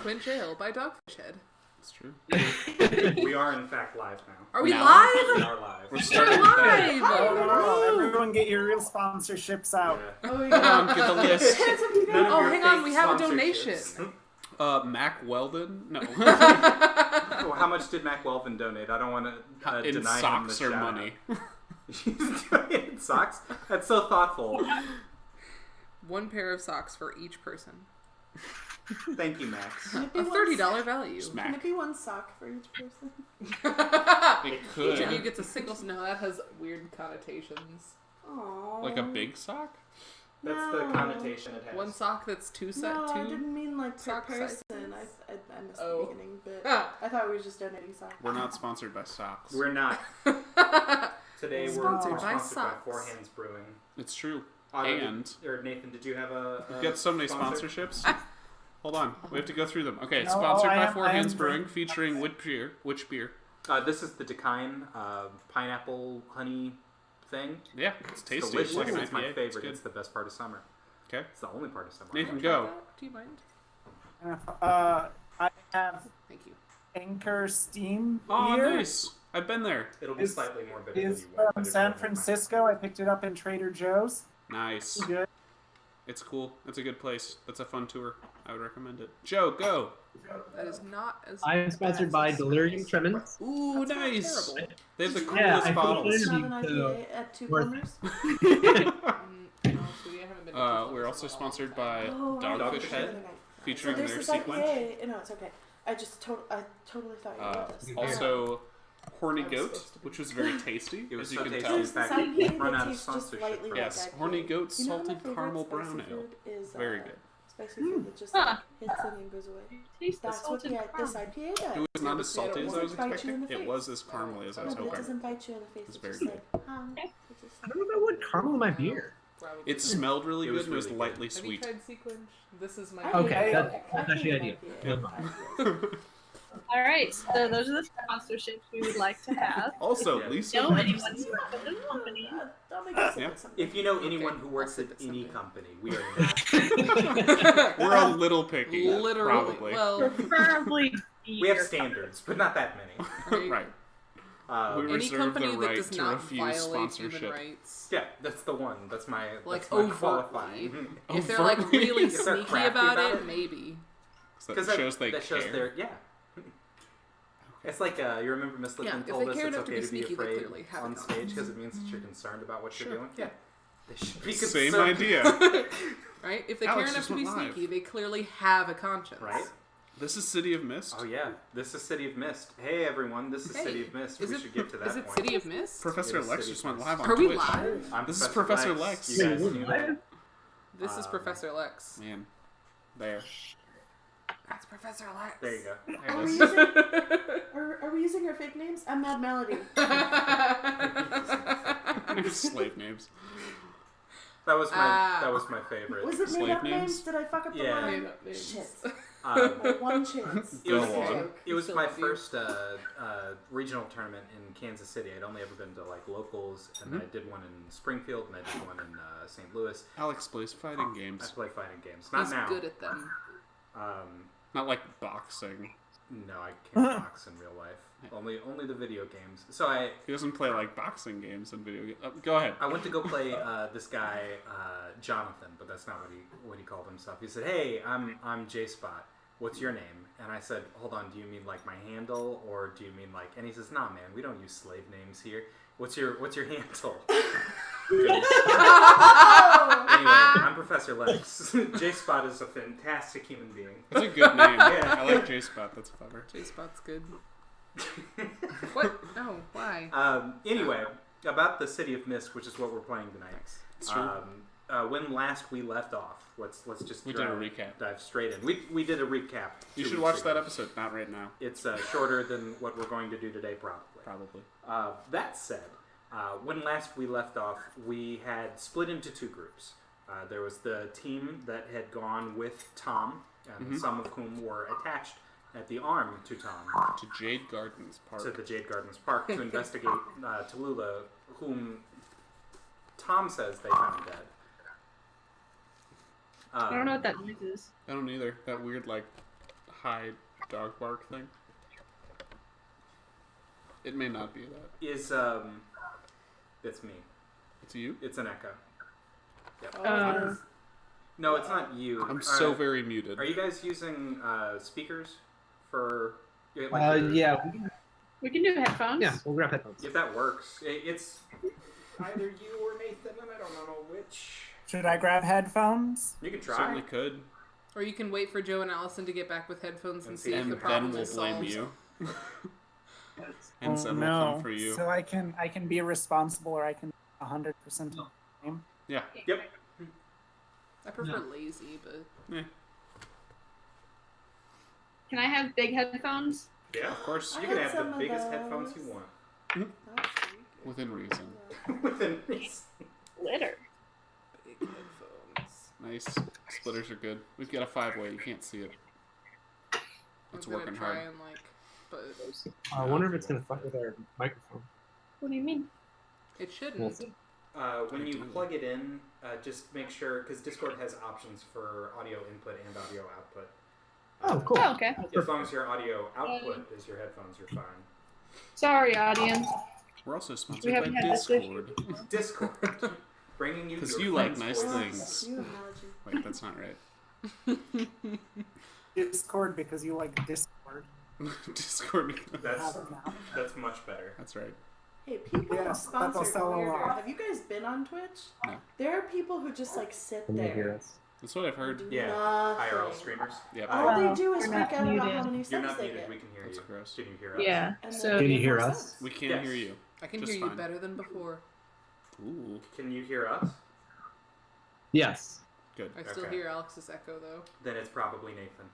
Quint Ale by Dogfish Head. That's true. We are in fact live now. Are we Now? live? We are live. We're starting live! Oh, everyone get your real sponsorships out. Yeah. Oh, Come on, get the list. None of Oh, your hang on, fake we have a sponsorships. donation. Mac Weldon? No. Well, how much did Mac Welvin donate? I don't want to In deny socks him or the money? In socks? That's so thoughtful. One pair of socks for each person. Thank you, Max. A $30 value. Just Can Mac. it be one sock for each person? It Each of you could. gets a single. No, that has weird connotations. Aww. Like a big sock? That's the connotation it has. One sock that's two No, I two. didn't mean like per sock person. sizes? I missed Oh. the beginning, but Ah. I thought we were just donating socks. We're not sponsored by socks. We're not. Today Sponsored we're by sponsored by socks. Four Hands Brewing. It's true. Or Nathan, did you have a We've got so many sponsor? sponsorships. Hold on. We have to go through them. Okay, it's No, sponsored by I Four am Hands drink- Brewing, featuring which beer? Which beer? This is the Decine pineapple honey thing. Yeah, it's tasty. It's delicious. like an It's my IPA. favorite. It's It's the best part of summer. good. Okay. It's the only part of summer. Nathan, Try go. that? Do you mind? I have Thank you. Anchor Steam Oh, beer. nice. I've been there. It'll be Is- slightly more bitter than It's you want. from but it San will be Francisco. I picked it up in Trader Joe's. Nice. Good. It's cool. It's a good place. That's a fun tour. I would recommend it. Joe, go. That is not as. I am sponsored by bad as Delirium it Tremens. Ooh, That's not nice. terrible. They have the Did you- Yeah, coolest I bottles. It's not an interview, IPA at Two worth Plumbers. No, so we haven't been to We're also sponsored by Oh, right. Dogfish Dogfish Head, So featuring there's their this sequence. IPA. No, it's okay. I totally thought you were this. Also, Horny I was Goat, supposed to be. which was very tasty, It was as you so can tasty. tell. In fact, There's we this run IPA out of that tastes just sponsorship lightly for like Yes, IPA. Horny Goat You know what my salted favorite caramel spicy brown ale. food is, Very good. Spicy food that just Huh. like, hits in and goes away. Taste the That's what salted this caramel. IPA does. It was not as salty as I was It doesn't bite you in expecting. the It face. was as caramely as I was No, but it hoping. doesn't bite you in the face. It's It's very just good. like, it's just I don't know if I would caramel in my beer. Probably. It smelled really It good was and it was really lightly Have you sweet. tried Sequence? This is my. I Okay, hate that's IPA. actually I an hate idea. IPA. All right, so those are the sponsorships we would like to have. Also, Yeah. Lisa. Know anyone who works at a company? Don't make us Yeah. say something. If you know anyone Okay, who works I'll at say any something. company, we are not. We're a little picky. Literally. Probably. Well, Preferably We have beer. standards, but not that many. Right. Uh, We any reserve company the that right does to not refuse violate human sponsorship. rights. yeah, that's the one. That's my Like, that's my overtly. qualifying. If they're like Overtly. really If they're sneaky crafty about about it, it. maybe. So that shows they that shows care. their yeah. It's like you remember Miss Lipton if told they us care it's enough to okay be to be sneaky, they afraid clearly have on it. stage because it means that you're concerned about what Sure. you're doing. Yeah, they should be Same concerned. idea. Right? If they Alex care enough just to be went live. sneaky, they clearly have a conscience. Right? This is City of Mist. Oh yeah, this is City of Mist. Hey everyone, this is Hey, City of Mist. Is we it, should get to that is it point. City of Mist? Professor It is Lex City just of went Mist. live on Are we Twitch. live? I'm This is Professor Lex. You guys Wait, knew what? that? This is Professor Lex. Man, there. That's Professor Lex. There you go. Are we are we using our fake names? I'm Mad Melody. Slave names. That was my Ah. that was my favorite. Was it Slave made up names? names? Did I fuck up the Yeah. line? Made up names. Shit. Um, One chance. It was, Go on. Joke. it was Still my love you. first regional tournament in Kansas City. I'd only ever been to like locals, and Mm-hmm. I did one in Springfield, and I did one in St. Louis. Alex plays fighting I games. play fighting games. Not He's now. good at them. Not like boxing. No, I can't box in real life. Only the video games. So He doesn't play like boxing games in video games. Go ahead. I went to go play this guy Jonathan, but that's not what he called himself. He said, "Hey, I'm J Spot. What's your name?" And I said, "Hold on, do you mean like my handle, or do you mean like?" And he says, "Nah, man, we don't use slave names here. What's your handle?" Anyway, I'm Professor Lex. J Spot is a fantastic human being. That's a good name. Yeah. I like J Spot. That's clever. J-Spot's good. What? No, why? Anyway, about the City of Mist, which is what we're playing tonight. It's true. When last we left off, let's just We did a recap. dive straight in. We did a recap. You 2 should weeks watch ago. that episode. Not right now. It's shorter than what we're going to do today, probably. Probably. That said, when last we left off, we had split into 2 groups. There was the team that had gone with Tom, and some of whom were attached at the arm to Tom, To Jade Gardens Park. to the Jade Gardens Park to investigate Tallulah, whom Tom says they found dead. I don't know what that noise is. I don't either. That weird like high dog bark thing. It may not be that. Is it's me. It's you? It's an echo. Yep. Oh, No, it's not you. I'm so very muted. Are you guys using speakers for? Yeah, We can do headphones. yeah, we'll grab headphones. If that works, it's either you or Nathan, and I don't know which. Should I grab headphones? You can try. Certainly could. Or you can wait for Joe and Allison to get back with headphones and see if And the then problem we'll is blame solved. you. Oh, And then we'll no. come for you. So I can be responsible, or I can 100% of the game. Yeah. Yep. I prefer lazy, but Can I have big headphones? Yeah, Of course. You I can had have some the of biggest headphones those. you want. that's pretty good. Within reason. Within reason. Glitter. big headphones. Nice. Splitters are good. We've got a 5-way. You can't see it. It's I'm gonna working try hard. and but I wonder if it's gonna fuck with our microphone. What do you mean? it shouldn't. We'll see. When you plug it in, just make sure, because Discord has options for audio input and audio output. Oh, cool. Oh, okay. As long as your audio output is your headphones, you're fine. Sorry, audience. We're also We sponsored by haven't had this issue Discord. Discord. Bringing you Because your you like friends' nice voices. things. New analogy. Wait, that's not right. Discord because you like Discord. Discord. That's much better. That's right. Hey, people Yes, are that's sponsored also a weirder. lot. Have you guys been on Twitch? No. There are people who just like sit Can you hear there. us? That's what I've heard. and do Yeah, nothing. IRL streamers. Yep. All Well, they do is you're freak not out about muted. how many You're subs not they muted. get. We can hear That's you. gross. Can you hear us? Yeah. And So then Can you they hear get more us? subs. We can Yes. hear you. I can Just hear you fine. better than before. Ooh. Can you hear us? Yes. Good. I still Okay. hear Alex's echo though. Then it's probably Nathan.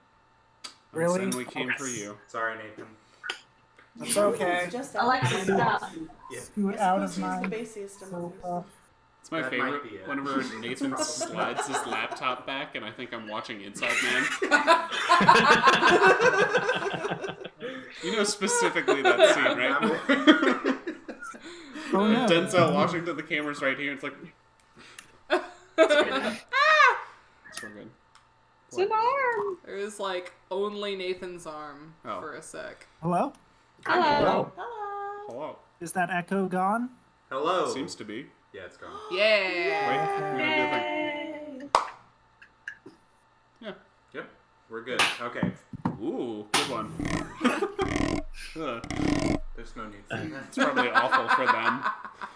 Really? Then we came for you. Sorry, Nathan. That's okay. It's just Alexa, out. stop. Scoot out of my the bass system. sofa. It's my That might favorite. be it. Whenever Nathan slides his laptop back, and I think I'm watching Inside Man. You know specifically that scene, right? Oh no. Denzel Washington, the camera's right here. It's like. It's real good. It's an arm. There was like only Nathan's arm Oh. for a sec. Hello? Hello. Hello. Hello. Is that echo gone? Hello. Seems to be. Yeah, it's gone. Yeah. Wait, I'm gonna do a thing. Yay. Yeah. Yep. We're good. Okay. Ooh, good one. Ugh. There's no need for that. It's probably awful for them.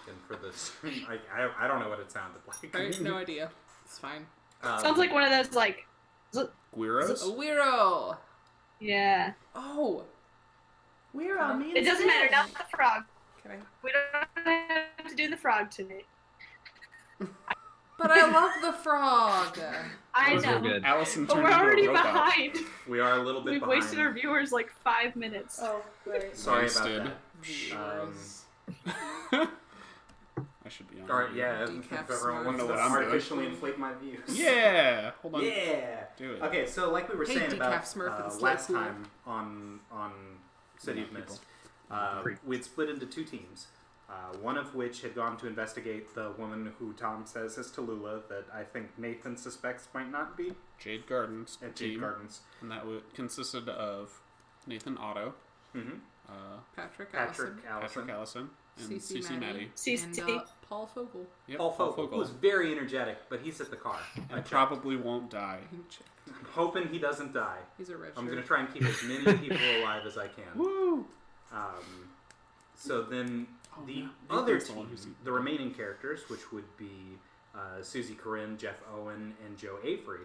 And for this, I don't know what it sounded like. Right? No idea. It's fine. Sounds like one of those like. Guiros? A weirdo. Yeah. Oh. We're on me. It doesn't matter. Not the frog. Can I? We don't have to do the frog today. But I love the frog. I That was real know. good. Allison But turned we're into already a robot. behind. We are a little bit We've behind. wasted our viewers like 5 minutes. Oh, right. Sorry Wasted. about Viewers. I should be on. that. All right, yeah. Decaf If everyone wants Know to what I'm doing. artificially inflate my views. Yeah. Hold on. Yeah. Do it. Okay, so like we were Hey, saying Decaf about Smurf and Slow last Cool. time on City of Mist, we'd split into two teams. One of which had gone to investigate the woman who Tom says is Tallulah, that I think Nathan suspects might not be Jade Gardens. at Jade team, Gardens. And that consisted of Nathan Otto, Mm-hmm. Patrick Patrick Allison. Patrick Allison, and CC CC Maddie. CC. And Paul Fogel. Yep, Paul Fogel, who's very energetic, but he's at the car. I And checked. probably won't die. I'm hoping he doesn't die. He's a red I'm shirt. going to try and keep as many people alive as I can. Woo! So then Oh, the no. other Nathan's the one team, who's eating the it. remaining characters, which would be Susie Corinne, Jeff Owen, and Joe Avery,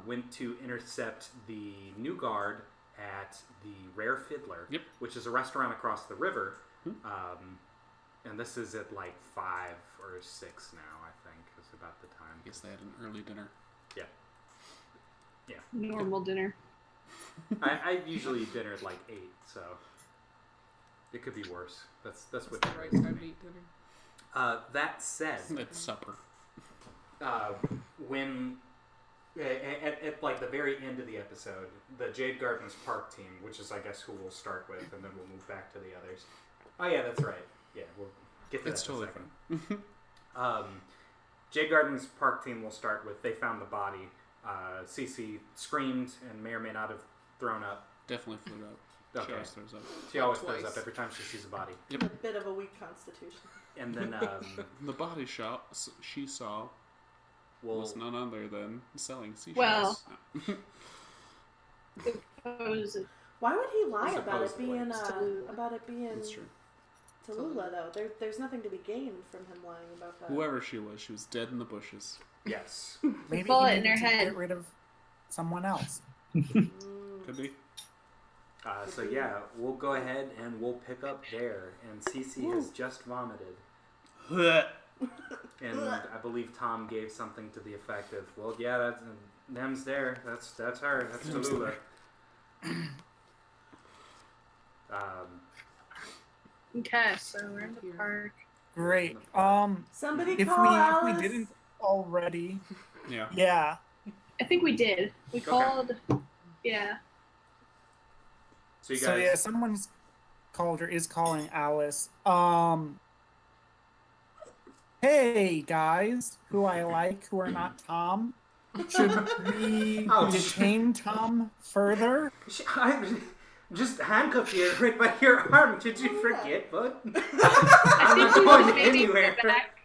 went to intercept the new guard at the Rare Fiddler, Yep. which is a restaurant across the river. Hmm. And this is at like 5 or 6 now, I think, is about the time. I guess they had an early dinner. Normal dinner. I usually eat dinner at like 8, so it could be worse. That's That's what the right time to eat dinner. That said, It's supper. when at like the very end of the episode, the Jade Gardens Park team, which is I guess who we'll start with, and then we'll move back to the others. Oh yeah, that's right. Yeah, we'll get to It's that in a totally second. Jade Gardens Park team will start with. They found the body. Cece screamed and may or may not have thrown up. Definitely flew up. She Okay. always throws up. She always Twice. throws up every time she sees a body. Yep. A bit of a weak constitution. And then The body shop she saw we'll was none other than selling seashells. Well. No. Suppose it- Why would he lie about it Supposedly. being Tallulah. That's true. Tallulah though? There's nothing to be gained from him lying about that. Whoever she was dead in the bushes. yes. Maybe Bullet he in her needed to head. get rid of someone else. Mm. Could be. So yeah, we'll go ahead and we'll pick up there. And Cece has just vomited. And I believe Tom gave something to the effect of, well, yeah, that's them's there. That's her. That's Tallulah. Okay, so we're in the park. Great. Somebody If call Alice. we didn't already, Yeah. yeah. I think we did. We called. Yeah. So you guys. So yeah, someone's called or is calling Alice. Hey guys, who I like, who are not Tom. Should we Ouch. detain Tom further? I'm just handcuffed here right by your arm. Did you forget, bud? I I'm think not we going should maybe anywhere. go back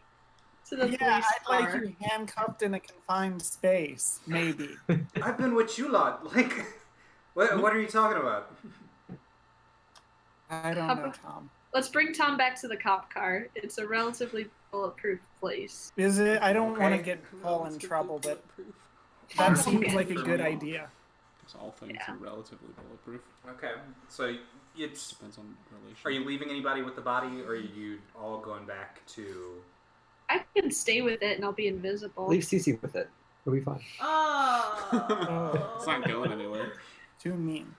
to the Yeah, police I'd like car. you handcuffed in a confined space, maybe. I've been with you lot. Like, what are you talking about? I don't How know, about- Tom. Let's bring Tom back to the cop car. It's a relatively bulletproof place. Is it? I don't want to Okay. get Paul in trouble, but Bulletproof. that Okay. seems like a For good me. idea. Because all things Yeah. are relatively bulletproof. Okay, so it's. Depends on relation. Are you leaving anybody with the body, or are you all going back to? I can stay with it and I'll be invisible. Leave Cece with it. It'll be fine. Oh. It's not going anywhere. Too mean.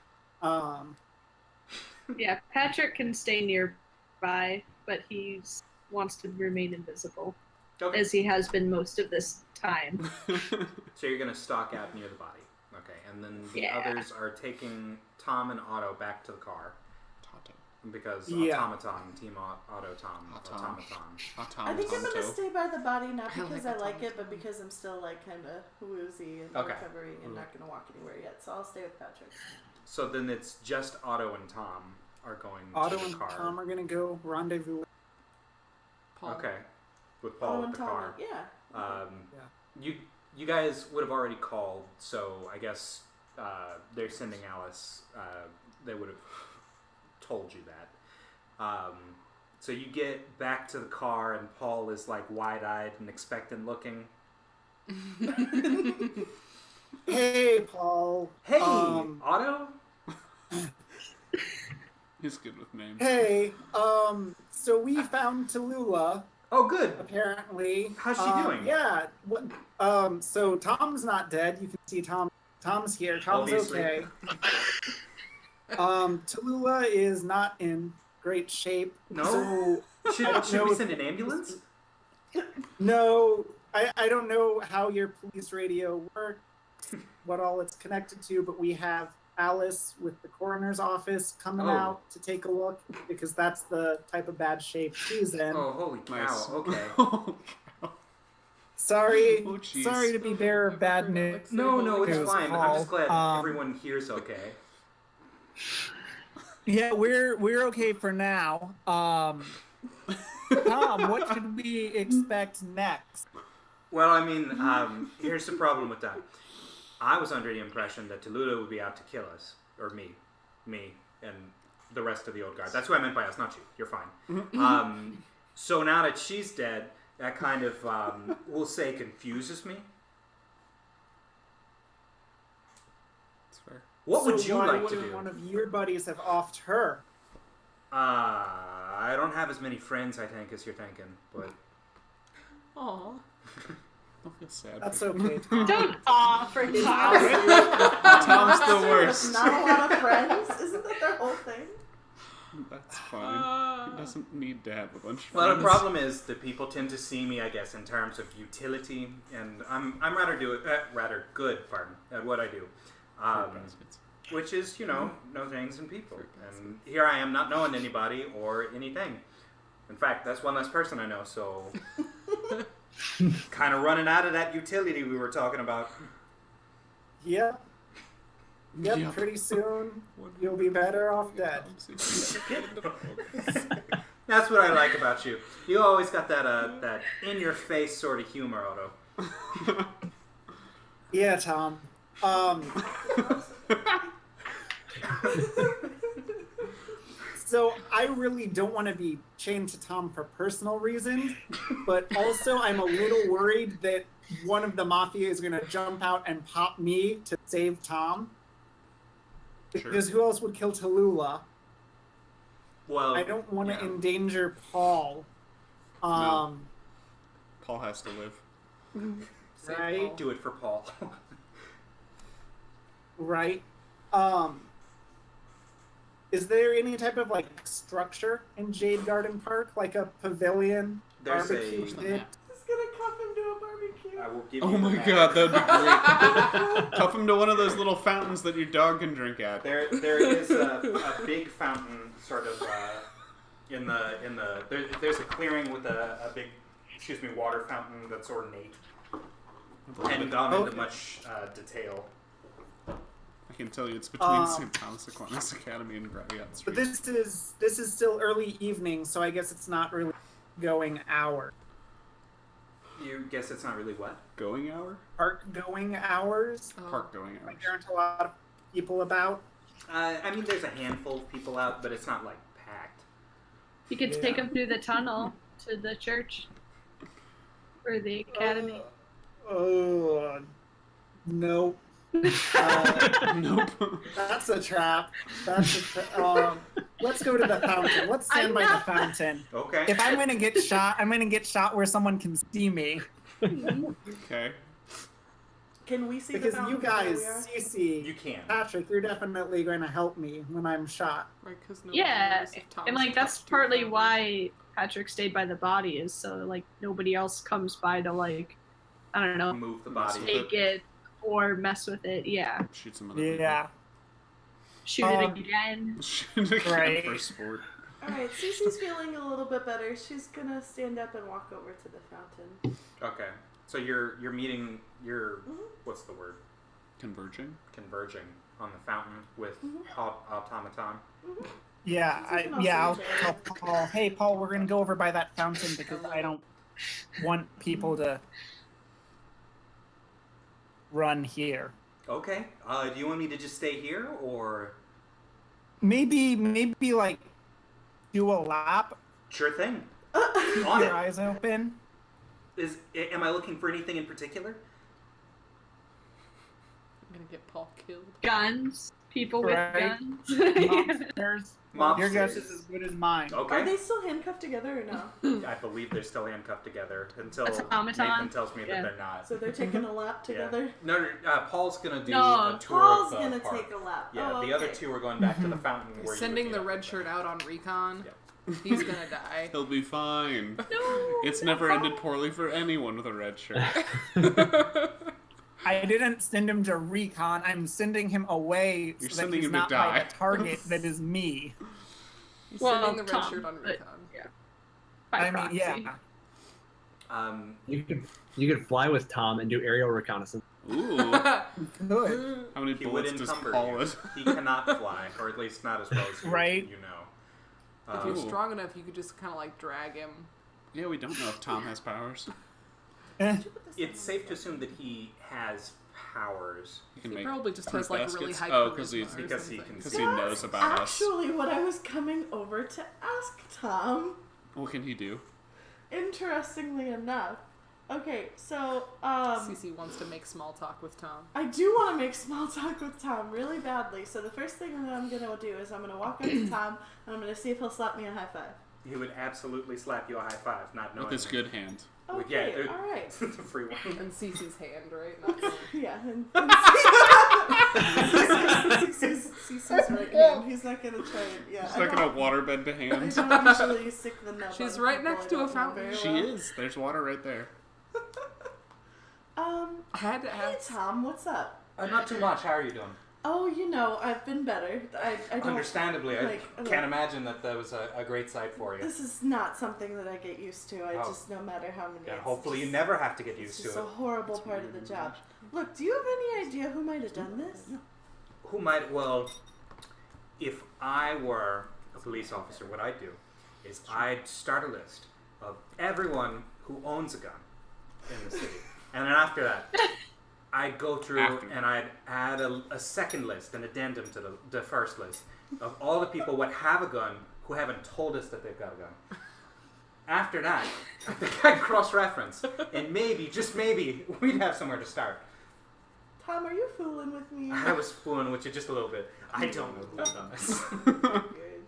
Yeah, Patrick can stay nearby, but he wants to remain invisible, Okay. as he has been most of this time. So you're gonna stalk out near the body. Okay, and then the Yeah. others are taking Tom and Otto back to the car Tato. because Yeah. automaton, Team Otto Tom, Autom. automaton. I think I'm gonna Automata. stay by the body, not I because like I like automaton. it, but because I'm still like kind of woozy and Okay. recovering and not gonna walk anywhere yet. So I'll stay with Patrick. So then it's just Otto and Tom are going Otto to the and car. Tom are gonna go rendezvous. with Paul. Okay, with Paul Oh, with and the Tom. car. Yeah. Yeah. You guys would have already called, so I guess they're sending Alice. They would have told you that. So you get back to the car, and Paul is like wide-eyed and expectant looking. Hey, Paul. Hey, Um, Otto. He's good with names. Hey, so we found Tallulah, Oh, good. apparently. How's she doing? Yeah. So Tom's not dead. You can see Tom's here. Tom's Obviously. okay. Tallulah is not in great shape. No? So I Should don't know we if- send an ambulance? No, I don't know how your police radio works, what all it's connected to, but we have Alice with the coroner's office coming Oh. out to take a look because that's the type of bad shape she's in. Oh, holy cow! Nice. Okay. Sorry, Oh, jeez. sorry to be bearer of bad news. No, it's It was fine. I'm just Paul. glad everyone here's okay. Yeah, we're okay for now. Tom, what should we expect next? Well, I mean, here's the problem with that. I was under the impression that Tallulah would be out to kill us, or me, and the rest of the old guard. That's what I meant by us, not you. You're fine. So now that she's dead, that kind of, we'll say, confuses me. That's fair. What would So you why like to wouldn't do? one of your buddies have offed her? I don't have as many friends, I think, as you're thinking, but Aw. Don't feel sad. That's for okay, Tom. Don't awe for Tom. Tom's the With worst. not a lot of friends. Isn't that their whole thing? That's fine. He doesn't need to have a bunch of well, the friends. problem is that people tend to see me, I guess, in terms of utility, and I'm rather good, at what I do, Fruit baskets. which is know things and people. Fruit And here I am, not knowing anybody or anything. In fact, that's one less person I know, so kind of running out of that utility we were talking about. Yeah. Yep, Yep. pretty soon you'll be better off dead. That's what I like about you. You always got that in-your-face sort of humor, Otto. Yeah, Tom. So I really don't want to be chained to Tom for personal reasons, but also I'm a little worried that one of the mafia is going to jump out and pop me to save Tom. Because who else would kill Tallulah? Well, I don't want to yeah. endanger Paul. No. Paul has to live. Save Right? Paul. Do it for Paul. Right? Is there any type of like structure in Jade Garden Park, like a pavilion, There's barbecue a- pit? Just gonna cuff him to a barbecue. I will give Oh you my that. god, that'd be great. Cuff him to one of those little fountains that your dog can drink at. There is a big fountain, sort of there's a clearing with a big, water fountain that's ornate and gone into much detail. I can tell you it's between St. Thomas Aquinas Academy and Gratiot Street. But this is still early evening, so I guess it's not really going hour. You guess it's not really what? Going hour? Park going hours. Park going hours. Like there aren't a lot of people about. I mean, there's a handful of people out, but it's not like packed. You could take him through the tunnel to the church or the academy. Nope. Nope. That's a trap. Let's go to the fountain. Let's stand by the fountain. Okay. If I'm gonna get shot, I'm gonna get shot where someone can see me. Okay. Can we see Because the you fountain from where guys, we are? You Cece, can. Patrick, you're definitely going to help me when I'm shot. Right, 'cause nobody Yeah, knows if Tom's and like that's attached to a partly fountain. why Patrick stayed by the body is so like nobody else comes by to like I don't know Move the body. take it or mess with it. Yeah, Shoot some other Yeah. shoot it again. people. Shoot again Right. for sport. Alright, Cece's feeling a little bit better. She's gonna stand up and walk over to the fountain. Okay. So you're meeting what's the word? Converging? Converging on the fountain with automaton. Yeah, So you can also I'll enjoy tell it. Paul, hey, Paul, we're going to go over by that fountain because I don't want people to run here. Okay. Do you want me to just stay here or? Maybe like do a lap, Sure thing. keep On your it. eyes open. Am I looking for anything in particular? I'm gonna get Paul killed. Guns, people with Right. guns. Mobsters. Your Mobsters. guess is as good as mine. Okay. Are they still handcuffed together or no? I believe they're still handcuffed together until Automaton? Nathan tells me Yeah. that they're not. So they're taking a lap together? No, Paul's gonna do No, a tour Paul's of the gonna park. take a lap. Yeah, oh, the other okay. two are going back to the fountain where Sending you the would red shirt out on recon. Yep. He's gonna die. He'll be fine. No. It's never ended poorly for anyone with a red shirt. I didn't send him to recon. I'm sending him away You're so that sending he's him to not by die. the target that is me. He's Well, sending the red Tom, shirt on but- recon. Yeah. I By mean, proxy. yeah. You could fly with Tom and do aerial reconnaissance. Ooh. Good. How many He would bullets does encumber Paul you. with? He cannot fly, or at least not as well as Right. you know. If you're Ooh. strong enough, you could just kind of like drag him. Yeah, we don't know if Tom has powers. It's safe to assume that he has powers. He can He make probably just fruit has like really baskets. high Oh, charisma because he's or because he something. can because he knows about us. Actually, what I was coming over to ask Tom, What can he do? interestingly enough. Okay, so, Cece wants to make small talk with Tom. I do want to make small talk with Tom really badly. So the first thing that I'm going to do is I'm going to walk up to Tom and I'm going to see if he'll slap me a high five. He would absolutely slap you a high five, not knowing. With his good hand. With- Okay, yeah, alright. the free one. And Cece's hand, right? Not mine. Yeah, and Cece's right hand. He's not going to try it. Yeah, She's not gonna waterbend to I hand. don't usually stick the nub She's on right people. next I to a don't know fountain. very She well. is. There's water right there. I had to Hey ask. Tom, what's up? Not too much. How are you doing? Oh, you know, I've been better. I don't. Understandably, I like, can't imagine that was a great sight for you. This is not something that I get used to. I Oh. just, no matter how many. Yeah, it's hopefully you just- never have to get It's used just to a it. horrible part of the job. Look, do you have any idea who might have done this? who might, well, if I were a police officer, what I'd do is I'd start a list of everyone who owns a gun in the city. And then after that, I'd go through and I'd add a second list, an addendum to the first list of all the people what have a gun who haven't told us that they've got a gun. After that, I think I'd cross-reference, and maybe, just maybe, we'd have somewhere to start. Tom, are you fooling with me? I was fooling with you just a little bit. I don't know who's done this. Good.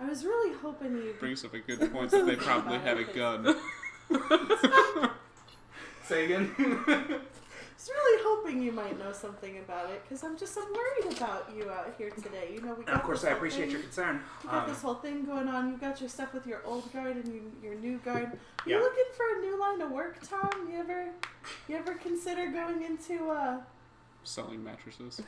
I was really hoping you... Brings up a good point that they probably had a gun. Say again? I was really hoping you might know something about it, because I'm worried about you out here today. You know, we got Of course, I appreciate your concern. You got this whole thing going on. You got your stuff with your old guard and your new guard. Are Yeah. you looking for a new line of work, Tom? You ever consider going into Selling mattresses.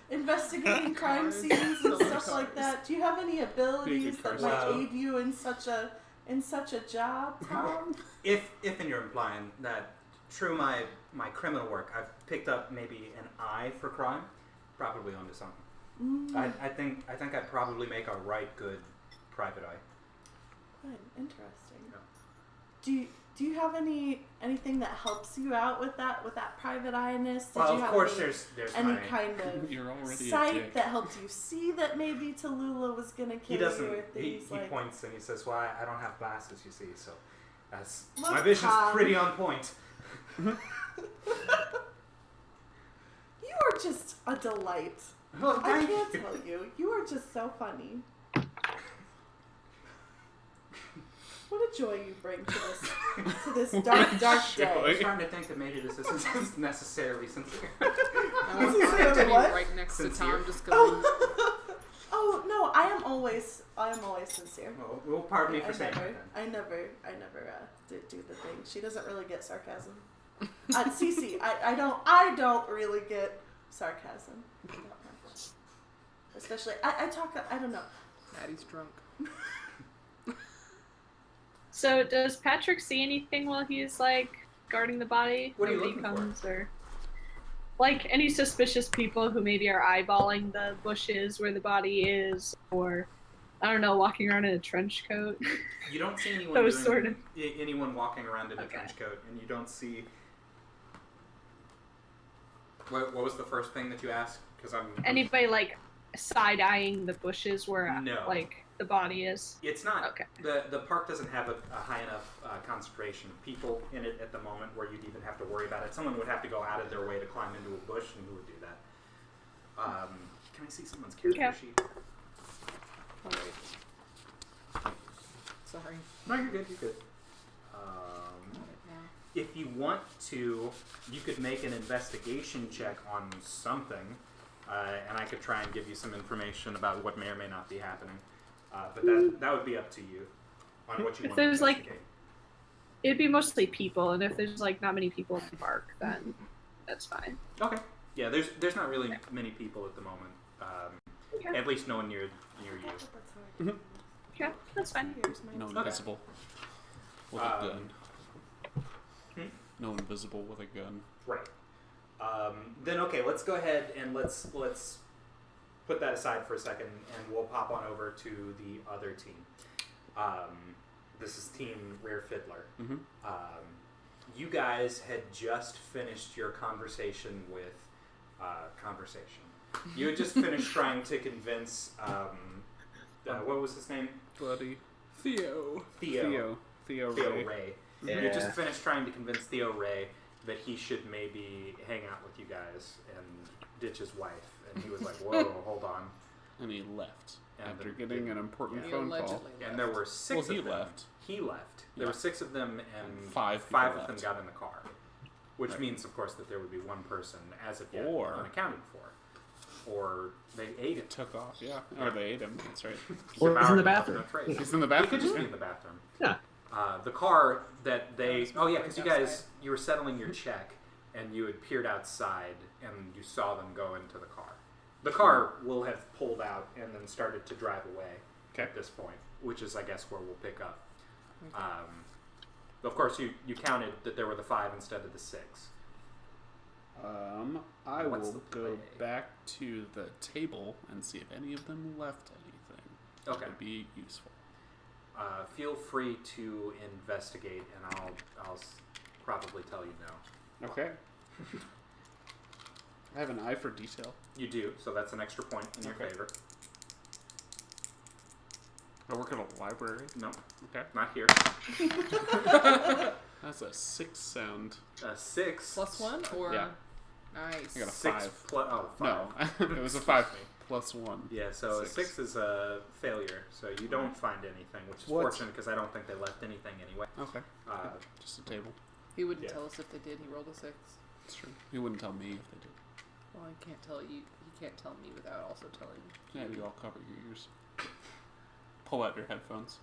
investigating crime Cars. scenes and Selling stuff like cars. that? Do you have any abilities car that might salesman. aid you in such a job, Tom? If you're implying that through my criminal work, I've picked up maybe an eye for crime, probably onto something. I think I'd probably make a right good private eye. Good, interesting. Yeah. Do you have anything that helps you out with that private eye-ness? Did Well, you of have course, any, there's any my. kind of You're already a sight dick. that helped you see that maybe Tallulah was gonna He kill doesn't. you or He things like? points and he says, "Well, I don't have glasses, you see, so that's Look, my vision's Tom. pretty on point." You are just a delight. Well, I thank can't you. tell you. You are just so funny. What a joy you bring to this dark I day. was trying to think that maybe this isn't necessarily sincere. Anthony What? right next to Sincere. Tom, just going. Oh no, I am always sincere. Well, pardon me I for saying never, that. I never did do the thing. She doesn't really get sarcasm. Cece, I don't really get sarcasm. That much. Especially, I talk. I don't know. Maddie's drunk. So does Patrick see anything while he's like guarding the body? What are you Nobody looking for? comes, or like any suspicious people who maybe are eyeballing the bushes where the body is, or I don't know, walking around in a trench coat. You don't see anyone Those doing, sort of- anyone walking around in a Okay. trench coat, and you don't see. What was the first thing that you asked? Because I'm. Anybody like side eyeing the bushes where No. like the body is? It's not. Okay. The park doesn't have a high enough concentration of people in it at the moment where you'd even have to worry about it. Someone would have to go out of their way to climb into a bush, and who would do that? Can I see someone's character Okay. sheet? Oh, wait. Sorry. No, you're good. You're good. If you want to, you could make an investigation check on something, and I could try and give you some information about what may or may not be happening. But that would be up to you on what you If want there's, to like, investigate. It'd be mostly people, and if there's like not many people in the park, then that's fine. Okay. Yeah, there's not really many people at the moment. Okay. At least no one near you. Yeah, that's fine. No Okay. invisible. With a gun. hmm? No invisible with a gun. Right. Then okay, let's go ahead and let's put that aside for a second, and we'll pop on over to the other team. This is Team Rear Fiddler. Mm-hmm. You guys had just finished your conversation with conversation. You had just finished trying to convince what was his name? Buddy. Theo. Theo Ray. Ray. Yeah. You just finished trying to convince Theo Ray that he should maybe hang out with you guys and ditch his wife. And he was like, whoa, hold on. And he left And after the- getting an important He phone call. allegedly And there were six Well, he of them. left. He left. There Yeah. were six of them, and Five five people of them left. got in the car. Which Right. means, of course, that there would be one person, as of yet, Or- unaccounted for. Or they ate It it. took off, yeah. Or they ate him, that's right. Or it was in Devoured the bathroom. That's right. He's in the He bathroom. could just be in the bathroom. Yeah. The car that they... Yeah, Oh, yeah, because you guys... outside. You were settling your check, and you had peered outside, and you saw them go into the car. The car will have pulled out and then started to drive away Okay. at this point, which is, I guess, where we'll pick up. Of course, you counted that there were the 5 instead of the 6. I What's will the go play? back to the table and see if any of them left anything. Okay. That would be useful. Feel free to investigate, and I'll probably tell you no. Okay. I have an eye for detail. You do, so that's an extra point in your Okay. favor. I work at a library. No, Okay. not here. That's a 6 sound. 6 +1 or Yeah. nice. I got a 6 5. plus. Oh, 5. No, it was a 5 Excuse me. plus 1. Yeah, so a 6. 6 is a failure, so you don't find anything, which is What? fortunate because I don't think they left anything anyway. Okay. Uh, Just a table. He wouldn't Yeah. tell us if they did. He rolled a 6. That's true. He wouldn't tell me if they did. Well, I can't tell you. He can't tell me without also telling you. Yeah, you all cover your ears. Pull out your headphones.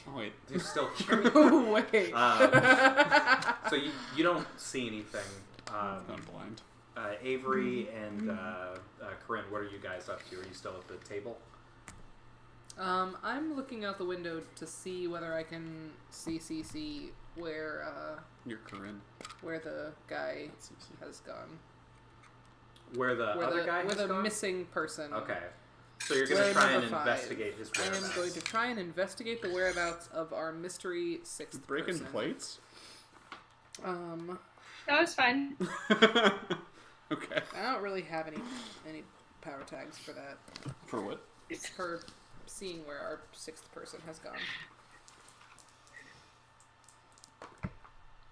Oh, wait. do you still hear me? Wait. So you don't see anything. I've gone blind. Avery and Corinne, what are you guys up to? Are you still at the table? I'm looking out the window to see whether I can see where You're Corinne. where the guy That's easy. has gone. Where the Where other the guy where has the gone? missing person. Okay. So you're going to Where try and number 5. investigate his I whereabouts. am going to try and investigate the whereabouts of our mystery 6th Breaking person. plates? That was fine. Okay. I don't really have any power tags for that. For what? For seeing where our 6th person has gone.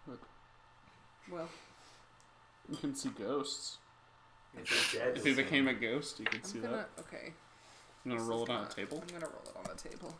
What? Well, You can see ghosts. If he's dead, If he became a ghost, you can see I'm gonna that. okay. You want This to roll is it on a not- table? I'm gonna roll it on the table.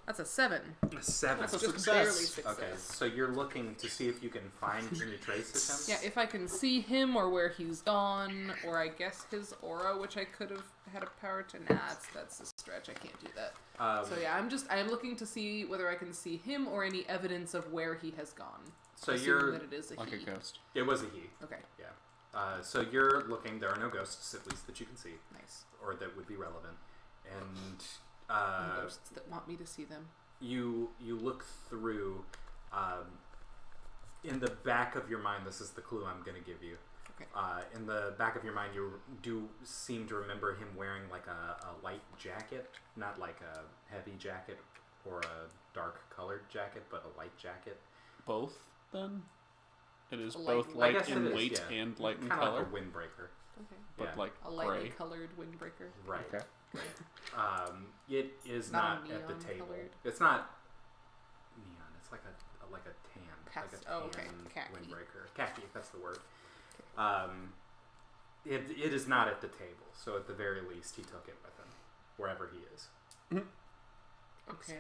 That's a 7. A 7. That's a just success. barely success. Okay, so you're looking to see if you can find any traces of him? Yeah, if I can see him or where he's gone, or I guess his aura, which I could have had a power to. Nah, that's a stretch. I can't do that. So yeah, I'm looking to see whether I can see him or any evidence of where he has gone. So Assuming you're... that it is a Like a he. ghost. It was a he, Okay, yeah. So you're looking, there are no ghosts, at least that you can see, nice. or that would be relevant. And No ghosts that want me to see them. you look through, in the back of your mind, this is the clue I'm going to give you. Okay. In the back of your mind, you do seem to remember him wearing like a light jacket, not like a heavy jacket or a dark colored jacket, but a light jacket. Both, then? It is A light- both I light guess in it is, weight yeah. and light in Kind of color, like a windbreaker. Okay. but yeah. like A lightly gray. colored windbreaker. Right. Okay. It is Not not a at the neon table. colored? It's not neon. It's like a tan, like a tan Oh, okay. Khaki. windbreaker. Khaki. That's the word. It is not at the table. So at the very least, he took it with him, wherever he is. Okay.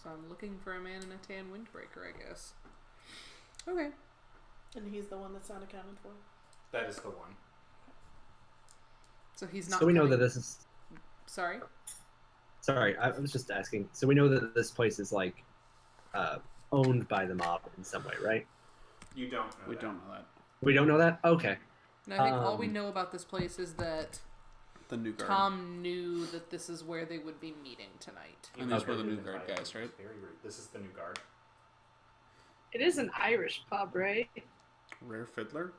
So I'm looking for a man in a tan windbreaker, I guess. Okay. And he's the one that's not accounted for. That is the one. So he's not. So we know coming- that this is. Sorry. Sorry, I was just asking. So we know that this place is like owned by the mob in some way, right? You don't know. We that. don't know that. We don't know that. Okay. No, I think all we Um, know about this place is that The new guard. Tom knew that this is where they would be meeting tonight. And these Okay. were the new guard guys, right? Very rude. This is the new guard. It is an Irish pub, right? Rare Fiddler?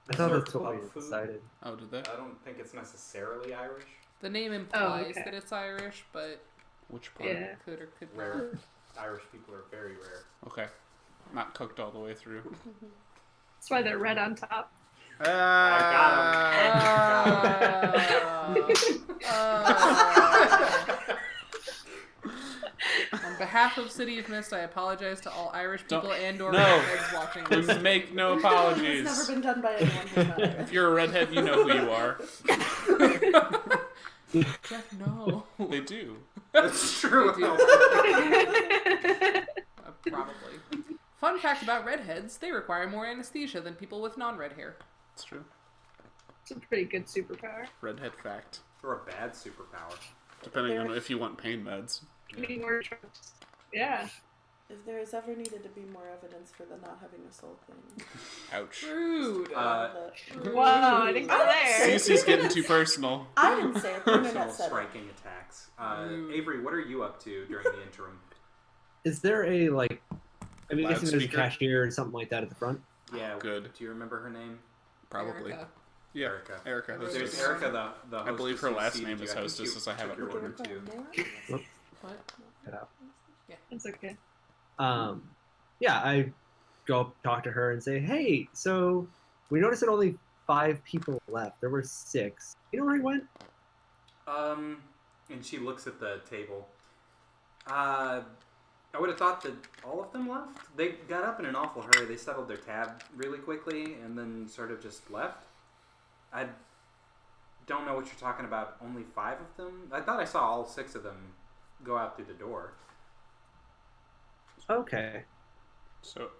I thought Serve that's what we club food. decided. Oh, did they? I don't think it's necessarily Irish. The name implies okay. that it's Irish, but Which part? Yeah. could or could not. Rare. Irish people are very rare. Okay. Not cooked all the way through. That's why they're red on top. On behalf of City of Mist, I apologize to all Irish people Don't- and/or no. redheads watching We this. make no It's apologies. never been done by anyone who's not If you're a redhead, you know who you are. Jeff, no. They do. That's true. They do. Probably. Fun fact about redheads: they require more anesthesia than people with non-red hair. It's true. It's a pretty good superpower. Redhead fact. Or a bad superpower. Depending on if you want pain meds. Need more drugs. Yeah. If there has ever needed to be more evidence for the not having a soul thing. Ouch. Rude. Wow, I didn't go there. Cece's getting too personal. I didn't say it. The internet Personal said it. striking attacks. Ooh. Avery, what are you up to during the interim? Is there a like I'm guessing there's a Loudspeaker. cashier or something like that at the front. Yeah. Good. Do you remember her name? Probably. Erica. Yeah. Erica. Erica. There's There's Hostess. Erica, the hostess. I believe her who last seated name you. is I think Hostess, you as I have took it your order written. too. What? Cut out. It's okay. Yeah, I go up, talk to her, and say, "Hey, so we noticed that only 5 people left. There were 6. You know where he went?" And she looks at the table. I would have thought that all of them left. They got up in an awful hurry. They settled their tab really quickly and then sort of just left. I don't know what you're talking about. Only 5 of them? I thought I saw all 6 of them go out through the door. Okay. So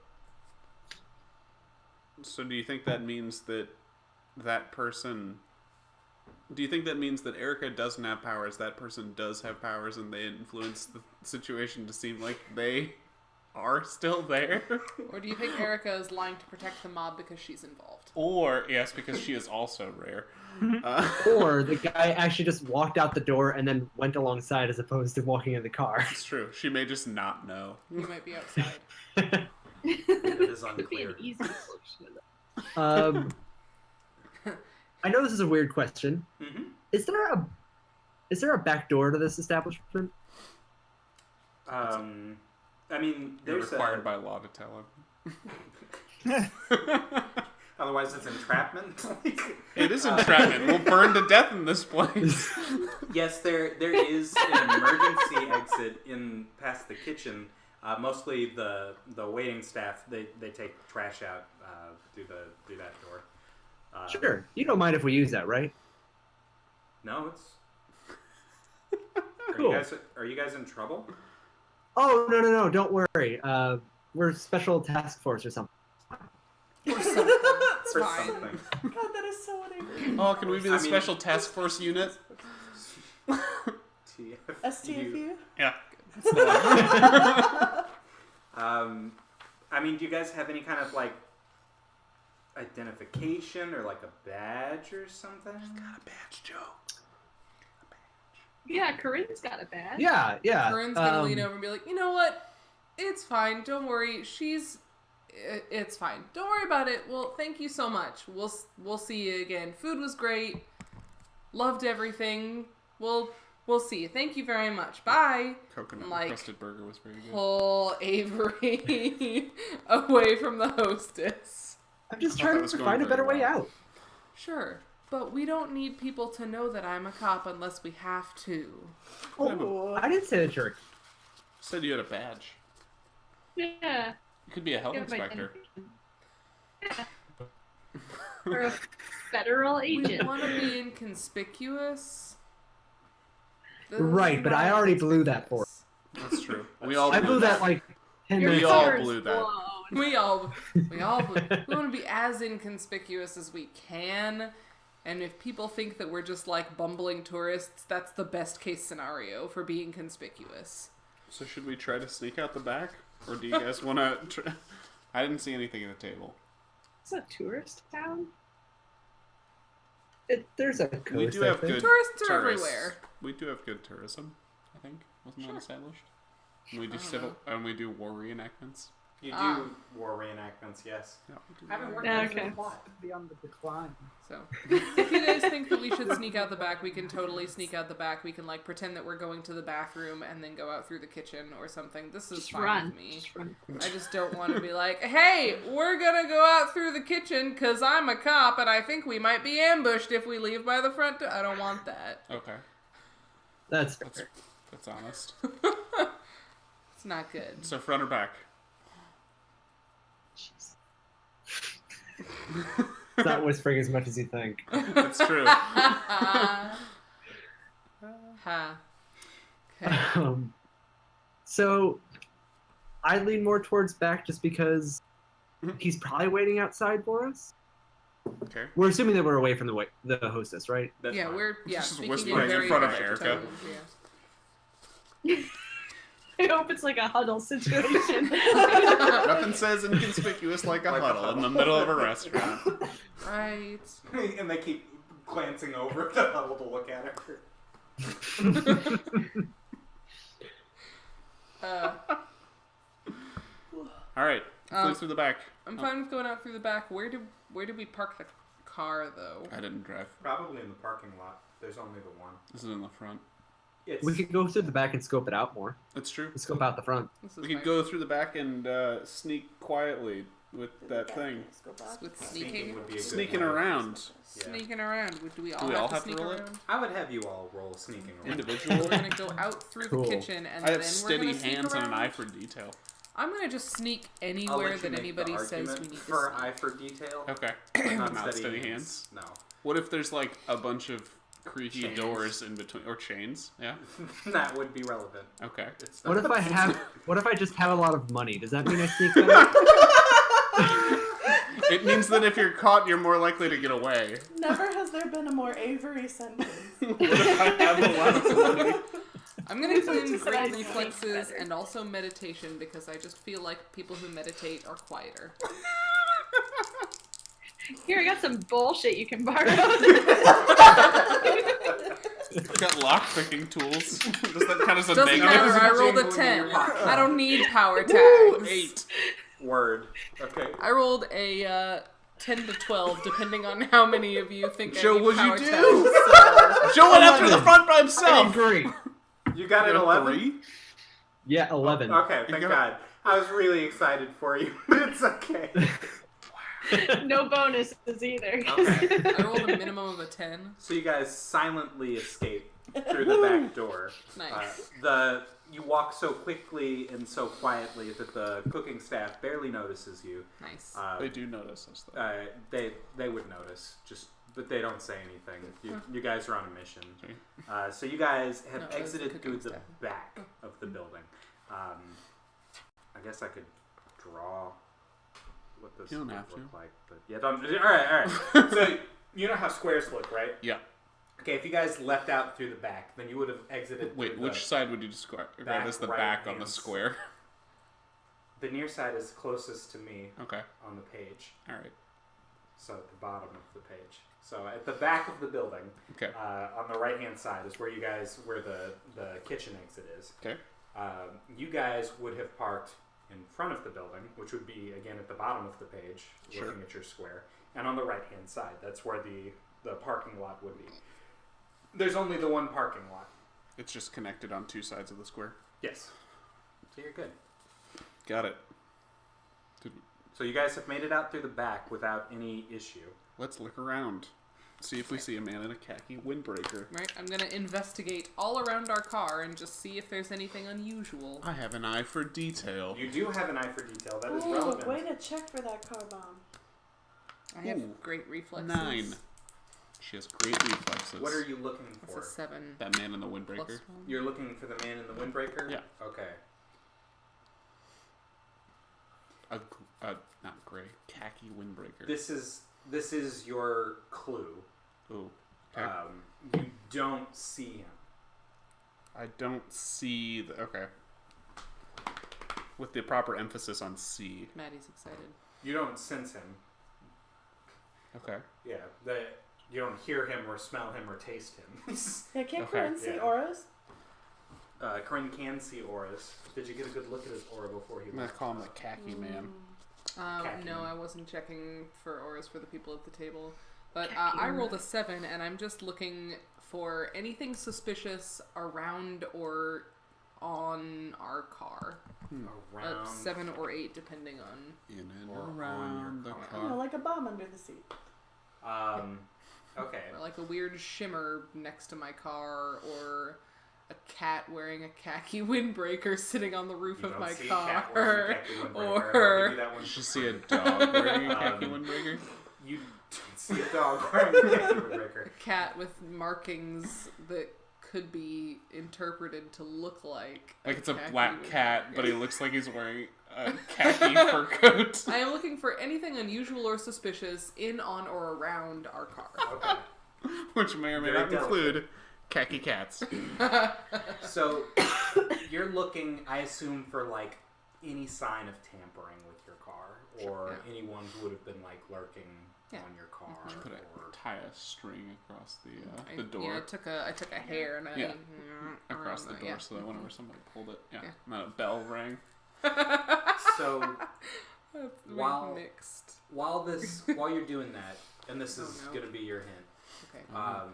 do you think that means that that person... Do you think that means that Erica doesn't have powers, that person does have powers, and they influence the situation to seem like they are still there? Or do you think Erica is lying to protect the mob because she's involved? Or, yes, because she is also rare. Or the guy actually just walked out the door and then went alongside as opposed to walking in the car. It's true. She may just not know. You might be outside. It is Could be an unclear. easy solution to that. I know this is a weird question. Mm-hmm. Is there a back door to this establishment? I mean, You're there's required by law to tell him. Otherwise, it's entrapment. It is entrapment. We'll burn to death in this place. Yes, there is an emergency exit in past the kitchen. Mostly the waiting staff they take trash out through that door. Sure. You don't mind if we use that, right? No, it's. Cool. Are you guys in trouble? Oh, no, don't worry. We're special task force or something. Or something. It's For fine. something. God, that is so unable. Oh, can we be the special task force unit? STFU? Yeah. I mean, do you guys have any kind of like identification or like a badge or something? Got a badge, Joe. Yeah, Corinne's got a badge. Yeah. Corinne's gonna lean over and be like, you know what? It's fine. Don't worry. It's fine. Don't worry about it. Well, thank you so much. We'll see you again. Food was great. Loved everything. We'll see you. Thank you very much. Bye. Coconut Like, crusted burger was very good. Pull Avery away from the hostess. I'm just I thought trying that was to going find a very better way well. out. Sure, but we don't need people to know that I'm a cop unless we have to. Oh. I didn't say that you're. Said you had a badge. Yeah. You could be a health Give my inspector. identification. Yeah. Or a federal We agent. want to be inconspicuous. Right, but I already blew that for That's true. We all I blew that that. like 10 Your We minutes all cover ago. is blew that. blown. We all blew. We want to be as inconspicuous as we can. And if people think that we're just like bumbling tourists, that's the best case scenario for being conspicuous. So should we try to sneak out the back? Or do you guys want to... I didn't see anything at the table. It's a tourist town. There's a coast. We do have I think. good Tourists are everywhere. We do have good tourism, I think. Wasn't that established? And we do I don't civil know. and we do war reenactments. You do Ah. war reenactments, yes. Yeah, we do I haven't that. worked Yeah, on okay. the plot to be on the decline. So, if you guys think that we should sneak out the back, we can totally sneak out the back. We can like pretend that we're going to the bathroom and then go out through the kitchen or something. This is Just fine run. with me. Just run. I just don't want to be like, hey, we're gonna go out through the kitchen because I'm a cop and I think we might be ambushed if we leave by the front door. I don't want that. Okay. That's fair. That's honest. It's not good. So front or back? It's not whispering as much as you think. That's true. Ha. Okay. So I lean more towards back just because he's probably waiting outside for us. Okay. We're assuming that we're away from the hostess, right? That's Yeah, fine. we're Just speaking whispering in very front of hushed Erica. tones, yeah. I hope it's like a huddle situation. Nothing says inconspicuous like a Like a huddle in the huddle. middle of a restaurant. Right. And they keep glancing over the huddle to look at her. All right. Flew through the back. I'm fine with going out through the back. Where did we park the car, though? I didn't drive. Probably in the parking lot. There's only the one. This is in the front. We could go through the back and scope it out more. That's true. Let's scope out the front. We could go through the back and sneak quietly with that thing. With sneaking? Would be a good Sneaking one. around. Yeah. Sneaking around. Do we all, all have to sneak roll it? around? I would have you all roll sneaking around. Individual. We're going to go out through Cool. the kitchen and I have then steady we're going to sneak hands around. and an eye for detail. I'm going to just sneak I'll anywhere let you that make anybody the says we argument need to for sneak. eye for detail. Okay. Not Not steady hands. No. What if there's like a bunch of creaky Chains. doors in between, or chains? Yeah. That would be relevant. Okay. It's What not- if I just have a lot of money? Does that mean I sneak better? It means that if you're caught, you're more likely to get away. Never has there been a more Avery sentence. What if I have a lot of money? I'm going to include Just said great I'd sneak reflexes better. and also meditation because I just feel like people who meditate are quieter. Here, I got some bullshit you can borrow. I've got lock-picking tools. Does that count as a Doesn't negative? matter, I rolled a Jingling in your 10. pocket. I don't need power tags. 8. Word. Okay. I rolled a 10 to 12, depending on how many of you think Joe, I need what'd you power do? tags. Joe went out through the 11. front by I himself. agree. You got an 11? 3? Yeah, 11. Okay, thank got- God. I was really excited for you, but it's okay. No bonuses either. Okay. I rolled a minimum of a 10. So you guys silently escape through the back door. Nice. You walk so quickly and so quietly that the cooking staff barely notices you. Nice. They do notice us, though. They would notice, but they don't say anything. You guys are on a mission. Okay. So you guys have No, that's the exited cooking through the staff. back of the building. I guess I could draw what this You don't would have to. look like, but yeah, don't. All right. So you know how squares look, right? Yeah. Okay, if you guys left out through the back, then you would have exited. Wait, through which side would you describe back as the right back on the hand square? The near side is closest to me Okay. on the page, All right. so at the bottom of the page. So at the back of the building, Okay. on the right hand side is where the kitchen exit is. Okay. You guys would have parked in front of the building, which would be again at the bottom of the page, Sure. looking at your square, and on the right hand side, that's where the parking lot would be. There's only the one parking lot. It's just connected on two sides of the square. Yes. So you're good. Got it. So you guys have made it out through the back without any issue. Let's look around. See if we see a man in a khaki windbreaker. Right? I'm going to investigate all around our car and just see if there's anything unusual. I have an eye for detail. You do have an eye for detail. That is Ooh, relevant. way to check for that car bomb. I have Ooh, great reflexes. 9. She has great reflexes. What are you looking That's for? a 7. That man in the Plus windbreaker. 1. You're looking for the man in the windbreaker? Yeah. Okay. Not gray. Khaki windbreaker. This is your clue. Ooh. Okay. You don't see him. I don't see the. Okay. With the proper emphasis on see. Maddie's excited. You don't sense him. Okay. Yeah. You don't hear him or smell him or taste him. Yeah, can't Okay. Corinne see Yeah. auras? Corinne can see auras. Did you get a good look at his aura before he I'm gonna left? call him the khaki man. Khaki. No, I wasn't checking for auras for the people at the table. But Khaki I aura. rolled a 7, and I'm just looking for anything suspicious around or on our car. Around. 7 or 8, depending on. In and Or on around the your car. You know, car. like a bomb under the seat. Okay. Or like a weird shimmer next to my car, or a cat wearing a khaki windbreaker sitting on the roof You of don't my see a cat wearing a car. khaki windbreaker. I'll Or give you that one. You should see a dog wearing a khaki Um, windbreaker. You don't see a dog wearing a khaki windbreaker. a cat with markings that could be interpreted to look like Like it's a khaki black cat, windbreaker. but he looks like he's wearing a khaki fur coat. I am looking for anything unusual or suspicious in, on, or around our car. Okay. Which may or may Very not include khaki cats. So you're looking, I assume, for like any sign of tampering with your car, or Yeah. anyone who would have been like lurking Yeah. on your car, Put a or tie a string across the door. Yeah, I took a hair and I Yeah. Across the door yeah. so that whenever somebody pulled it, Yeah. not a bell rang. So That's While- mixed. while you're doing that, and this is no. going to be your hint, Okay.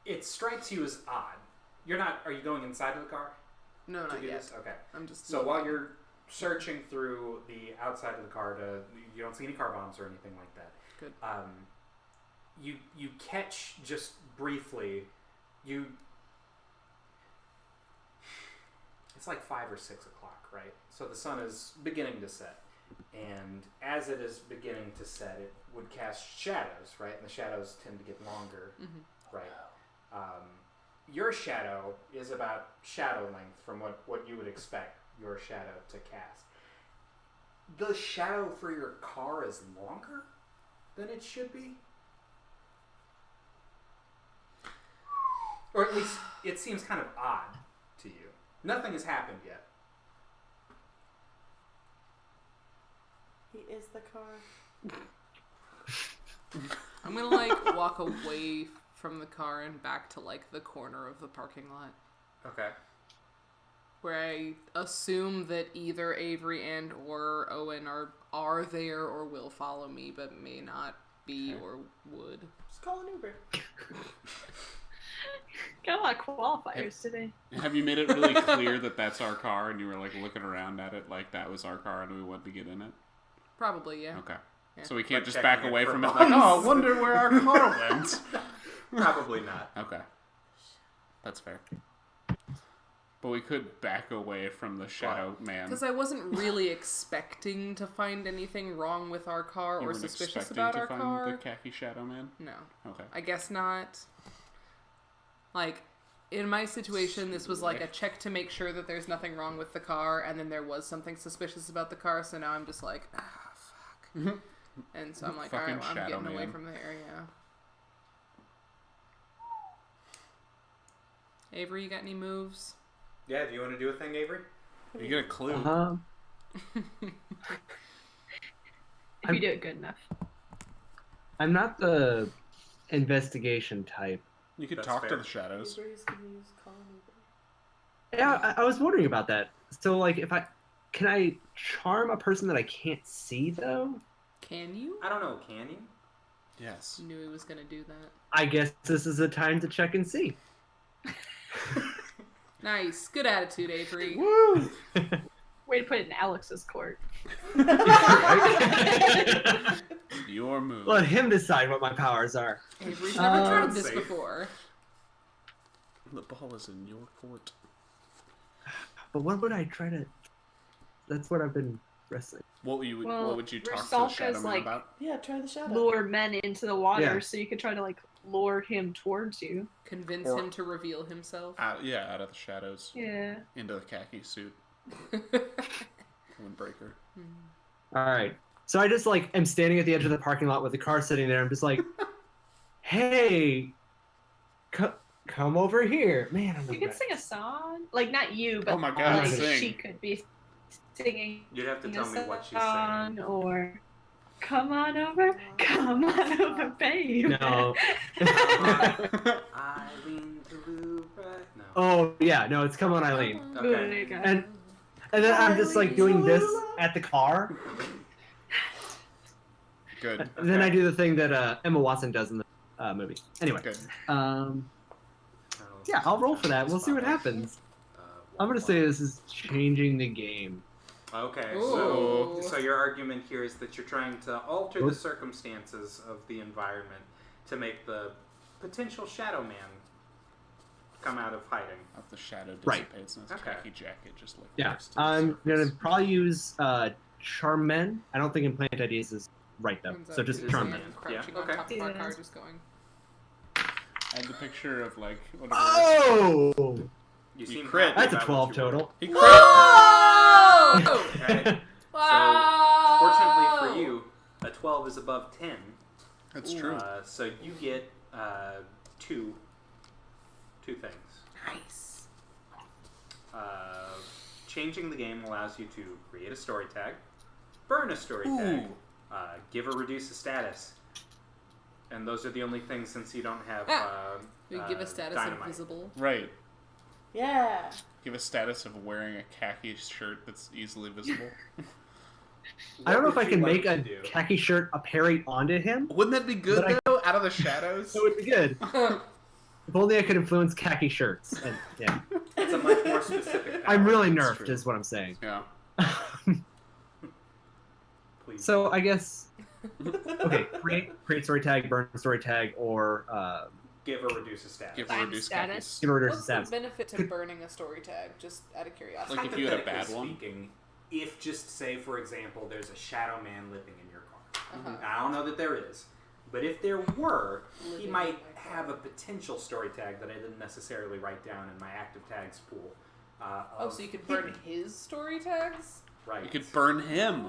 it strikes you as odd. Are you going inside of the car No, to not do yet. this? Okay. I'm just. So while you're searching through the outside of the car, you don't see any car bombs or anything like that. Good. You catch just briefly. It's like 5 or 6 o'clock, right? So the sun is beginning to set, and as it is beginning to set, it would cast shadows, right? And the shadows tend to get longer, right? Your shadow is about shadow length from what you would expect your shadow to cast. The shadow for your car is longer than it should be? Or at least it seems kind of odd to you. Nothing has happened yet. He is the car. I'm gonna like walk away from the car and back to like the corner of the parking lot, Okay. where I assume that either Avery and or Owen are there or will follow me, but may not be or would. Just call an Uber. Got a lot of qualifiers today. Have you made it really clear that that's our car, and you were like looking around at it like that was our car, and we wanted to get in it? Probably, yeah. Okay. Yeah. So we can't Like just back checking it away for from it like, bombs. oh, I wonder where our car went. Probably not. Okay. That's fair. But we could back away from the shadow man. Because I wasn't really expecting to find anything wrong with our car You or weren't suspicious expecting about to our find car. the khaki shadow man? No. Okay. I guess not. Like, in my situation, this was like a check to make sure that there's nothing wrong with the car, and then there was something suspicious about the car, so now I'm just like, fuck. And so I'm like, Fucking alright, well, I'm Shadow getting away Man. from there, yeah. Avery, you got any moves? Yeah, do you want to do a thing, Avery? You get a clue. If you do it good enough. I'm not the investigation type. You could That's talk to fair. the shadows. Uber's gonna use call an Uber. Yeah, I was wondering about that. So, like, can I charm a person that I can't see, though? Can you? I don't know, can you? Yes. Knew he was gonna do that. I guess this is a time to check and see. Nice. Good attitude, Avery. Woo! Way to put it in Alex's court. Your move. Let him decide what my powers are. Avery's never tried this safe. before. The ball is in your court. But what would I try to... That's what I've been wrestling. What would you talk to the Rusalka's shadow man like- about? Yeah, try the shadow. Lure men into the water, Yeah. so you could try to like lure him towards you. Convince Or- him to reveal himself. Out of the shadows. Yeah. Into the khaki suit. Windbreaker. Alright. So I just, like, am standing at the edge of the parking lot with the car sitting there. I'm just like, hey, come over here. Man, I'm You could sing a song. Like, not you, but Oh my God, like, sing. she could be singing You'd have to a tell me what she's song, saying. or come on over, babe. No. Eileen Toulouse, right? No. Oh, yeah. No, it's Come On, Eileen. Ooh, there you go. And then I'm just, like, doing this at the car. Good. And then I do the thing that Emma Watson does in the movie. Anyway. Good. Yeah, I'll roll for that. We'll see what happens. I'm going to say this is changing the game. Okay, Ooh. so your argument here is that you're trying to alter the circumstances of the environment to make the potential Shadow Man come out of hiding. Of the shadow Right. dissipates and his Okay. khaki jacket just like Yeah, lifts to the I'm going to surface. probably use Charm Men. I don't think Implant Ideas is right, though. Turns So out just it is Charm him Men. crouching Yeah, on okay. top of our Yeah. car, just going. I had the picture of like whatever. Oh! You You seem crit. happy That's a about 12 what you rolled. total. He crit. Whoa! Okay. Wow! Fortunately for you, a 12 is above 10. That's true. So you get two things. Nice. Changing the game allows you to create a story tag, burn a story tag, give or reduce a status. And those are the only things since you don't have We give a status dynamite. invisible. Right. Yeah. Give a status of wearing a khaki shirt that's easily visible. I don't know if What I would you can like make a to do? khaki shirt apparate onto him. Wouldn't that be good, But though? Out of the shadows? That would be good. If only I could influence khaki shirts. And, yeah. It's a much more specific. I'm really That's nerfed, true. is what I'm saying. Yeah. Please. So I guess, okay, create story tag, burn story tag, or Give or reduce a status. Give Find a reduced status. give a reduce What's the the stats. benefit to burning a story tag? Just out of curiosity. Like if you had a bad one? Speaking, if just say, for example, there's a shadow man living in your car. Uh-huh. I don't know that there is, but if there were, he Living might in my car. have a potential story tag that I didn't necessarily write down in my active tags pool. Oh, so you could burn his story tags? Right. You could burn him.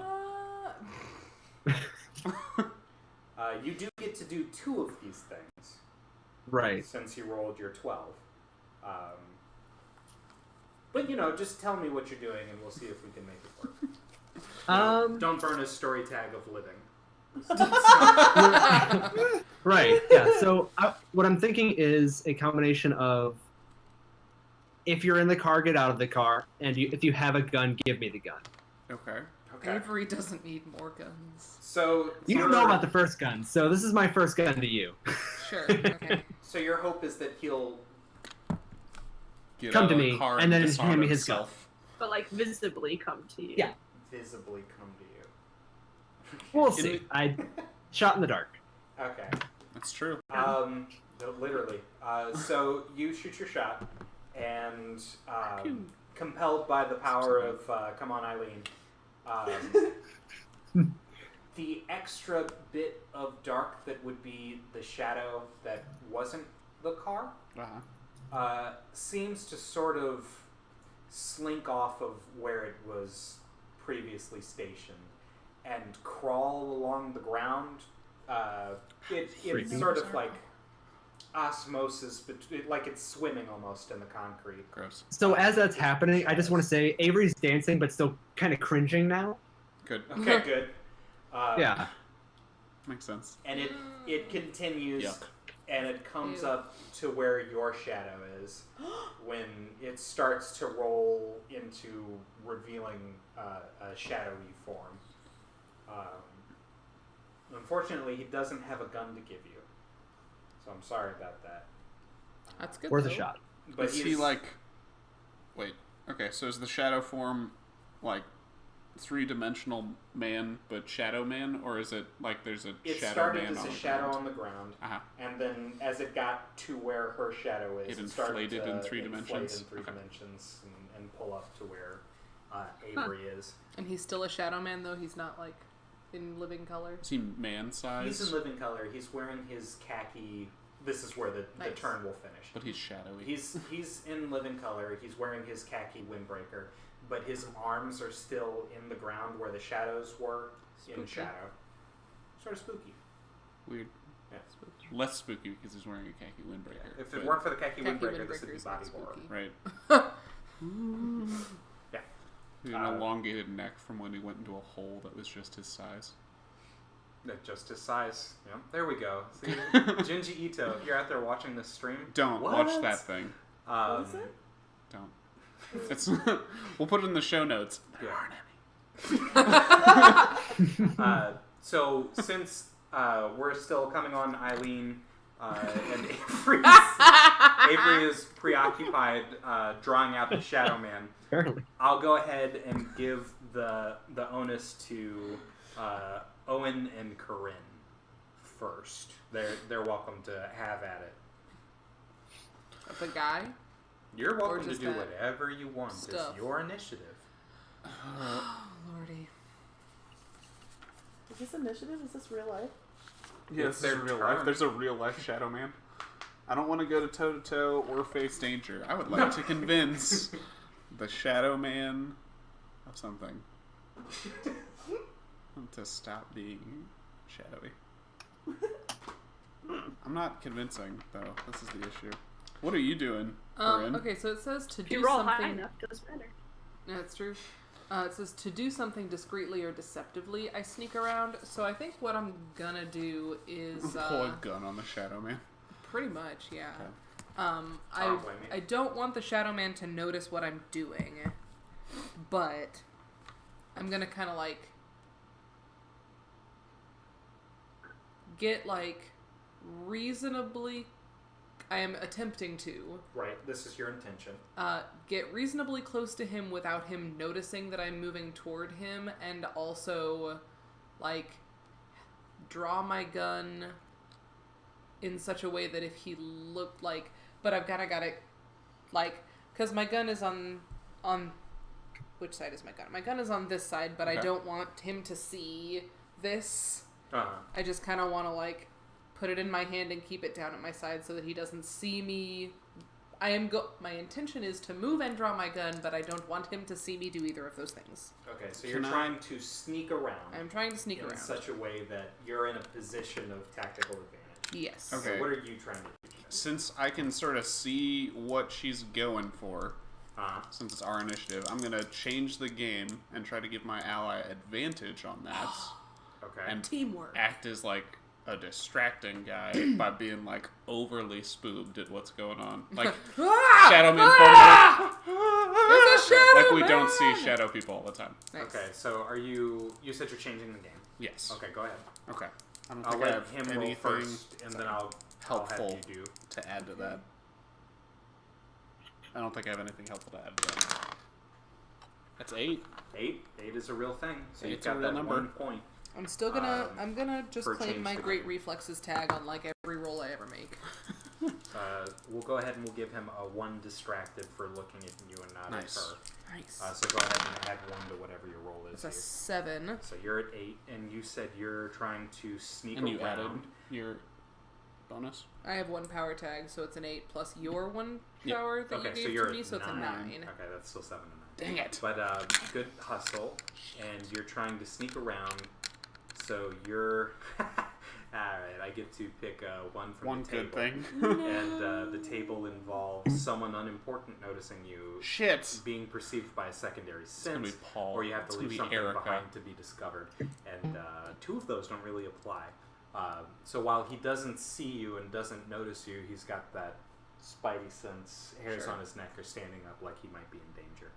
You do get to do 2 of these things. Right. Since you rolled your 12. But, just tell me what you're doing and we'll see if we can make it work. Don't burn a story tag of living. Right. Yeah. So what I'm thinking is a combination of, if you're in the car, get out of the car, and if you have a gun, give me the gun. Okay. Okay. Avery doesn't need more guns. So You don't know about the first gun, so this is my first gun to you. Sure. Okay. So your hope is that he'll Get Come out to of the me, car and then disarm hand me his himself. But like visibly come to you. Yeah. visibly come to you. We'll In see. I shot in the dark. Okay. That's true. No, literally. So you shoot your shot, and compelled by the power of "Come on, Eileen," the extra bit of dark that would be the shadow that wasn't the car seems to sort of slink off of where it was previously stationed and crawl along the ground. It's sort of like osmosis, but like it's swimming almost in the concrete. Gross. So as that's happening, I just want to say Avery's dancing, but still kind of cringing now. Good. Okay, good. Yeah. Makes sense. And it continues, Yuck. and it comes Ew. up to where your shadow is when it starts to roll into revealing a shadowy form. Unfortunately, he doesn't have a gun to give you, so I'm sorry about that. That's good. Worth though. a shot. But Is he like... Wait. Okay, so is the shadow form like 3-dimensional man, but shadow man? Or is it like there's a it shadow started man as on a the shadow ground? on the ground, Uh-huh. and then as it got to where her shadow is, It started inflated to in 3 inflate dimensions? in 3 Okay. dimensions and pull up to where Avery is. And he's still a shadow man, though he's not like in living color. Is he man-sized? He's in living color. He's wearing his khaki. This is where the Nice. turn will finish. But he's shadowy. He's in living color. He's wearing his khaki windbreaker, but his arms are still in the ground where the shadows were in Spooky. shadow. Sort of spooky. Weird. Yeah. Less spooky because he's wearing a khaki windbreaker. If it but- weren't for the khaki Khaki windbreaker, this would be windbreaker's body not horror. spooky. Right. Yeah. He had an elongated neck from when he went into a hole that was just his size. Just his size. Yeah. There we go. See, Junji Ito, if you're out there watching this stream, Don't What? watch that thing. What is it? Don't. It's we'll put it in the show notes. There Yeah. aren't any. So since we're still coming on Eileen, and Avery is preoccupied drawing out the Shadow Man, Apparently. I'll go ahead and give the onus to Owen and Corinne first. They're welcome to have at it. The guy? You're welcome to just do that whatever you want. stuff. It's your initiative. Oh, Lordy. Is this initiative? Is this real life? Yeah, It's this is their real turn. life. There's a real life Shadow Man. I don't want to go to toe to toe or face danger. I would like to convince the Shadow Man of something to stop being shadowy. I'm not convincing though. This is the issue. What are you doing, Corinne? Okay, so it says to If do you roll high something. enough, doesn't matter. Yeah, that's true. It says to do something discreetly or deceptively. I sneak around, so I think what I'm gonna do is Pull a gun on the Shadow Man. pretty much, yeah. Okay. I don't want the Shadow Man to notice what I'm doing, but I'm gonna kind of like get like reasonably. I am attempting to. Right. This is your intention. Get reasonably close to him without him noticing that I'm moving toward him, and also like draw my gun in such a way that if he looked like, but I've got it, like, because my gun is on, which side is my gun? My gun is on this side, but okay. I don't want him to see this. I just kind of want to, like, put it in my hand and keep it down at my side so that he doesn't see me. My intention is to move and draw my gun, but I don't want him to see me do either of those things. Okay, so you're trying to sneak around. I'm trying to sneak around. In such a way that you're in a position of tactical advantage. Yes. Okay. So what are you trying to do? Since I can sort of see what she's going for, since it's our initiative, I'm going to change the game and try to give my ally advantage on that. Okay. And teamwork. Act as, like, a distracting guy by being, like, overly spooked at what's going on. Like, Shadow Man There's a Shadow like, we Man! don't see Shadow people all the time. Nice. Okay, so you said you're changing the game? Yes. Okay, go ahead. Okay. I don't I'll think I let have him roll anything first, and then I'll helpful have you do. to add to that. I don't think I have anything helpful to add to that. That's 8. 8 is a real thing. So you've Eight's a got real that number. 1 point. I'm still gonna, I'm gonna just for claim change my the great game. reflexes tag on, like, every roll I ever make. We'll go ahead and we'll give him a 1 distracted for looking at you and not Nice. at her. Nice. So go ahead and add 1 to whatever your roll is. It's a 7. So you're at 8, and you said you're trying to sneak And around. you added your bonus? I have 1 power tag, so it's an 8 plus your 1 Yep. power that Okay, you so gave you're to me, at so it's a 9. Okay, that's still 7 and 9. Dang it. But good hustle, and you're trying to sneak around. So you're all right. I get to pick one from One the table. good thing. And the table involves someone unimportant noticing you. Shit. Being perceived by a secondary sense, gonna be Paul. or you have to It's leave gonna be something Erica. behind to be discovered. And 2 of those don't really apply. So while he doesn't see you and doesn't notice you, he's got that spidey sense. Hairs on his neck are standing up like he might be in danger.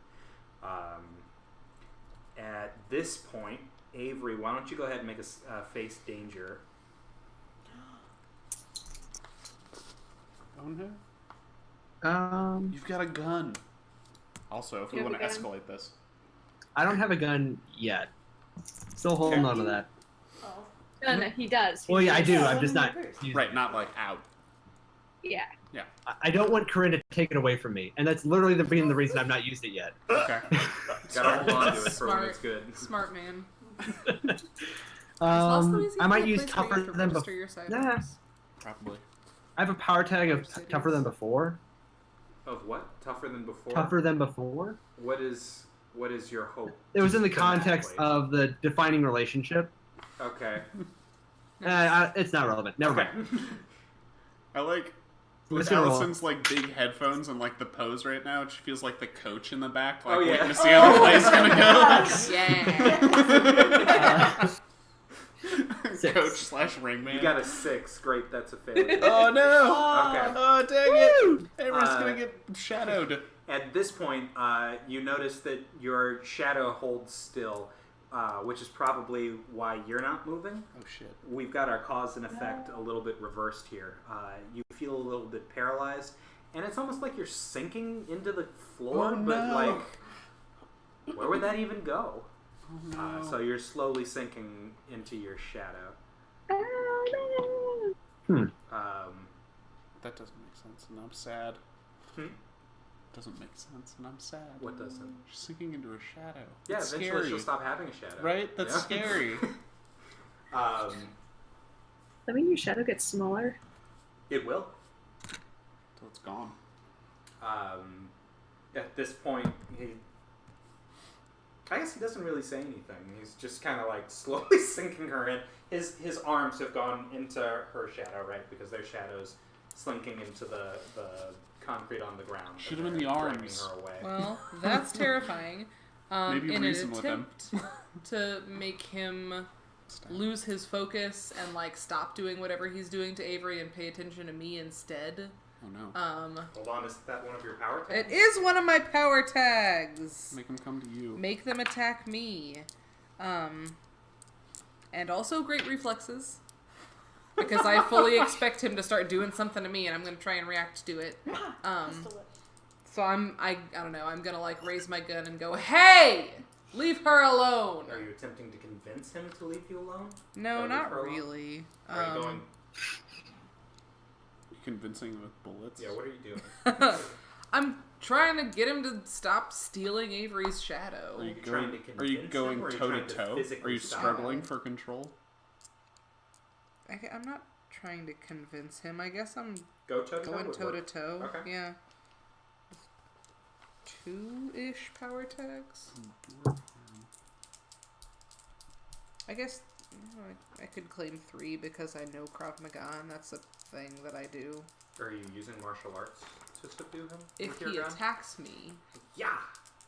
At this point, Avery, why don't you go ahead and make a face danger? Oh no. You've got a gun. Also, if we want to escalate this. I don't have a gun yet. Still holding on to that. Oh. No, he does. Well, yeah, I do. Yeah, I'm just not. Right, not like out. Yeah. Yeah. I don't want Corinne to take it away from me, and that's literally the reason I've not used it yet. Okay. Gotta hold on to it for when it's good. Smart man. I might use tougher than before. Nah. Probably. I have a power tag of tougher than before. Of what? Tougher than before? Tougher than before? What is your hope? It was in the context of the defining relationship. Okay. It's not relevant. Never mind. I like with Allison's like big headphones and like the pose right now. She feels like the coach in the back, like waiting to see how the play's gonna go. Yeah. Coach / ringman. You got a 6. Great, that's a failure. Oh no! Okay. Oh dang it! Everyone's gonna get shadowed. At this point, you notice that your shadow holds still, which is probably why you're not moving. Oh shit. We've got our cause and effect a little bit reversed here. You feel a little bit paralyzed, and it's almost like you're sinking into the floor, but like, where would that even go? Oh, no. So you're slowly sinking into your shadow. That doesn't make sense, and I'm sad. Doesn't make sense, and I'm sad. What doesn't? She's sinking into a shadow. Yeah, That's eventually scary. she'll stop having a shadow. Right? That's scary. Does that mean your shadow gets smaller? It will. Till it's gone. At this point, I guess he doesn't really say anything. He's just kind of like slowly sinking her in. His arms have gone into her shadow, right? Because their shadows slinking into the concrete on the ground. Should have been the arms. Her away. Well, that's terrifying. Maybe in reason an with him. attempt to make him lose his focus and like stop doing whatever he's doing to Avery and pay attention to me instead, Oh no. Hold on, isn't that one of your power tags? It is one of my power tags. Make them come to you. Make them attack me. And also great reflexes. Because I fully expect him to start doing something to me, and I'm going to try and react to it. So I don't know, I'm going to like raise my gun and go, hey! Leave her alone! Are you attempting to convince him to leave you alone? No, not really. Are you going... Convincing with bullets? Yeah, what are you doing? I'm trying to get him to stop stealing Avery's shadow. Are you trying to convince Are you going him, or toe to toe? Are you stop struggling him? for control? I'm not trying to convince him. I guess I'm Go toe to toe. going toe to toe. Okay. Yeah. 2-ish power tags. I guess I could claim 3 because I know Krav Maga, and that's a thing that I do. Are you using martial arts to subdue him? If with he your gun? attacks me Yeah.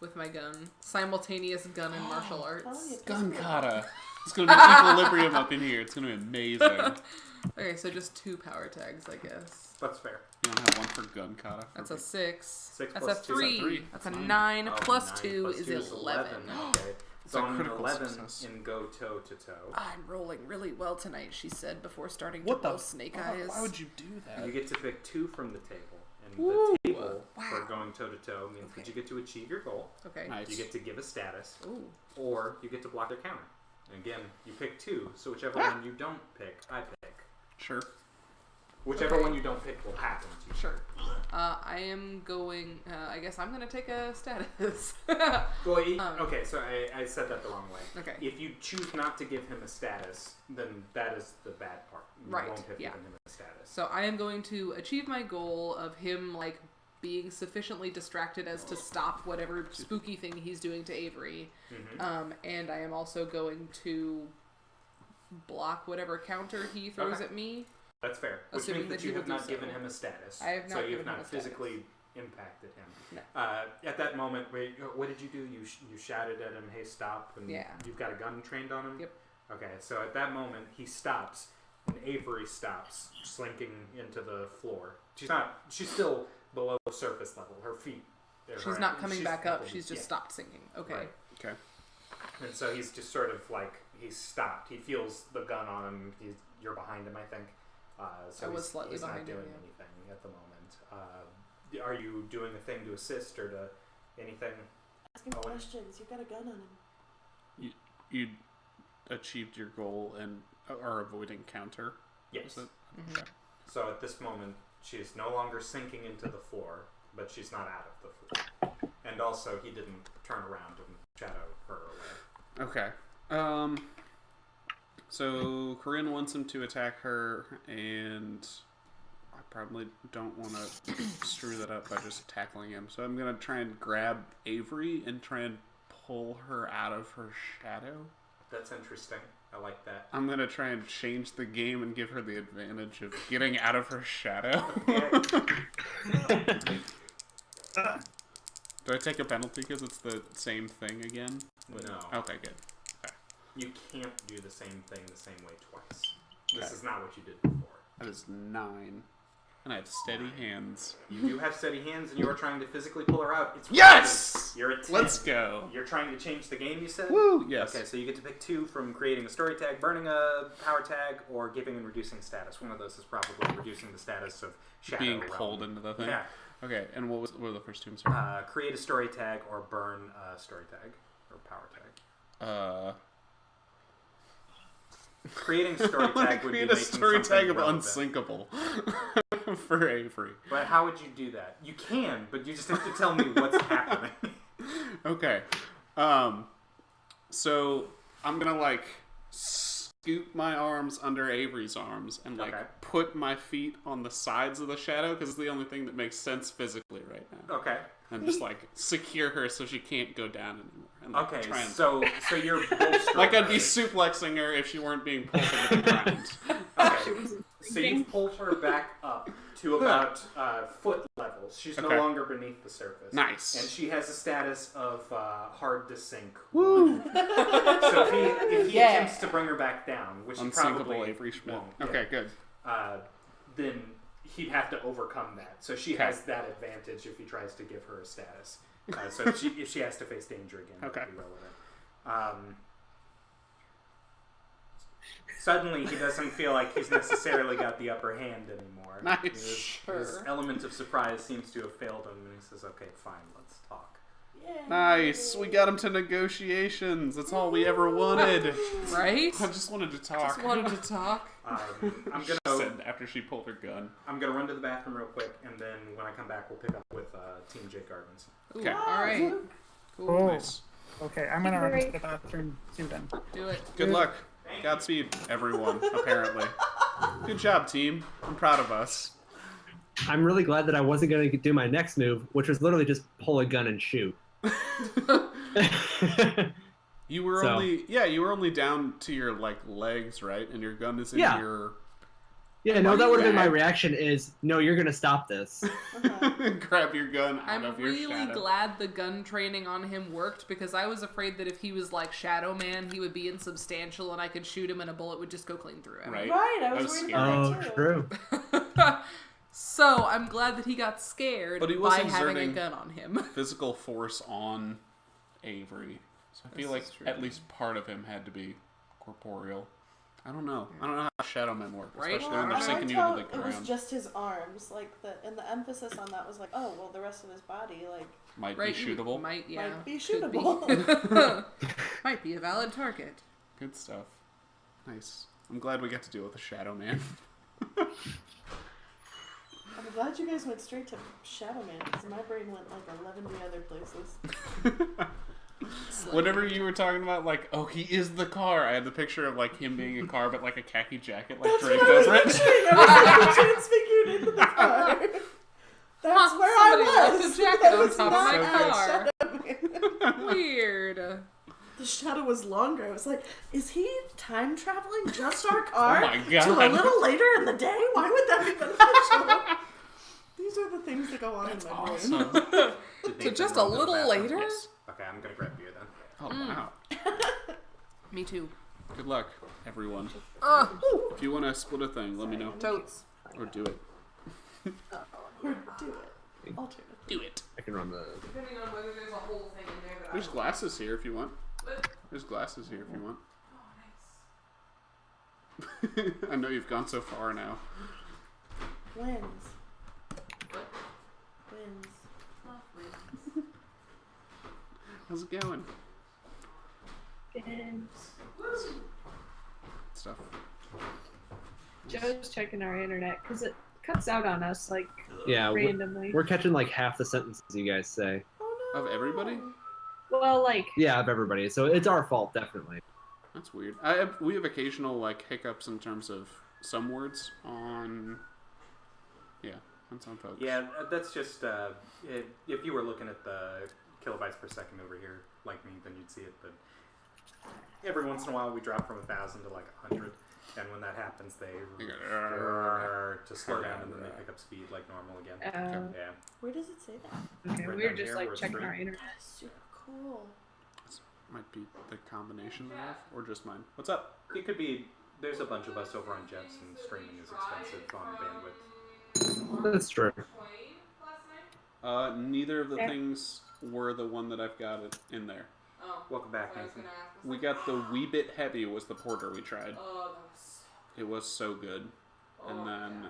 with my gun, simultaneous gun and martial arts. Gun kata. It's going to be equilibrium up in here. It's going to be amazing. Okay, so just 2 power tags, I guess. That's fair. You don't have one for gun kata? That's a 6. 6 That's plus a 2 is 3. That's a 9. Nine. 9 Oh, plus 9 2 plus is 2 11. Okay. It's So a on an critical 11 success. in go toe to toe. I'm rolling really well tonight, she said before starting to What the blow snake eyes. Why would you do that? You get to pick 2 from the table. And Ooh. the table Wow. for going toe to toe means that you get to achieve your goal. Okay. Nice. You get to give a status. Ooh. Or you get to block their counter. And again, you pick 2, so whichever one you don't pick, I pick. Sure. Whichever Okay. one you don't pick will happen to you. Sure. I am going. I guess I'm gonna take a status. Okay, so I said that the wrong way. Okay. If you choose not to give him a status, then that is the bad part. You Right, won't have yeah. given him a status. So I am going to achieve my goal of him like being sufficiently distracted as to stop whatever spooky thing he's doing to Avery. Mm-hmm. And I am also going to block whatever counter he throws Okay. at me. That's fair. Which Assuming means that that you you will have do not so. given him a status. I have not So you given have him not a status. physically impacted him. No. At that moment, wait, what did you do? You shouted at him, "Hey, stop!" And Yeah. you've got a gun trained on him. Yep. Okay, so at that moment, he stops, and Avery stops, slinking into the floor. She's still below surface level. Her feet. She's not coming back up. she's She's just stopped singing. Okay. Right. Okay. And so he's just sort of like, he's stopped. He feels the gun on him. You're behind him, I think. So I was he's slightly not behind him, doing yeah. anything at the moment. Are you doing a thing to assist or to anything? Ask him Owen? questions. You've got a gun on him. You achieved your goal and are avoiding counter. Yes. Is it? Mhm. Okay. So at this moment, she's no longer sinking into the floor, but she's not out of the floor. And also, he didn't turn around and shadow her away. Okay. So Corinne wants him to attack her, and I probably don't want to screw that up by just tackling him. So I'm gonna try and grab Avery and try and pull her out of her shadow. That's interesting. I like that. I'm gonna try and change the game and give her the advantage of getting out of her shadow. Do I take a penalty because it's the same thing again? No. Okay, good. You can't do the same thing the same way twice. This Okay. is not what you did before. That is 9. And I have steady hands. You do have steady hands, and you are trying to physically pull her out. It's Yes! You're at 10. Let's go. You're trying to change the game, you said? Woo! Yes. Okay, so you get to pick 2 from creating a story tag, burning a power tag, or giving and reducing status. One of those is probably reducing the status of Shadow Being Realm. pulled into the thing. Yeah. Okay, and what were the first two? I'm sorry. Create a story tag or burn a story tag or power tag. Creating a story tag would be create making a story tag of relevant. unsinkable for Avery. But how would you do that? You can, but you just have to tell me what's happening. Okay. So I'm gonna scoop my arms under Avery's arms and Okay. put my feet on the sides of the shadow because it's the only thing that makes sense physically right now. Okay. And just secure her so she can't go down anymore. And, Okay, try and, so you're bolstering like I'd be her. suplexing her if she weren't being pulled into the ground. Okay. So you pulled her back up to about foot levels. She's Okay. no longer beneath the surface. Nice. And she has a status of hard to sink. Woo! So if he Yeah. attempts to bring her back down, which he Unsinkable probably Avery Schmidt. won't, yeah, Okay, good. then he'd have to overcome that. So she has that advantage if he tries to give her a status. So if she has to face danger again, that would be relevant. Suddenly, he doesn't feel like he's necessarily got the upper hand anymore. Nice. His element of surprise seems to have failed him, and he says, "Okay, fine, let's talk." Yay. Nice. We got him to negotiations. That's all we ever wanted. Right? I just wanted to talk. Just wanted to talk. I'm She gonna said after she pulled her gun. I'm gonna run to the bathroom real quick, and then when I come back, we'll pick up with Team Jake Gardens. Okay. All right. Cool. Oh. Nice. Okay, I'm gonna run to the bathroom too then. Do it. Good luck. Godspeed, everyone, apparently. Good job, team. I'm proud of us. I'm really glad that I wasn't going to do my next move, which was literally just pull a gun and shoot. You were only down to your legs, right? And your gun is in your Yeah, no, that would have been my reaction is, no, you're going to stop this. grab your gun out I'm of your really shadow. glad the gun training on him worked because I was afraid that if he was like Shadow Man, he would be insubstantial and I could shoot him and a bullet would just go clean through him. Right? Right, I was worried about that too. True. So I'm glad that he got scared But he was by having a exerting gun on him. physical force on Avery. So I feel like is true. at least part of him had to be corporeal. I don't know how Shadow Men work, Right? especially when they're I sinking you thought into the it was ground. just his arms, and the emphasis on that was like, oh, well, the rest of his body, Might Right? be shootable. Might be might be could be. shootable. Might be a valid target. Good stuff. Nice. I'm glad we got to deal with the Shadow Man. I'm glad you guys went straight to Shadow Man, because my brain went 11 other places. Whenever you were talking about he is the car, I had the picture of him being a car, but a khaki jacket, That's draped what I was over it. picturing. I was transfigured into the car. That's where somebody I left was. a jacket That on was top of not my at car. Weird. The shadow was longer. I was like, is he time traveling just our car Oh my to God. a little later in the day? Why would that be beneficial? These are the things that go on in my brain. Awesome. So just a little later? Yes. Okay, I'm gonna grab beer then. Oh, wow. Me too. Good luck, everyone. Ugh. If you want to split a thing, let me know. Totes. Or do it. Or do it. Alternate. Do it. I can run the... Depending on whether there's a whole thing in there that There's glasses here if you want. What? There's glasses here if you want. Oh, nice. I know you've gone so far now. Wins. What? Wins. How's it going? And Stuff. Joe's checking our internet because it cuts out on us Yeah, randomly. we're catching half the sentences you guys say. Oh no. Of everybody? Well, Yeah, of everybody. So it's our fault, definitely. That's weird. We have occasional hiccups in terms of some words on some folks. Yeah, that's just if you were looking at the kilobytes per second over here, like me, then you'd see it. But every once in a while, we drop from 1,000 to 100, and when that happens, they to slow down and then they pick up speed like normal again. Yeah. Where does it say that? okay, Right we were down just here where it's checking green. our internet. That's super cool. Might be the combination thereof, or just mine. What's up? It could be. There's a bunch of us over on Jeff's, and streaming is expensive on bandwidth. That's true. Neither of the Yeah. things were the one that I've got it in there. Oh. Welcome back, Nathan. We got the wee bit heavy was the porter we tried. Oh, that was It was so good. And then,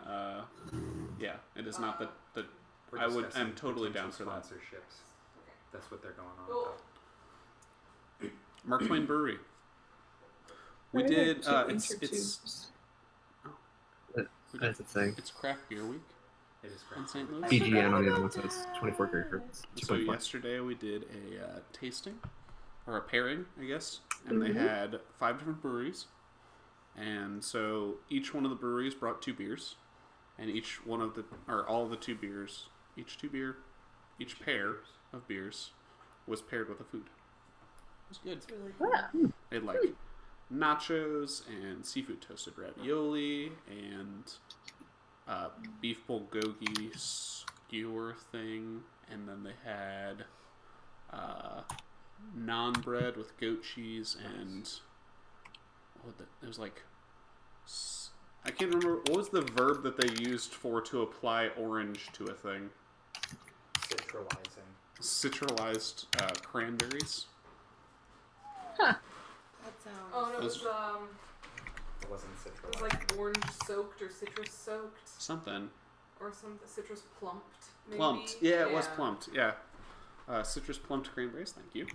it is not that We're I'm discussing totally down for potential that. sponsorships. That's what they're going on Cool. about. Mark Twain Brewery. We Where are did. the two It's intertubes? That's a thing. it's craft beer week It is in great. St. Louis. BGN on the other one, so it's 24 grapefruits. So yesterday we did a tasting, or a pairing, I guess, and Mm-hmm. they had 5 different breweries, and so each one of the breweries brought 2 beers, and each one of the, or all the 2 beers, each pair of beers was paired with a food. It was good. It's really cool. Yeah. They had nachos and seafood toasted ravioli and beef bulgogi skewer thing, and then they had naan bread with goat cheese and it was I can't remember, what was the verb that they used to apply orange to a thing? Citralizing. Citralized cranberries? That sounds. Oh no, Those- It wasn't it citralizing. was like orange soaked or citrus soaked Something. or some citrus plumped. Maybe. Plumped. Yeah, it was plumped. Yeah. Citrus plumped cranberries, thank you.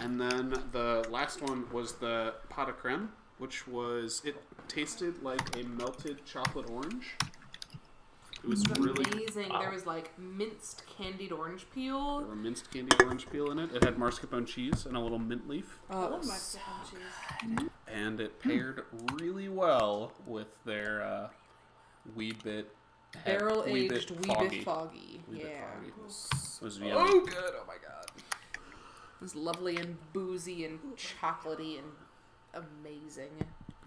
And then the last one was the pot de creme, which was, it tasted like a melted chocolate orange. It was It was really amazing. There was like minced candied orange There peel. were minced candied orange peel in it. It had mascarpone cheese and a little mint leaf. I love mascarpone cheese. And it paired really well with their wee bit Barrel wee aged bit wee foggy. bit foggy. Wee bit Yeah. foggy. It was yummy. Oh good, oh my god. It was lovely and boozy and chocolatey and amazing.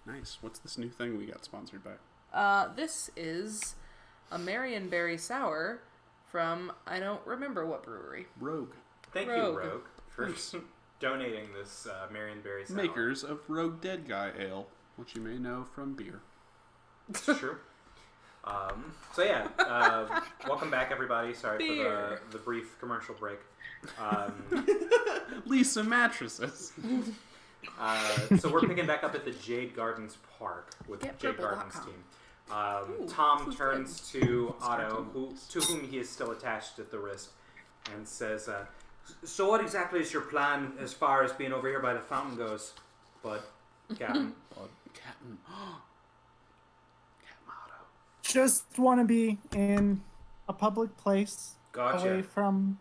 Nice. What's this new thing we got sponsored by? This is a Marionberry Sour from, I don't remember what brewery. Rogue. Thank Rogue. you, Rogue, for donating this Marionberry sour. Makers of Rogue Dead Guy Ale, which you may know from beer. It's true. So yeah, welcome back, everybody. Sorry Beer. for the brief commercial break. Lisa Mattresses. So we're picking back up at the Jade Gardens Park with Get Jade purple.com. Gardens team. Ooh, Tom who's turns to Otto, to whom he is still attached at the wrist, and says, "So what exactly is your plan as far as being over here by the fountain goes, bud, Captain?" Captain. Captain Otto. Just want to be in a public place, Gotcha. away from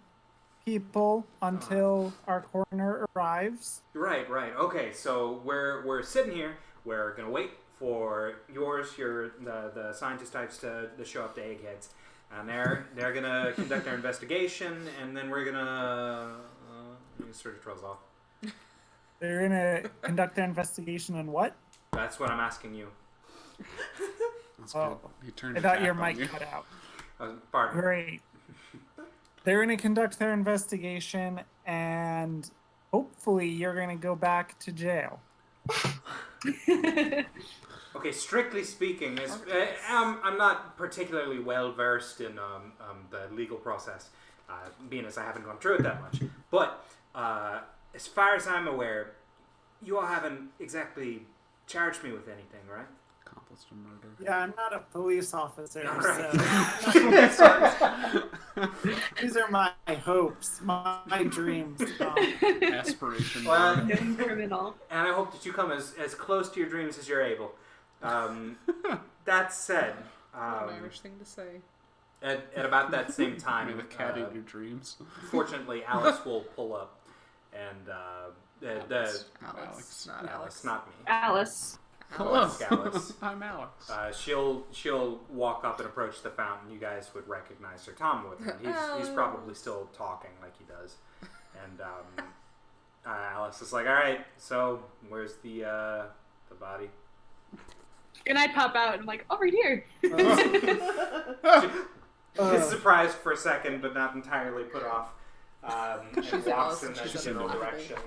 people until our coroner arrives. Right. Okay, so we're sitting here. We're gonna wait for the scientist types to show up to Eggheads, and they're gonna conduct their investigation, and then we're gonna he sort of trails off. They're gonna conduct their investigation on what? That's what I'm asking you. That's Oh. good. He turned I his thought back your on mic you. cut out. Pardon. Great. They're gonna conduct their investigation, and hopefully you're gonna go back to jail. Okay, strictly speaking, I'm not particularly well versed in the legal process, being as I haven't gone through it that much. But as far as I'm aware, you all haven't exactly charged me with anything, right? Accomplished a murder. Yeah, I'm not a police officer, All so these are my hopes, my dreams. Aspiration. Well, murder. Young criminal. and I hope that you come as close to your dreams as you're able. That said, An Irish thing to say. at about that same time, May the cat eat your dreams. fortunately, Alice will pull up, and Alex. Alex, not Alex, Alex. not me. Alice. Hello. Alice. I'm Alex. She'll walk up and approach the fountain. You guys would recognize her. Tom wouldn't. He's probably still talking like he does. And Alice is like, "All right, so where's the body?" And I pop out and I'm like, over here. He's surprised for a second, but not entirely put off. And She's walks Alice, in and that she's general unbelievable. direction.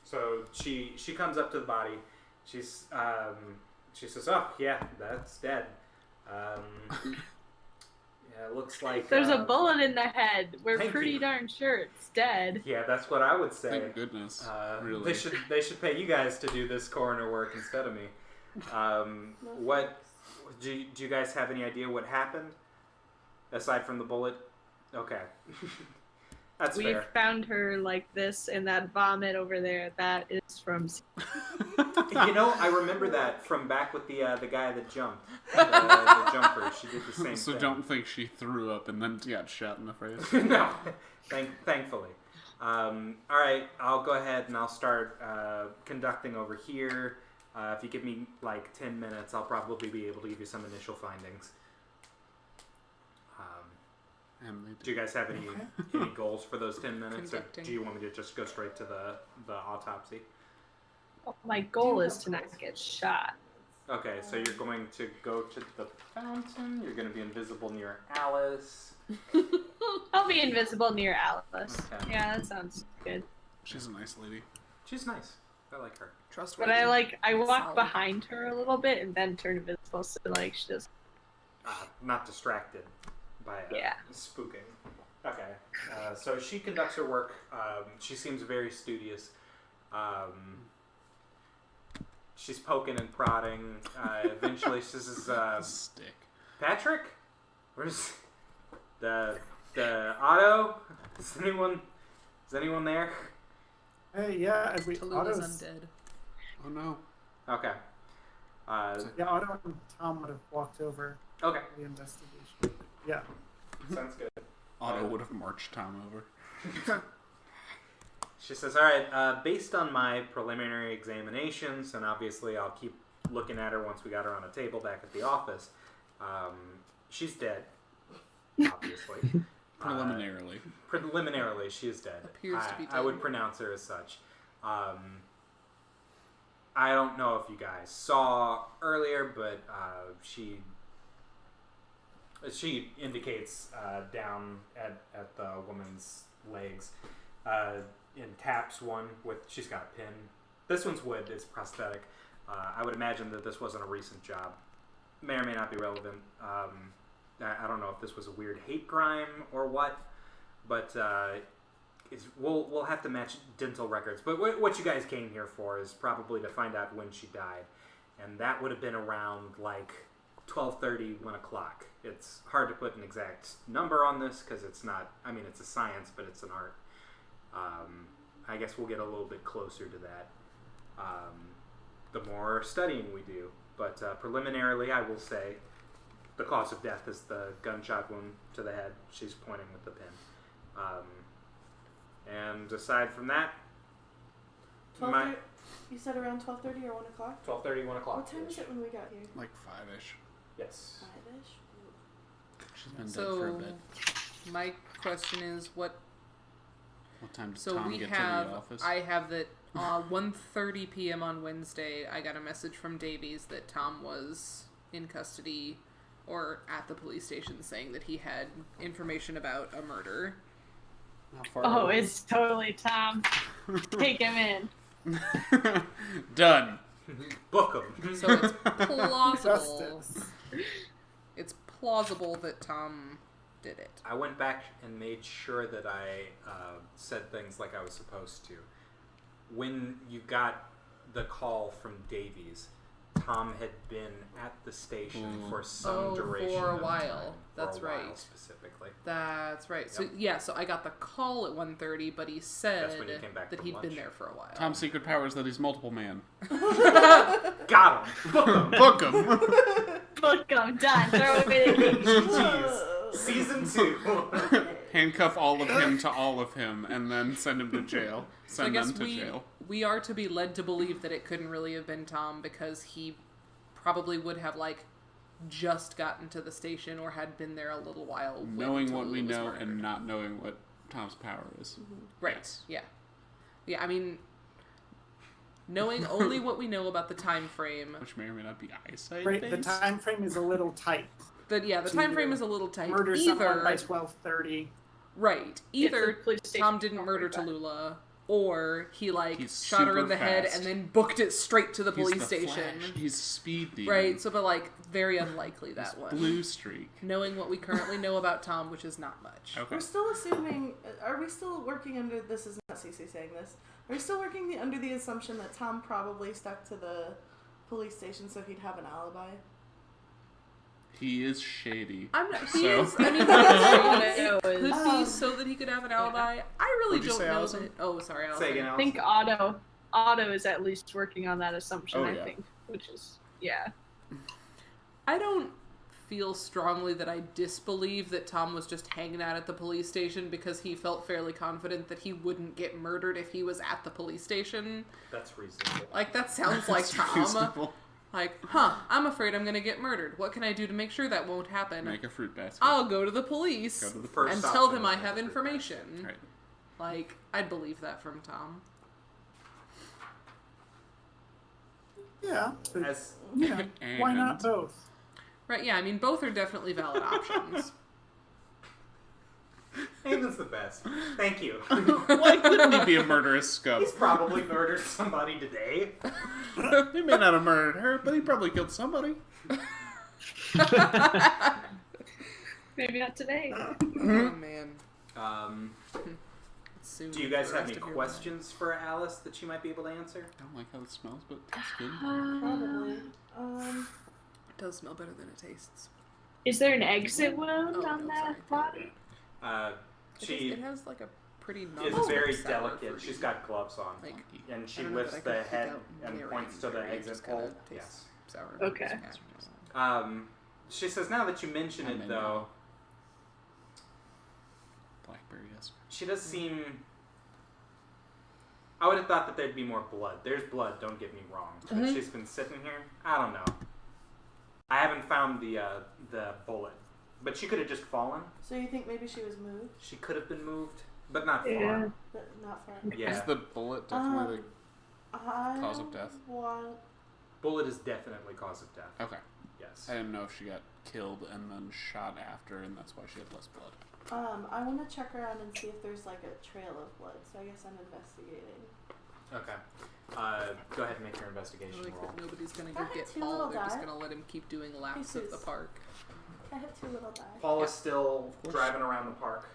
So she comes up to the body. She says, "Oh yeah, that's dead. Yeah, it looks like There's a bullet in the head. We're thank pretty you. darn sure it's dead. Yeah, that's what I would say. Thank goodness. Really. They should pay you guys to do this coroner work instead of me. What do you guys have any idea what happened aside from the bullet? Okay, that's We fair. found her like this, and that vomit over there, that is from... You know, I remember that from back with the guy that jumped, the jumper. She did the same So thing. don't think she threw up and then got shot in the face. No, thankfully. All right, I'll go ahead and I'll start conducting over here. If you give me like 10 minutes, I'll probably be able to give you some initial findings. Emily, Do you guys have any goals for those 10 minutes, or Conducting. do you want me to just go straight to the autopsy? My goal is to not get shot. Okay, so you're going to go to the fountain. You're going to be invisible near Alice. I'll be invisible near Alice. Okay. Yeah, that sounds good. she's a nice lady. She's nice. I like her. Trustworthy. But I walk Solid. behind her a little bit and then turn invisible so like she doesn't. Not distracted by spooking. Okay, so she conducts her work. She seems very studious. She's poking and prodding. Eventually, she says, Stick. "Patrick, where's the auto? Is anyone there?" Hey, yeah, we Tallulah's Otto's, undead. Oh no. Okay. yeah, Otto and Tom would have walked over Okay. for the investigation. Yeah. Sounds good. Otto would have marched Tom over. She says, all right, based on my preliminary examinations, and obviously I'll keep looking at her once we got her on a table back at the office, she's dead, obviously. Preliminarily. Preliminarily, she is dead. Appears to be I would dead. pronounce her as such. I don't know if you guys saw earlier, but she indicates down at the woman's legs and taps one with, she's got a pin. This one's wood, it's prosthetic. I would imagine that this wasn't a recent job. May or may not be relevant. I don't know if this was a weird hate crime or what, but we'll have to match dental records. But what you guys came here for is probably to find out when she died, and that would have been around like 12:30, 1 o'clock. It's hard to put an exact number on this because it's not. I mean, it's a science, but it's an art. I guess we'll get a little bit closer to that the more studying we do. But preliminarily, I will say the cause of death is the gunshot wound to the head. She's pointing with the pin. And aside from that, 12:30. You said around 12:30 or 1 o'clock. 12:30, 1 o'clock. What time is it when we got here? Like 5-ish. Yes. 5ish. She's been dead So, for a bit. my question is, what What time does So Tom we get have, to the office? I have that 1:30 p.m. on Wednesday, I got a message from Davies that Tom was in custody or at the police station saying that he had information about a murder. How far Oh, away? it's totally Tom. Take him in. Done. Book them. So it's plausible. Justice. It's plausible that Tom did it. I went back and made sure that I said things like I was supposed to. When you got the call from Davies, Tom had been at the station for some duration for a of while. time. That's for a while right. Specifically. That's right. So Yep. yeah, so I got the call at 1:30, but he said That's when he came back that from he'd been lunch. there for a while. Tom's secret power is that he's multiple man. Got him. Book him. Book him. Book him. Done. Throw away the key. Jeez. Season 2. Handcuff all of him to all of him, and then send him to jail. So I Send guess them to jail. we are to be led to believe that it couldn't really have been Tom because he probably would have like just gotten to the station or had been there a little while. when Knowing what we Tallulah was know murdered. and not knowing what Tom's power is. Right. Yes. Yeah. Yeah. I mean, knowing only what we know about the time frame. Which may or may not be eyesight Right, the based. time frame is a little tight. The time frame is a little tight. Murder someone Either by 12:30. right. Either It's a police station Tom didn't call murder right back. Tallulah, or he like He's shot her in super the head fast. and then booked it straight to the He's police the station. Flash. He's Speed Demon. Right. So, but like very unlikely that one. Blue Streak. Knowing what we currently know about Tom, which is not much. Okay. We're still assuming. Are we still working under? This is not Cece saying this. Are we still working under the assumption that Tom probably stuck to the police station so he'd have an alibi? He is shady. I'm not. He So- is. I mean, I it could be so that he could have an alibi. I really What'd you don't say, know Allyson? that. Oh, sorry, Allyson. Say again, I think Otto is at least working on that assumption, Oh, I yeah. think. Which is, yeah. I don't feel strongly that I disbelieve that Tom was just hanging out at the police station because he felt fairly confident that he wouldn't get murdered if he was at the police station. That's reasonable. Like, that sounds like That's Tom. reasonable. Like, I'm afraid I'm gonna get murdered. What can I do to make sure that won't happen? Make a fruit basket. I'll go to the police Go to the First and option tell is them I make a have fruit information. Right. Like, I'd believe that from Tom. Yeah, but, As you know, why not And- both? Right, yeah, I mean, both are definitely valid options. Nathan's the best. Thank you. Why couldn't he be a murderous scum? He's probably murdered somebody today. He may not have murdered her, but he probably killed somebody. Maybe not today. Oh man. Do you guys have any questions for Alice that she might be able to answer? I don't like how it smells, but that's good. Probably. It does smell better than it tastes. Is there an exit wound Oh, on no, that sorry. body? She It has like a pretty is very sour delicate. fruity. She's got gloves on. Like, And she I don't know lifts that I the could pick head out and mirroring points to the very, exit just kinda hole. tastes Yes. sour. Okay. She says, now that you mention it, though, Blackberry, yes. she does seem... I would have thought that there'd be more blood. There's blood, don't get me wrong. But she's been sitting here. I don't know. I haven't found the bullet. But she could have just fallen. So you think maybe she was moved, She could have been moved, but not Yeah. far. but not far? Yeah. Is the bullet definitely I Cause of death? Want... Bullet is definitely cause of death. Okay. Yes. I didn't know if she got killed and then shot after, and that's why she had less blood. I want to check around and see if there's like a trail of blood. So I guess I'm investigating. Okay. Go ahead and make your investigation I like roll. that nobody's gonna I go have get 2 Paul. little They're just die. gonna let him keep doing laps of the Jesus. park. I have 2 little die. Paul is still driving around the park.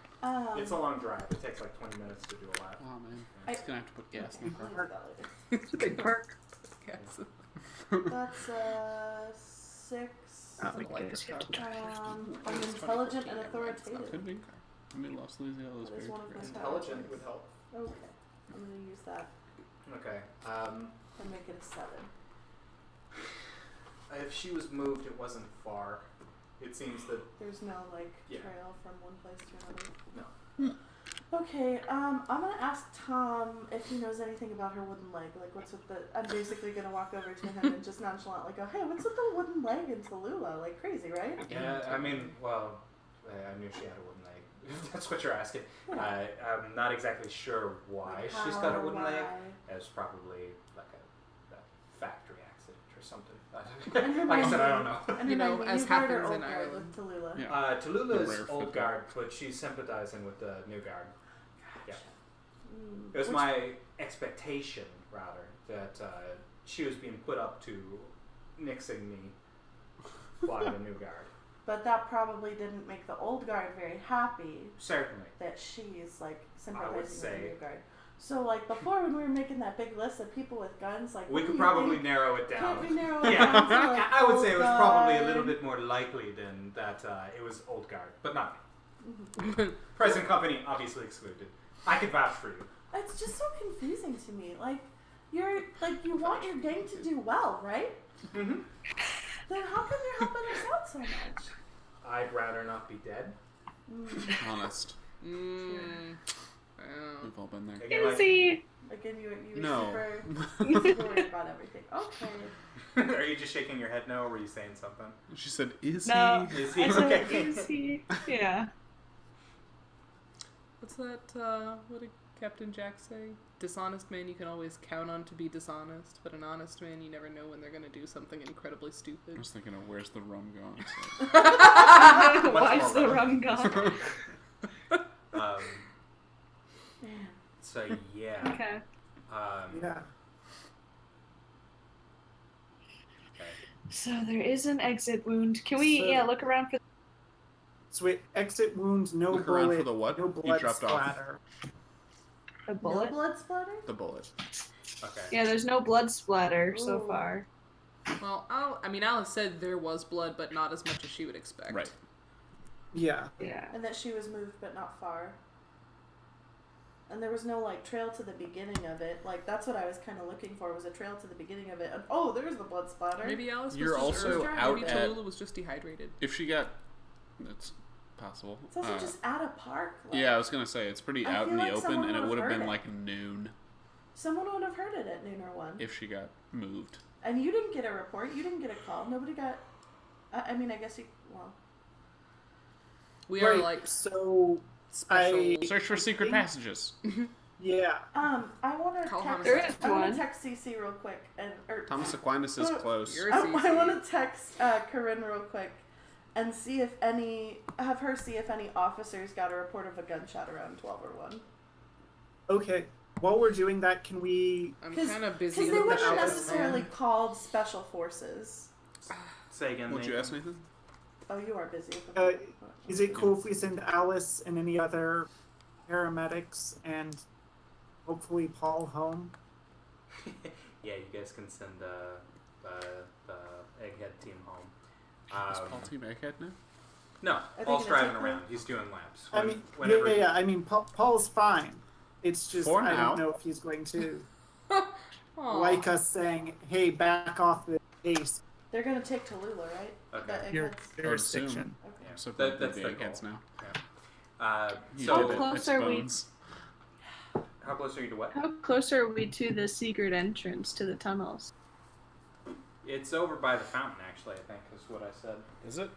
It's a Um, long drive. It takes like 20 minutes to do a lap. Oh man, I- he's gonna have to put gas in the I'll car. use that later. It's a big park. Yes. That's 6. Oh my goodness, you have to I'm intelligent and authoritative. Could be. I mean, Los Louisiattle is That is very one of my progressive. Intelligent would help. Okay, I'm gonna use that Okay. and make it a 7. If she was moved, it wasn't far. It seems that There's no like Yeah. trail from one place to another. No. Okay, I'm gonna ask Tom if he knows anything about her wooden leg. Like, what's with the? I'm basically gonna walk over to him and just nonchalantly go, "Hey, what's with the wooden leg in Tallulah? Like crazy, right?" Yeah, I mean, well, I knew she had a wooden leg. If that's what you're asking. I'm not exactly sure why Like she's how got a or wooden leg. why. It's probably like a factory accident or something. And Like I said, I remind don't know. me- and You know, remind me, as you guard or happens in old guard Ireland. with Tallulah. Yeah. Tallulah The is rare old football. guard, but she's sympathizing with the new guard. Yeah. Mm, It was which- my expectation, rather, that she was being put up to nixing me by the new guard. But that probably didn't make the old guard very happy Certainly. that she's like say- sympathizing with the new guard. So like before when we were making that big list of people with guns, like We what could do you probably think? narrow it Can't down. we narrow it Yeah, down to like I would say it old was probably a guard? little bit more likely than that it was old guard, but not me. Mhm. Present company obviously excluded. I could vouch for you. It's just so confusing to me. Like you're like you want your gang to do well, right? Mm-hmm. Then how come you're helping us out so much? I'd rather not be dead. Mm. Honest. Mm. Well, We've all been there. Again, like, Easy. Again, you were No. super worried about everything. Okay. are you just shaking your head no, or were you saying something? She said, "Is No. he?" Is he I said, okay? easy. Yeah. what's that? What did Captain Jack say? Dishonest man you can always count on to be dishonest, but an honest man you never know when they're gonna do something incredibly I stupid. was thinking of where's the rum gone. So. Why's more the rum. rum gone? Man. So yeah. Okay. Yeah. Okay. So there is an exit wound. Can we, So- look around for... So wait, exit wound, no Look bullet, around for the what? no You blood dropped off. splatter. a No bullet? blood splatter? The bullet. Okay. Yeah, there's no blood splatter so Ooh. far. Well, Alice said there was blood, but not as much as she would expect. Right. Yeah. Yeah. And that she was moved but not far. And there was no like trail to the beginning of it. Like that's what I was kind of looking for was a trail to the beginning of it. And, oh, there's the blood splatter. Maybe Alice was You're just also maybe out at- Tallulah was just dehydrated. If she got, that's possible. It's also just at a park. Like, Yeah, I was gonna say it's pretty I out feel in the like open, someone and it would've would have been heard it. like noon Someone would have heard it at noon or 1. if she got moved. And you didn't get a report. You didn't get a call. Nobody got. I mean, I guess you. Well, We are Right, like so special. Search for secret passages. yeah. I want to Call text. There is I want one. to text CC real quick and or Thomas Aquinas is close. You're- I want to text Corinne real quick and have her see if any officers got a report of a gunshot around 12 or 1. Okay. While we're doing that, can we... I'm kind of busy Because they with wouldn't the necessarily called special forces. Say again. Would you Nathan. ask Nathan? Oh, you are busy. Is it cool if we send Alice and any other paramedics and hopefully Paul home? Yeah, you guys can send the Egghead team home. Is Paul Team Egghead now? No, think Paul's in a driving tech around. room? He's doing laps. I mean, Whenever yeah. I mean, Paul's fine. It's just For I now. don't know if he's going to Aw. like us saying, "Hey, back off the base." They're going to take Tallulah, right? Okay. The Your Eggheads? jurisdiction. Okay. Yeah. So probably that's the the Eggheads goal. now. You So did it. close It's are we? bones. how close are you to what? How close are we to the secret entrance to the tunnels? It's over by the fountain, actually. I think is what I said. Is it?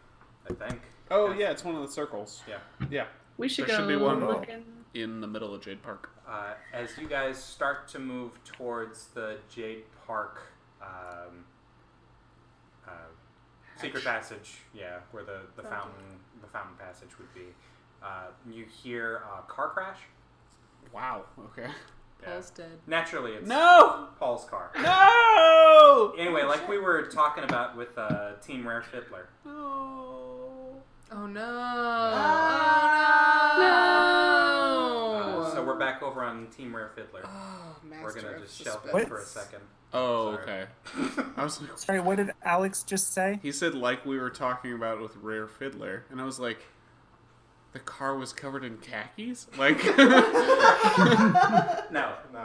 I think. Oh, yeah, it's one of the circles. Yeah. Yeah. We should There go should be one look in. in the middle of Jade Park. As you guys start to move towards the Jade Park secret passage, yeah, where the fountain passage would be, you hear a car crash. Wow. Okay. Paul's dead. Naturally, it's No! Paul's car. No! Anyway, like we were talking about with Team Rare Fiddler. No. Oh no! No! So we're back over on Team Rare Fiddler. Oh, master We're gonna of just shelve that suspense. for a second. Oh, Sorry. okay. I was like, Sorry, what did Alex just say? he said like we were talking about with Rare Fiddler, and I was like, the car was covered in khakis? Like, No,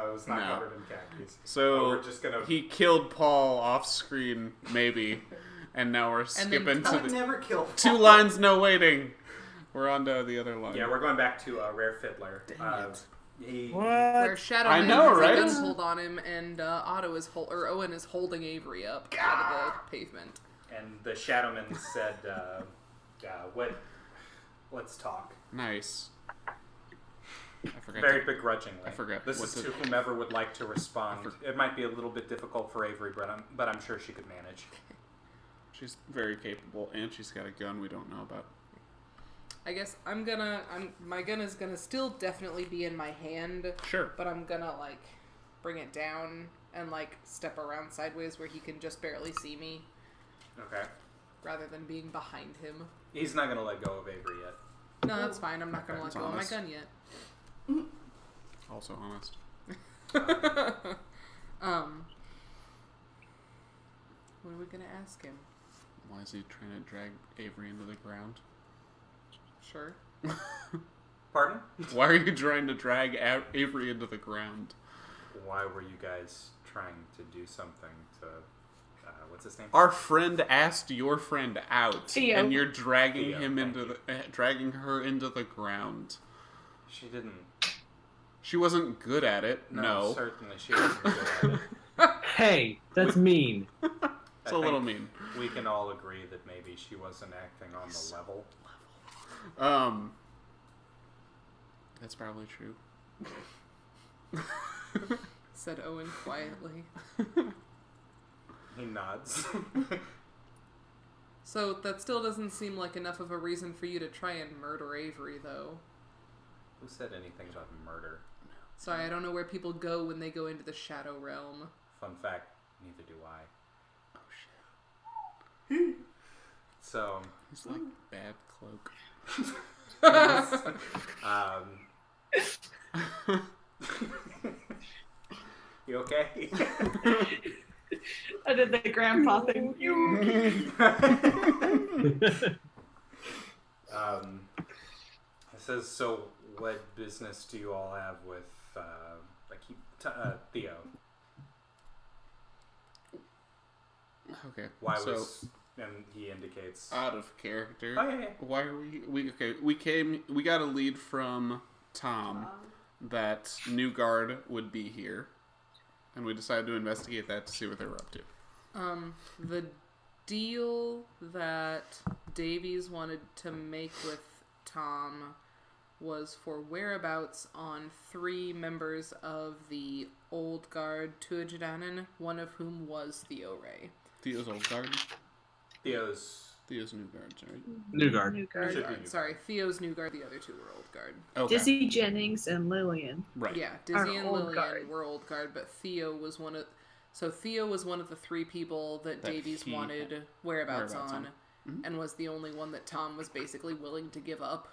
it was not No. covered in khakis. so We're just gonna. he killed Paul off screen, maybe, and now we're skipping I to would the never kill. 2 lines, no waiting. We're on to the other line. Yeah, we're going back to Rare Fiddler. Dang it. Where Shadow I Man know, has right? a gun pulled on him, and Owen is holding Avery up out of the pavement. And the Shadowman said, let's talk. Nice. I forgot. Very begrudgingly. I forgot. This What is did- to whomever would like to respond. It might be a little bit difficult for Avery, but I'm sure she could manage. She's very capable, and she's got a gun we don't know about. I guess my gun is gonna still definitely be in my hand, Sure. but I'm gonna like bring it down and like step around sideways where he can just barely see me, Okay. rather than being behind him. He's not going to let go of Avery yet. No, that's fine. I'm not gonna let That's go of my honest. gun yet. Also honest. What are we gonna ask him? Why is he trying to drag Avery into the ground? Sure. Pardon? Why are you trying to drag Avery into the ground? Why were you guys trying to do something to... what's his name? Our friend asked your friend out, Theo. and you're dragging Theo, him thank into dragging her into the ground. She didn't... She wasn't good at it. No. Certainly she wasn't good at it. Hey, that's mean. It's a little mean. We can all agree that maybe she wasn't acting on the level. That's probably true. Said Owen quietly. He nods. So that still doesn't seem like enough of a reason for you to try and murder Avery, though. Who said anything about murder? Sorry, I don't know where people go when they go into the Shadow Realm. Fun fact, neither do I. Oh shit. So, He's like bad cloak. you okay? I did the grandpa thing. It says, so what business do you all have with, Theo? Okay. Why so, was, and he indicates, out of character. oh yeah, yeah. Why are we got a lead from Tom that New Guard would be here, and we decided to investigate that to see what they were up to. The deal that Davies wanted to make with Tom was for whereabouts on 3 members of the Old Guard Tuatha, one of whom was Theo Ray. Theo's old guard. Theo's Theo's new guards, right? New guard. New guard. Should be Guard. Sorry, Theo's new guard. The other two were old guard. Okay. Dizzy Jennings and Lillian. Right. Yeah, Are Dizzy and old Lillian guard. were old guard, but Theo was one of. So Theo was one of the 3 people that Davies he wanted had whereabouts whereabouts on, Mhm. and was the only one that Tom was basically willing to give up.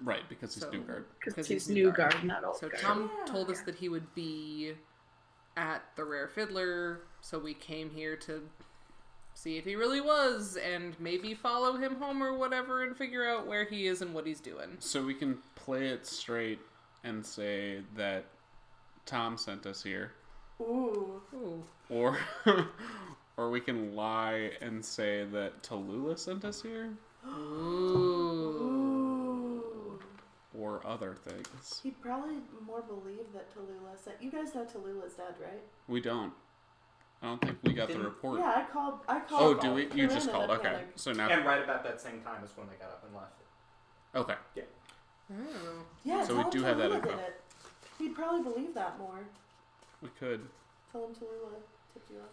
Right, because he's So- new guard. Because he's new guard, not old So guard. Tom Yeah. told us that he would be at the Rare Fiddler, so we came here to see if he really was, and maybe follow him home or whatever, and figure out where he is and what he's doing. So we can play it straight and say that Tom sent us here, Ooh. Ooh. or or we can lie and say that Tallulah sent us here, Ooh. Ooh. or other things. He'd probably more believe that Tallulah said. You guys know Tallulah's dead, right? We don't. I don't think we got the Didn't- report. Yeah, I called. Oh, do we? You Corinne just in called. a Okay. panic. So now. And right about that same time is when they got up and left. Okay. Oh. Yeah, So tell we do him have that Tallulah info. did it. He'd probably believe that more. We could. Tell him Tallulah tipped you off.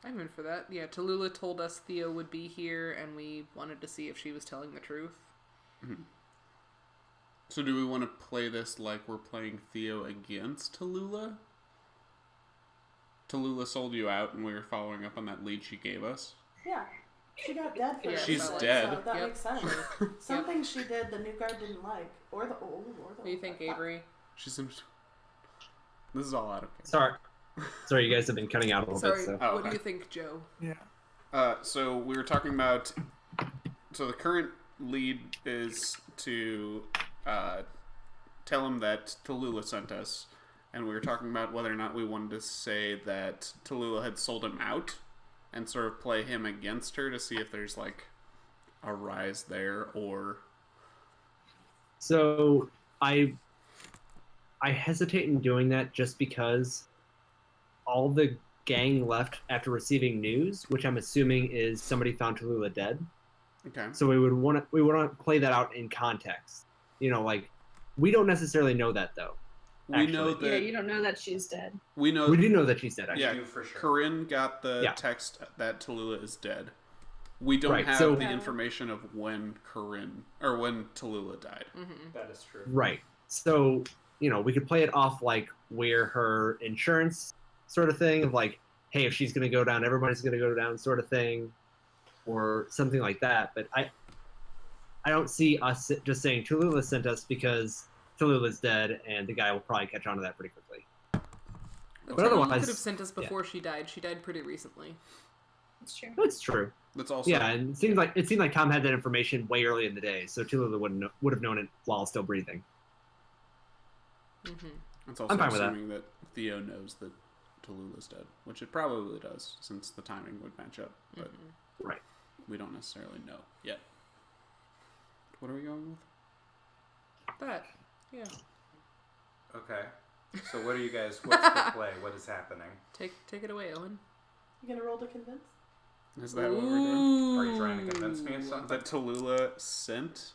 I'm in for that. Yeah, Tallulah told us Theo would be here, and we wanted to see if she was telling the truth. So do we want to play this like we're playing Theo against Tallulah? Tallulah sold you out, and we were following up on that lead she gave us. Yeah. She got dead for Yeah, it, She's so dead. that Yep. makes sense. Something she did the new guard didn't like. Or the old. What do you think, Avery? She's in... This is all out of hand. Sorry, you guys have been cutting out a little Sorry, bit. So. Oh, what do okay. you think, Joe? Yeah. So we were talking about. So the current lead is to tell him that Tallulah sent us, and we were talking about whether or not we wanted to say that Tallulah had sold him out, and sort of play him against her to see if there's like a rise there, or So I hesitate in doing that just because all the gang left after receiving news, which I'm assuming is somebody found Tallulah dead. okay. So we would want to play that out in context. You know, like we don't necessarily know that though. We know actually. Yeah, that you don't know that she's dead. we know. We do know that she's dead. Actually. Yeah, do for sure. Corinne got the Yeah. text that Tallulah is dead. We don't Right, have so- the information of when when Tallulah died. That is true. Right. So, you know, we could play it off like we're her insurance sort of thing of like, hey, if she's going to go down, everybody's going to go down sort of thing or something like that. But I don't see us just saying Tallulah sent us because Tallulah's dead and the guy will probably catch on to that pretty quickly. But otherwise- Tallulah could have sent us before she died. She died pretty recently. That's true. That's true. That's also Yeah, and it seemed like Tom had that information way early in the day, so Tallulah would have known it while still breathing. It's also I'm fine with that. assuming that Theo knows that Tallulah's dead, which it probably does, since the timing would match up. But Right. we don't necessarily know yet. What are we going with? That, yeah. Okay. So what are you guys? What's the play? What is happening? Take it away, Owen. You gonna roll to convince? Is that what we're doing? Are you trying to convince me of something? That Tallulah sent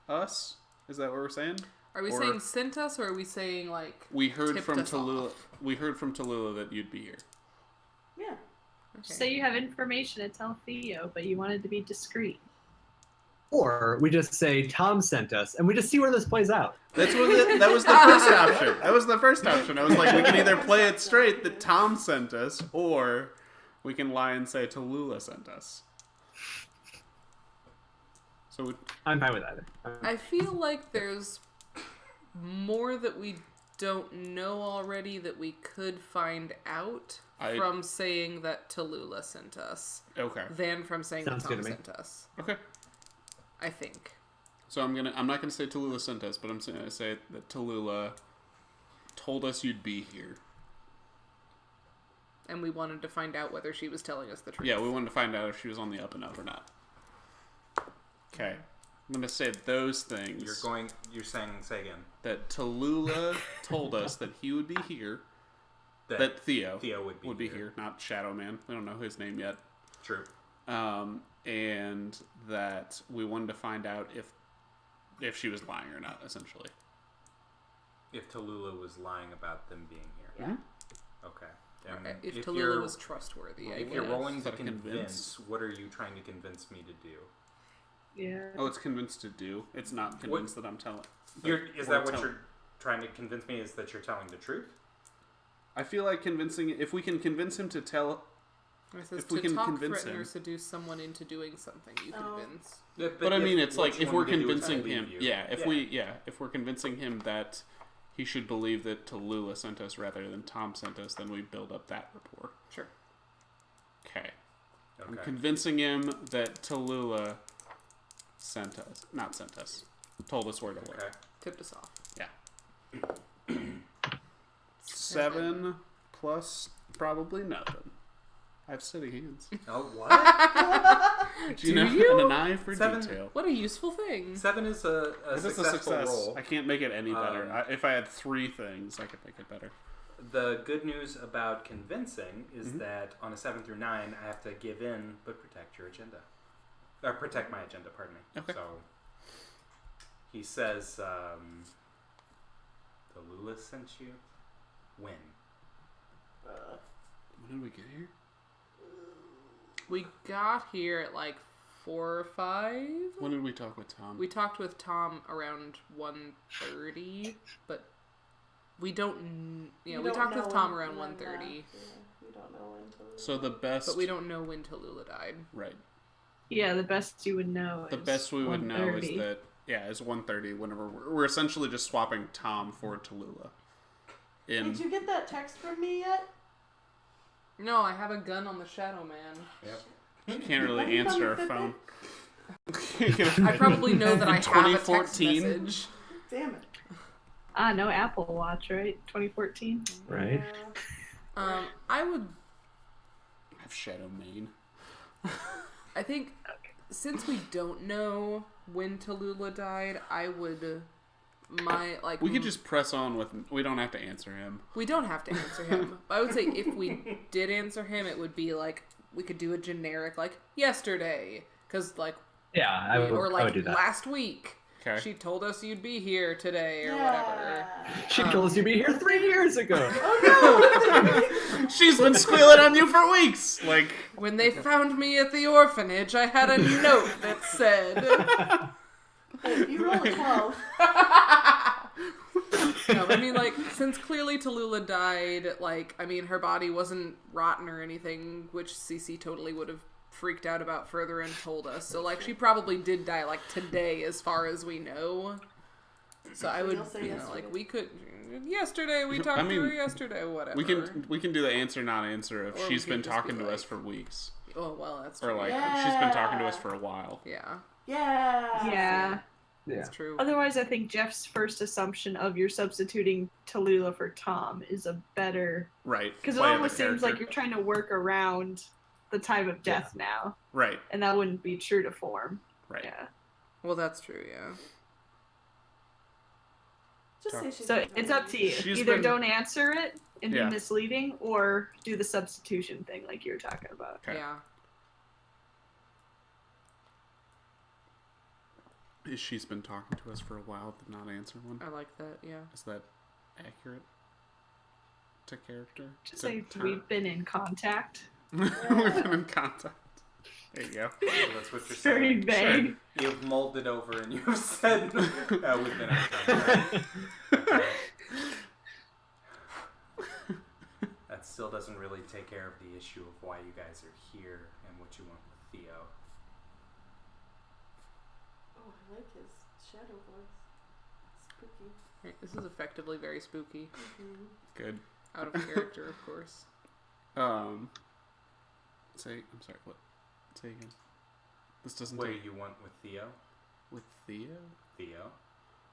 us? Is that what we're saying? Are we Or- saying sent us, or are we saying like We heard tipped from us Tallulah. off? We heard from Tallulah that you'd be here. Yeah. Okay. Say you have information to tell Theo, but you wanted to be discreet. Or we just say Tom sent us, and we just see where this plays out. That was the first option. That was the first option. I was like, we can either play it straight that Tom sent us, or we can lie and say Tallulah sent us. So I'm fine with either. I feel like there's more that we don't know already that we could find out from saying that Tallulah sent us okay, than from saying Sounds that good Tom to me. sent us. okay. I think. So I'm not gonna say Tallulah sent us, but I'm gonna say that Tallulah told us you'd be here. And we wanted to find out whether she was telling us the truth. Yeah, we wanted to find out if she was on the up and up or not. Okay, I'm gonna say those things. You're saying, say again. That Tallulah told us that he would be here. That Theo would be here, not Shadow Man. We don't know his name yet. True. And that we wanted to find out if she was lying or not, essentially. If Tallulah was lying about them being here. Yeah. Okay. And If if Tallulah you're was trustworthy, I if you're guess. rolling to Gotta convince. convince, what are you trying to convince me to do? Yeah. Oh, it's convinced to do. It's not convinced that I'm telling. Is that what you're trying to convince me? Is that you're telling the truth? I feel like convincing. If we can convince him to tell. It says If we to can talk, convince threaten, him. or seduce someone into doing something, you convince. Yeah, But I mean, it's like if we're what you want me to do is convincing believe him. you. Yeah, if we're convincing him that he should believe that Tallulah sent us rather than Tom sent us, then we build up that rapport. Sure. Okay. I'm Okay. convincing him that Tallulah not sent us, told us where to look. Okay. Tipped us off. Yeah. 7 plus probably nothing. I have steady hands. Oh, what? Do you know? you? And an eye for 7. detail. What a useful thing. 7 is a This is successful a success. roll. I can't make it any better. If I had 3 things, I could make it better. The good news about convincing is Mm-hmm. that on a 7 through 9, I have to give in but protect your agenda. Or protect my agenda, pardon me. Okay. So he says, Tallulah sent you? When? When did we get here? We got here at like 4 or 5. When did we talk with Tom? We talked with Tom around 1:30, but we don't. Yeah, we talked with Tom around 1:30, we don't know when Tallulah. So the best. but we don't know when Tallulah died. Right. Yeah, the best you would know. The is best we would know is 1:30. that is 1:30. Whenever we're essentially just swapping Tom for Tallulah. Did you get that text from me yet? No, I have a gun on the Shadow Man. Yep. She can't really answer her phone. I probably know that I have a text 2014? message. Damn it. No Apple Watch, right? 2014. Right? Yeah. I would. I have Shadow Mane. I think since we don't know when Tallulah died, I would. We could just press on with. We don't have to answer him. We don't have to answer him. I would say if we did answer him, it would be like we could do a generic like yesterday, because like Yeah, I would, or I like would do that. last week. Okay. She told us you'd be here today or whatever. She told us you'd be here 3 years ago. She's been squealing on you for weeks. Like When they found me at the orphanage, I had a note that said. Hey, you roll a 12. No, I mean, like, since clearly Tallulah died, like, I mean, her body wasn't rotten or anything, which Cece totally would have freaked out about further and told us. So, like, she probably did die, like, today, as far as we know. So I would, You'll say you know, yesterday. like, we could, yesterday, we talked to her yesterday, whatever. we can do the answer not answer if Or we she's could been just be talking to like- us for weeks, Oh, well, that's or true. like Yeah. she's been talking to us for a while. Yeah, Yeah. Yeah. that's true. Otherwise, I think Jeff's first assumption of you're substituting Tallulah for Tom is a better... Right. Because it Play of the almost seems like character. you're trying to work around the time of death now. Right. And that wouldn't be true to form. Right. Yeah. Well, that's true, yeah. Just say she's So been it's up to you. She's Either been- don't answer it and Yeah. be misleading, or do the substitution thing like you were talking about. Okay. Yeah. She's been talking to us for a while, but not answer one. I like that, yeah. Is that accurate to character? Just To say term? we've been in contact. We've been in contact. There you go. So that's what you're Very saying. vague. You've molded over and you've said we've been in contact. Okay. That still doesn't really take care of the issue of why you guys are here and what you want with Theo. Oh, I like his shadow voice. Spooky. Right, this is effectively very spooky. Mm-hmm. Good. Out of character, of course. I'm sorry, what? Say again. This doesn't What do take... you want with Theo? With Theo? Theo?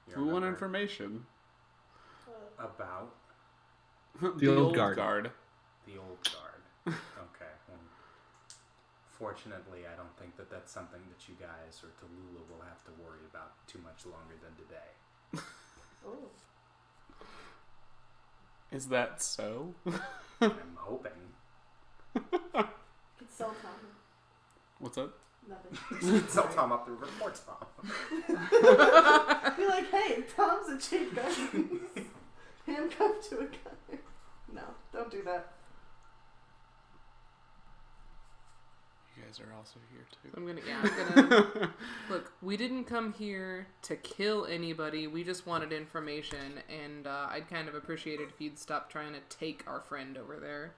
You We want remember information. about The old guard. the old guard. Okay. Well, fortunately, I don't think that that's something that you guys or Tallulah will have to worry about too much longer than today. Oh. Is that so? I'm hoping. Could sell Tom. What's up? Nothing. Tell Tom up the report, Tom. Be like, hey, Tom's a cheap guy. Handcuffed to a gun. No, don't do that. guys are also here too. I'm gonna look. We didn't come here to kill anybody. We just wanted information, and I'd kind of appreciate it if you'd stop trying to take our friend over there.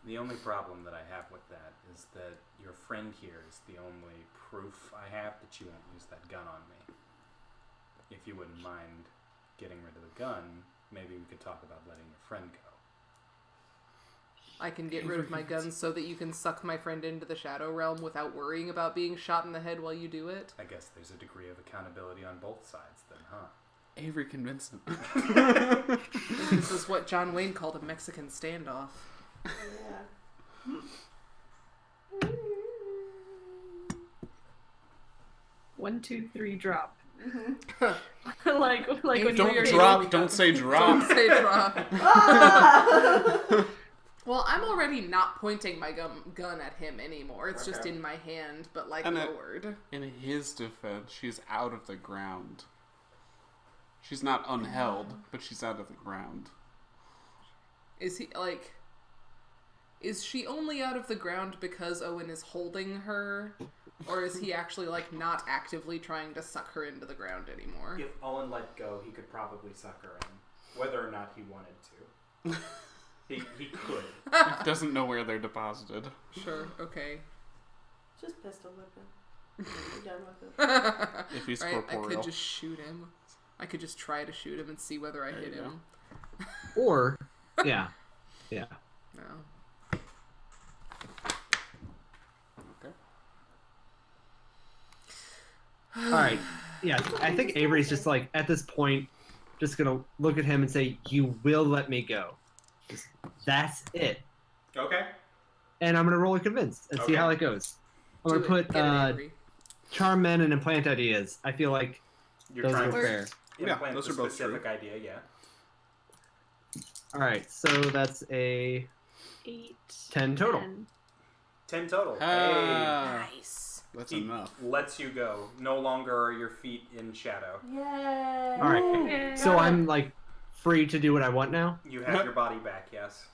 The only problem that I have with that is that your friend here is the only proof I have that you won't use that gun on me. If you wouldn't mind getting rid of the gun, maybe we could talk about letting your friend go. I can get rid of my gun so that you can suck my friend into the shadow realm without worrying about being shot in the head while you do it. I guess there's a degree of accountability on both sides then, huh? Avery convinced him. This is what John Wayne called a Mexican standoff. Yeah. 1, 2, 3, drop. Mm-hmm. like when Don't you're drop. Don't say drop. Don't say drop. Well, I'm already not pointing my gun at him anymore. It's just in my hand, but like lowered. In his defense, she's out of the ground. She's not unheld, but she's out of the ground. Is she only out of the ground because Owen is holding her? Or is he actually, not actively trying to suck her into the ground anymore? If Owen let go, he could probably suck her in, whether or not he wanted to. He could. He doesn't know where they're deposited. Sure, okay. Just pistol whip him. You're done with it. If he's right, corporeal. I could just shoot him. I could just try to shoot him and see whether I hit him. Or, yeah. No. Okay. Alright. Yeah, I think Avery's just at this point, just gonna look at him and say, "You will let me go." That's it. Okay. And I'm gonna roll a convince and see how it goes. I'm gonna put charm men and implant ideas. I feel like those are fair. Implant those the are both specific true. idea, yeah. Alright, so that's a 8, 10 total. 10 total. Nice. That's He enough. lets you go. No longer are your feet in shadow. Yay! Alright, so I'm free to do what I want now? You have your body back, yes.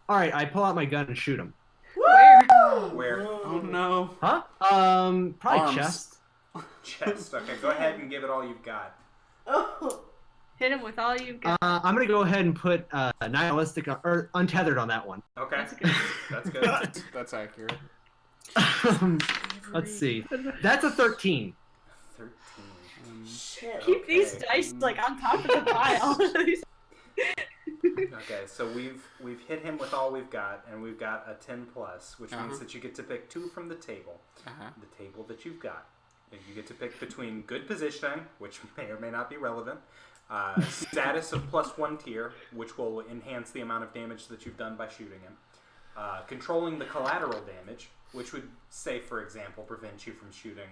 Alright, I pull out my gun and shoot him. Where? Where? Oh no. Huh? Probably Arms. chest. Chest. Okay, go ahead and give it all you've got. Oh. Hit him with all you've got. I'm gonna go ahead and put nihilistic or untethered on that one. Okay. That's good. That's good. That's accurate. Let's see. That's a 13. 13. Shit. Keep these Okay. dice on top of the pile. Okay, so we've hit him with all we've got, and we've got a 10 plus, which means that you get to pick 2 from the table. The table that you've got. And you get to pick between good positioning, which may or may not be relevant, status of +1 tier, which will enhance the amount of damage that you've done by shooting him, controlling the collateral damage, which would, say, for example, prevent you from shooting,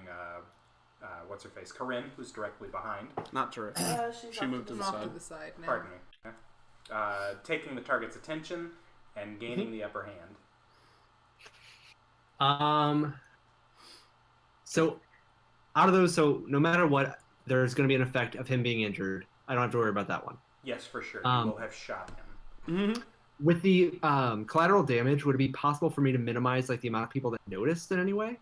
what's-her-face, Corinne, who's directly behind. Not terrific. She's She moved to I'm the off side. to the side now. Pardon me. Taking the target's attention and gaining the upper hand. So out of those, so no matter what, there's going to be an effect of him being injured. I don't have to worry about that one. Yes, for sure. You will have shot him. Mm-hmm. With the collateral damage, would it be possible for me to minimize the amount of people that noticed in any way?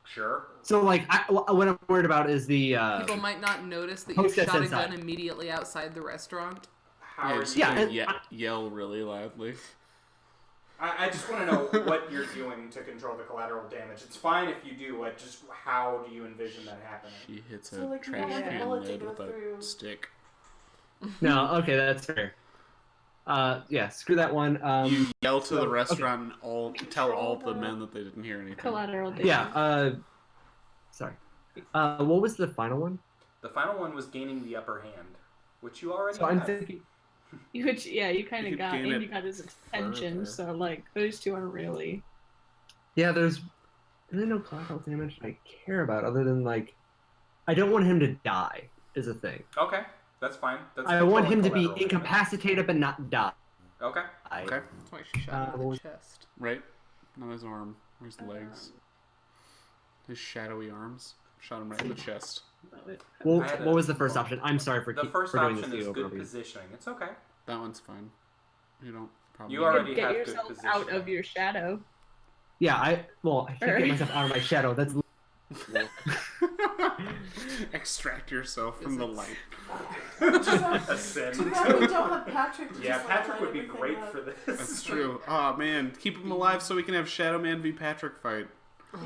Sure. So what I'm worried about is the People might not notice that you Post shot a inside. gun immediately outside the restaurant. How are you? Yell really loudly. I just want to know what you're doing to control the collateral damage. It's fine if you do it. Just how do you envision that happening? She hits So, a you trash don't want the can bullet to lid go with through. a stick. No, okay, that's fair. Yeah, screw that one. You yell to the restaurant and tell all the men that they didn't hear anything. Collateral damage. Yeah, sorry. What was the final one? The final one was gaining the upper hand, which you already So I'm have. thinking. You kind You of could got, gain and it you got his attention, further. so those two aren't really. Yeah, there's really no collateral damage I care about other than I don't want him to die is a thing. Okay, that's fine. That's I want him to controlling be collateral damage. incapacitated but not die. Okay. Okay. That's why she shot him in the chest. Right? Not his arm. Where's the legs? His shadowy arms. Shot him right in the chest. Well, I had what was the first well, option? I'm sorry for The doing first this option to you is over good you. positioning. It's okay. That one's fine. You don't probably. You You already can get have good yourself positioning. out of your shadow. Yeah, I can't get myself out of my shadow. That's Extract yourself from the light. Ascend. Too bad we don't have Patrick to Yeah, just, Patrick light would be everything great up. for this. That's true. Oh man, keep him alive so we can have Shadow Man v Patrick fight.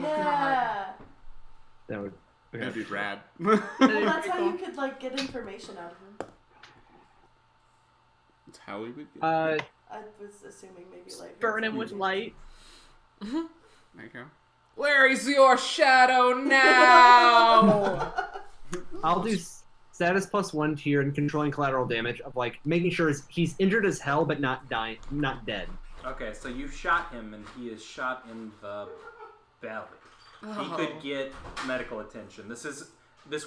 Yeah. that would. That'd be rad. Well, that's how you could like get information out of him. That's how we would get. I was assuming maybe like Burn him with light. There you go. Where is your shadow now? I'll do status +1 tier and controlling collateral damage of like making sure he's injured as hell but not dying, not dead. Okay, so you shot him and he is shot in the belly. He could get medical attention. This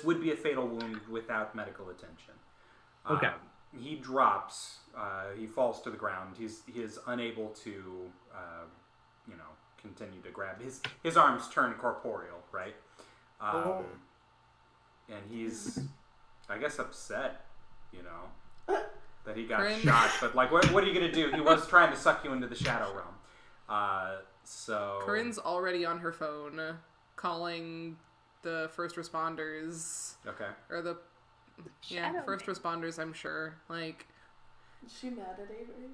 would be a fatal wound without medical attention. Okay. He drops. He falls to the ground. He is unable to, continue to grab. His arms turn corporeal, right? And he's, I guess, upset, that he got shot. But like, what are you gonna do? He was trying to suck you into the shadow realm. So Corinne's already on her phone, calling the first responders. Okay. Or the Shadow first responders. I'm sure. Like, Is she mad at Avery?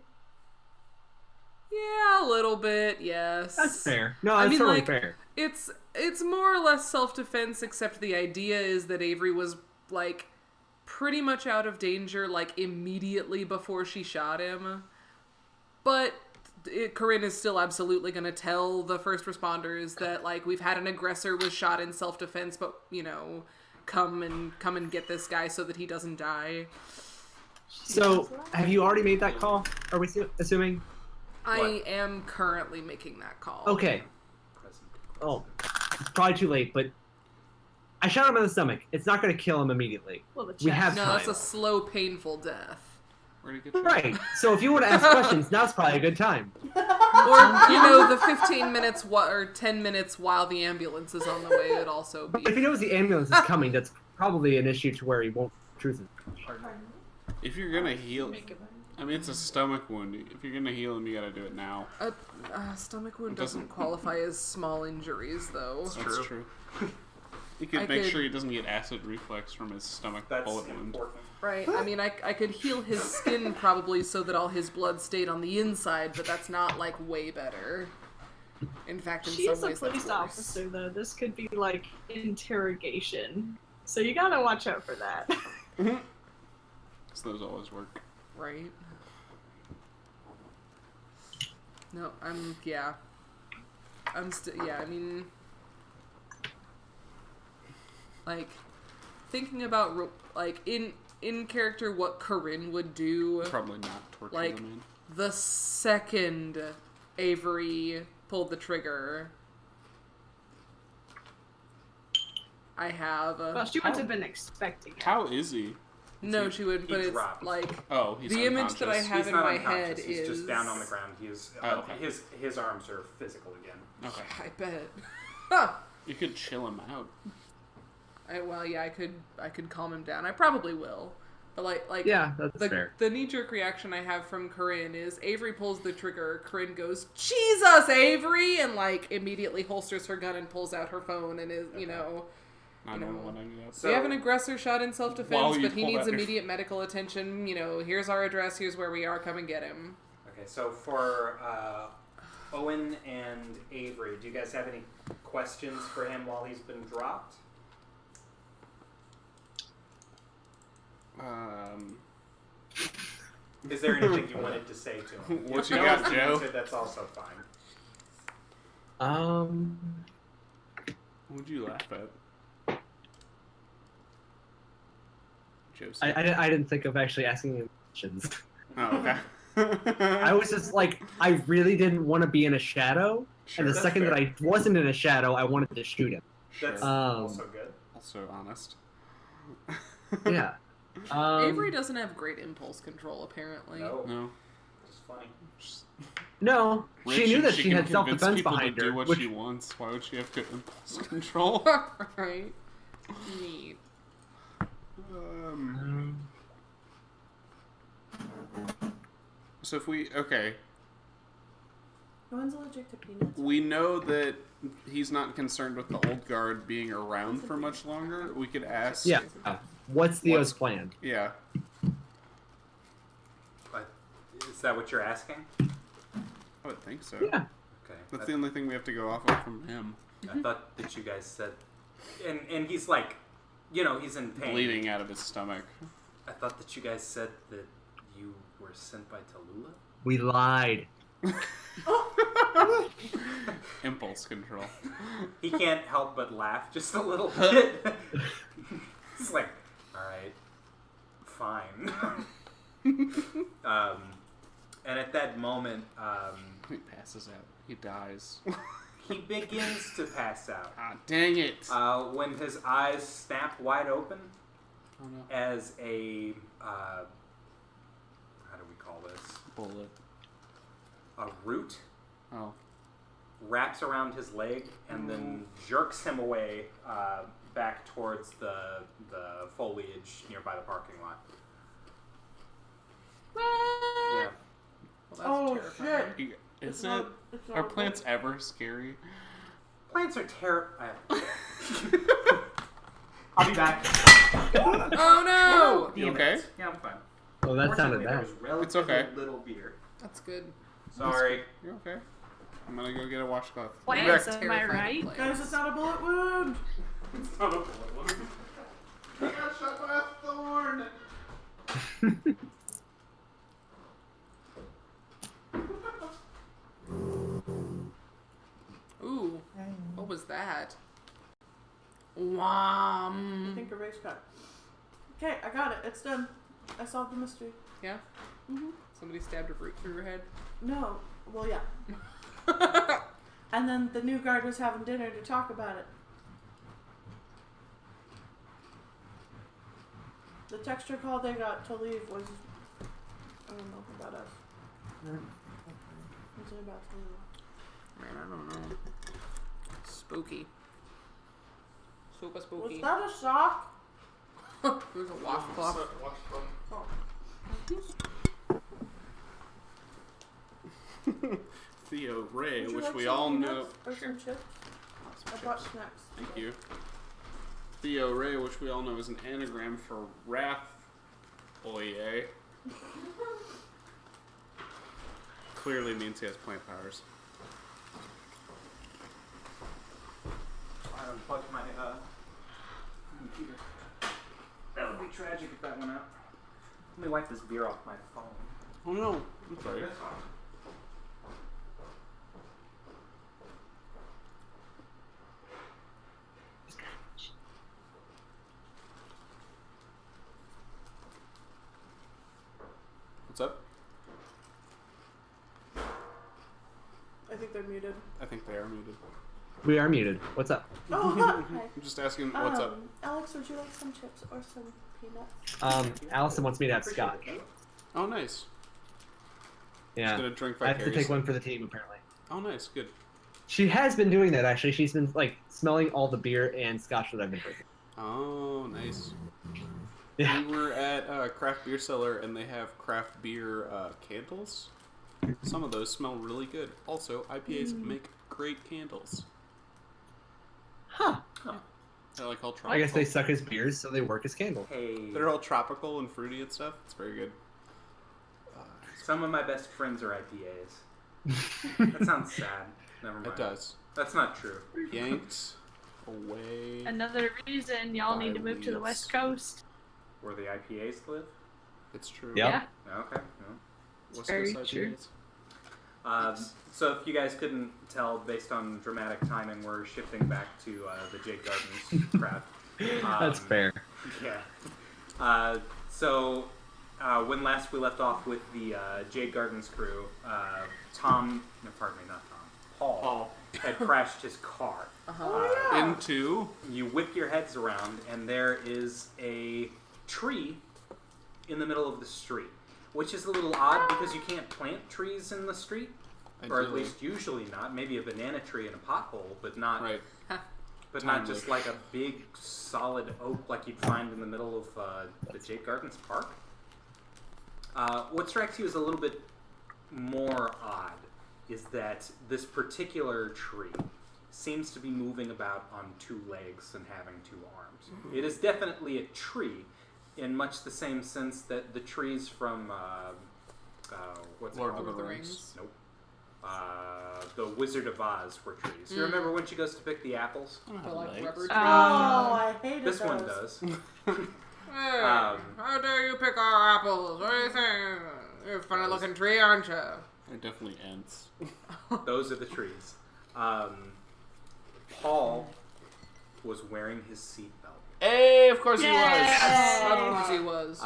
yeah, a little bit. Yes. That's fair. No, that's totally fair. It's more or less self-defense, except the idea is that Avery was like pretty much out of danger like immediately before she shot him. But Corinne is still absolutely going to tell the first responders that like we've had an aggressor was shot in self-defense, but come and get this guy so that he doesn't die. So, have you already made that call? Are we assuming? I am currently making that call. Okay. Oh, it's probably too late, but I shot him in the stomach. It's not going to kill him immediately. Well, the We chest. have No, time. that's a slow, painful death. Where'd he get you? Right. So if you want to ask questions, now's probably a good time. Or, the 15 minutes or 10 minutes while the ambulance is on the way would also be. But if he knows the ambulance is coming, that's probably an issue to where he won't truth it. If you're gonna heal, I mean, it's a stomach wound. If you're gonna heal him, you gotta do it now. A stomach wound doesn't qualify as small injuries, though. That's true. You could make sure he doesn't get acid reflux from his stomach bullet wound. Right. I mean, I could heal his skin probably so that all his blood stayed on the inside, but that's not, like, way better. In fact, in She some is a ways, police that's worse. officer, though. This could be, like, interrogation. So you gotta watch out for that. So those always work. Right. No, I mean, like, thinking about, like, in character what Corinne would do, Probably not torture like, the man. the second Avery pulled the trigger, I have... Well, she would have been expecting it. How is he? no, she wouldn't, but it's, dropped. like, Oh, he's the image that I unconscious. have He's in not my unconscious. head He's is... just down on the ground. He's okay. his arms are physical again. Okay. I bet. Huh. You could chill him out. I could calm him down. I probably will. But like Yeah, that's fair. The knee-jerk reaction I have from Corinne is Avery pulls the trigger, Corinne goes, "Jesus, Avery!" and like immediately holsters her gun and pulls out her phone and is, I don't know what I do that. So- we have an aggressor shot in self-defense, While you but he pull needs out your- immediate medical attention. Here's our address, here's where we are, come and get him. Okay, so for Owen and Avery, do you guys have any questions for him while he's been dropped? Is there anything you wanted to say to him? What If you no got, is the Joe? answer, that's also fine. What would you laugh at? Josie. I didn't think of actually asking him questions. Oh, okay. I was just like, I really didn't want to be in a shadow, Sure, and the that's second fair. that I wasn't in a shadow, I wanted to shoot him. Sure. That's also good. Also honest. Yeah. Avery doesn't have great impulse control, apparently. No. Just funny. No, she knew that she can had convince self-defense people behind to her. do what which, she wants. Why would she have good impulse control? Right. Neat. So if we... Okay. No one's allergic to peanuts. We know that he's not concerned with the old guard being around for much longer. We could ask. Yeah. What's Theo's plan? Yeah. Is that what you're asking? I would think so. Yeah. Okay. That's the only thing we have to go off of from him. I thought that you guys said, and he's like, you know, he's in pain. Bleeding out of his stomach. I thought that you guys said that you were sent by Tallulah. We lied. Impulse control. He can't help but laugh just a little bit. It's like, all right, fine. And at that moment, He passes out. He dies. he begins to pass out. Ah, dang it. When his eyes snap wide open Oh no. as a, how do we call this? Bullet. A root Oh. wraps around his leg and then jerks him away back towards the foliage nearby the parking lot. Yeah. Well, that's terrifying. Is it? Are plants ever scary? Plants are terrible. I'll be back. Oh no! You okay? Yeah, I'm fine. Oh, that sounded Fortunately, bad. there was relatively It's okay. little beer. That's good. Sorry. You're okay. I'm gonna go get a washcloth. Plants, That's am I terrifying right? plants. Guys, it's not a bullet wound. It's not a bullet wound. I got shot by a thorn! Ooh, what was that? I Wham! think a race car. Okay, I got it. It's done. I solved the mystery. Yeah? Mm-hmm. Somebody stabbed a root through her head? No. Well, yeah. And then the new guard was having dinner to talk about it. The texture call they got to leave was, I don't know, about us. Was it about to leave? Man, I don't know. Spooky. Super Was spooky. that a sock? There's a washcloth. Oh. Theo Ray, Would you which like we some all peanuts know. Or some chips? I brought snacks. Thank you. Theo Ray, which we all know is an anagram for wrath. Oye. Clearly means he has plant powers. I unplugged my computer. That would be tragic if that went out. Let me wipe this beer off my phone. Oh no, I'm sorry. What's up? I think they're muted. I think they are muted. We are muted. What's up? Oh, hi. I'm just asking what's up. Alex, would you like some chips or some peanuts? Allison wants me to have scotch. Oh, nice. Yeah. Just gonna drink I have to take vicariously. one for the team, apparently. Oh, nice. Good. She has been doing that, actually. She's been, like, smelling all the beer and scotch that I've been drinking. Oh, nice. Yeah. We were at Craft Beer Cellar, and they have craft beer candles. Some of those smell really good. Also, IPAs make great candles. Huh. They're like all tropical. I guess they suck as beers, so they work as candles. Hey, They're all tropical and fruity and stuff. It's very good. some of my best friends are IPAs. That sounds sad. Never mind. It does. That's not true. Yanked away. Another reason y'all need to move to the Leaves. West Coast. Where the IPAs live? It's true. Yep. Yeah. Okay. No. West very Coast true. IPAs. So if you guys couldn't tell based on dramatic timing, we're shifting back to the Jake Gardens craft. That's fair. Yeah. So when last we left off with the Jade Gardens crew, Tom, no, pardon me, not Tom, Paul had crashed his car. Into. You whip your heads around, and there is a tree in the middle of the street, which is a little odd because you can't plant trees in the street, or at Ideally. least usually not. Maybe a banana tree in a pothole, but not. Right. But not just like a big solid oak like you'd find in the middle of the Jake Gardens Park. What strikes you as a little bit more odd is that this particular tree seems to be moving about on 2 legs and having 2 arms. Mm-hmm. It is definitely a tree, in much the same sense that the trees from what's Lord it of the called? Rings. Nope. The Wizard of Oz were trees. You remember when she goes to pick the apples? But like rubber trees. Oh, I hated This those. one does. Hey, how dare you pick our apples? What do you think? You're a funny looking tree, aren't you? They're definitely ants. Those are the trees. Paul was wearing his seatbelt. Hey, of course Yay! he was. Of course he was.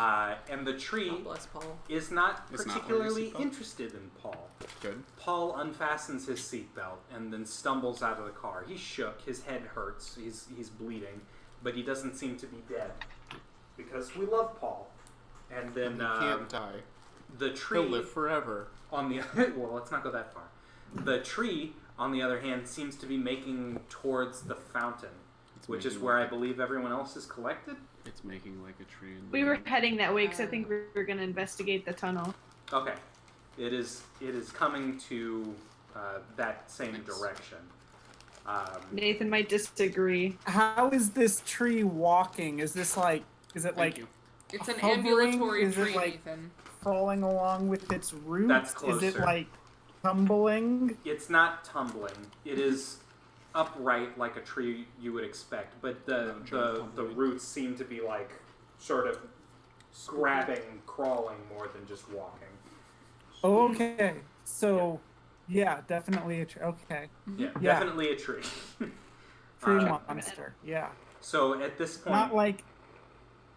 And the tree God bless Paul. is not It's not particularly wearing a seatbelt? interested in Paul. Good. Paul unfastens his seatbelt and then stumbles out of the car. He's shook. His head hurts. He's bleeding, but he doesn't seem to be dead because we love Paul. And then He can't die. the tree He'll live forever. on the well, let's not go that far. The tree, on the other hand, seems to be making towards the fountain, which is where I believe everyone else is collected. It's making like a tree. In the We were wind. heading that way because I think we were going to investigate the tunnel. Okay, it is coming to that same direction. Nathan might disagree. How is this tree walking? Is this like? Is it Thank like you. It's an hovering? ambulatory Is it tree, like- Nathan. crawling along with its roots? That's Is it closer. like tumbling? It's not tumbling. It is upright like a tree you would expect, but the roots seem to be like sort of grabbing, crawling more than just walking. Okay, so yeah, definitely a tree. Okay, Yeah, Yeah. definitely a tree. tree Uh, monster. Yeah, So at this point, not like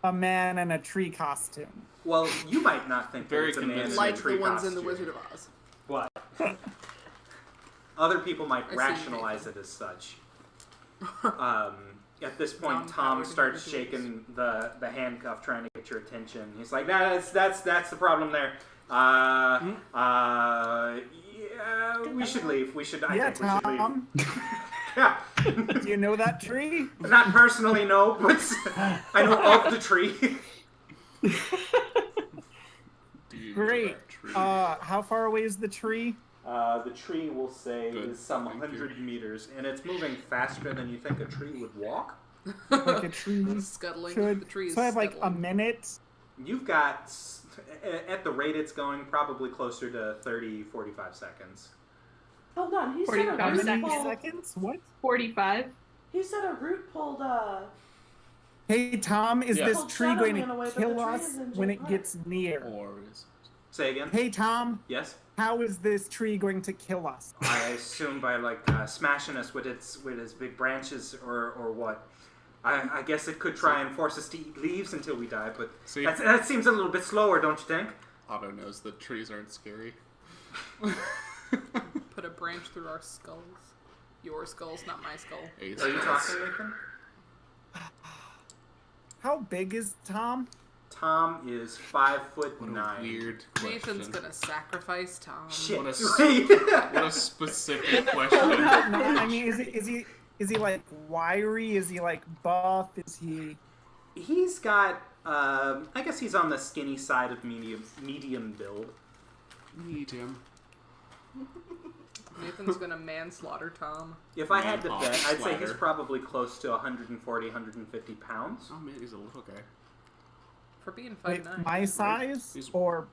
a man in a tree costume. well, you might not think Very that it's a man in a convincing. Like tree the ones in the costume, Wizard of Oz. but other people might I see rationalize it as such. At this point, Tom Non-powered starts individuals. shaking the handcuff, trying to get your attention. He's like, "That's the problem there. Yeah, we should leave. We should. I Yeah, think we should leave." Tom. Yeah, Do you know that tree? not personally, no, but I know of the tree. Do you know Great. that tree? How far away is the tree? The tree, we'll say, Good. is some Thank you. 100 meters, and it's moving faster than you think a tree would walk. Like a tree Scuttling. should. The tree is So I have like a scuttling. minute. You've got, at the rate it's going, probably closer to 30, 45 seconds. Hold on, he said a 45 How root many seconds. pulled. seconds? What? 45. He said a root pulled. Hey Tom, is Yeah. this Well, tree Shadow going ran to away, but kill the tree us is in when Jake it Park. gets near? Or is Say again? Hey Tom, Yes? how is this tree going to kill us? I assume by, like, smashing us with its big branches or what. I guess it could try and force us to eat leaves until we die, but See? that seems a little bit slower, don't you think? Otto knows that trees aren't scary. Put a branch through our skulls. Your skulls, not my skull. Ace Are you does. talking, Nathan? How big is Tom? Tom is 5'9". What a weird question. Nathan's gonna sacrifice Tom. Shit. What a Wait. What a specific question. No, I mean, is he like wiry? Is he like buff? Is he? He's got, I guess he's on the skinny side of medium build. Medium. Nathan's gonna manslaughter Tom. If I had to Man, bet, I'd say he's splatter. probably close to 140, 150 pounds. Oh man, he's a little guy. For being Wait, 5'9". my size He's- or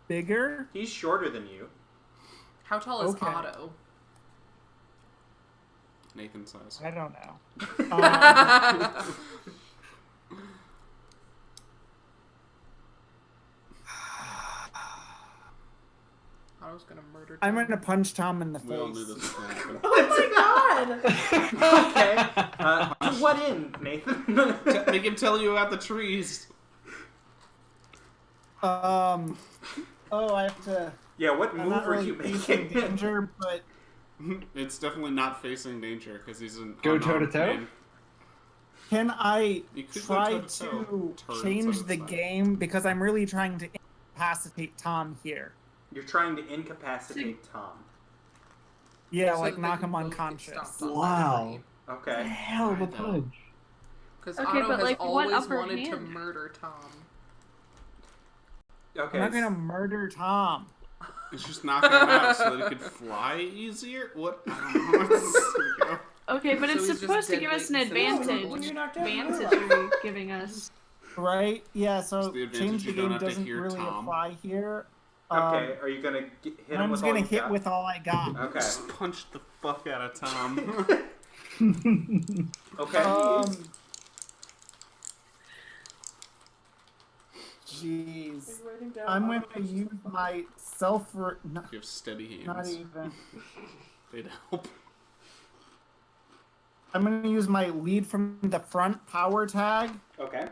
bigger? He's shorter than you. How tall is Okay. Otto? Nathan size. I don't know. Otto's gonna murder Tom. I'm gonna punch Tom in the We all knew face. this was going to happen. Oh my god! Okay. To what end, Nathan? Make him tell you about the trees. Oh, I have to. Yeah, what I'm move not are really you facing making? danger, but It's definitely not facing danger because he's an Go unarmed toe-to-toe? man. can I You could go try toe-to-toe. to Turn change so the it's not- game because I'm really trying to incapacitate Tom here. You're trying to incapacitate Tom. Yeah, So like that knock they him can both get unconscious. stomped on by Wow. the Okay. Hell of a Right, though. punch. Because Okay, Otto but, has like, what always upper wanted to hand? murder Tom. Okay. I'm not gonna murder Tom. It's just knocking him out so that it could fly easier? What? I don't know. Okay, but So it's he's supposed just to give us an dead weight instead of advantage. When you're knocked out, Advantage are you giving us? Right? Yeah, so the advantage change you the don't game have to doesn't hear really Tom. apply here. Okay, are you gonna hit him I'm with just all gonna you've hit got? with all I got. Okay. Just punch the fuck out of Tom. Okay. Jeez. He's writing down I'm all gonna the use my self. Not, You have steady not hands. even. They'd help. I'm gonna use my lead from the front power tag. Okay.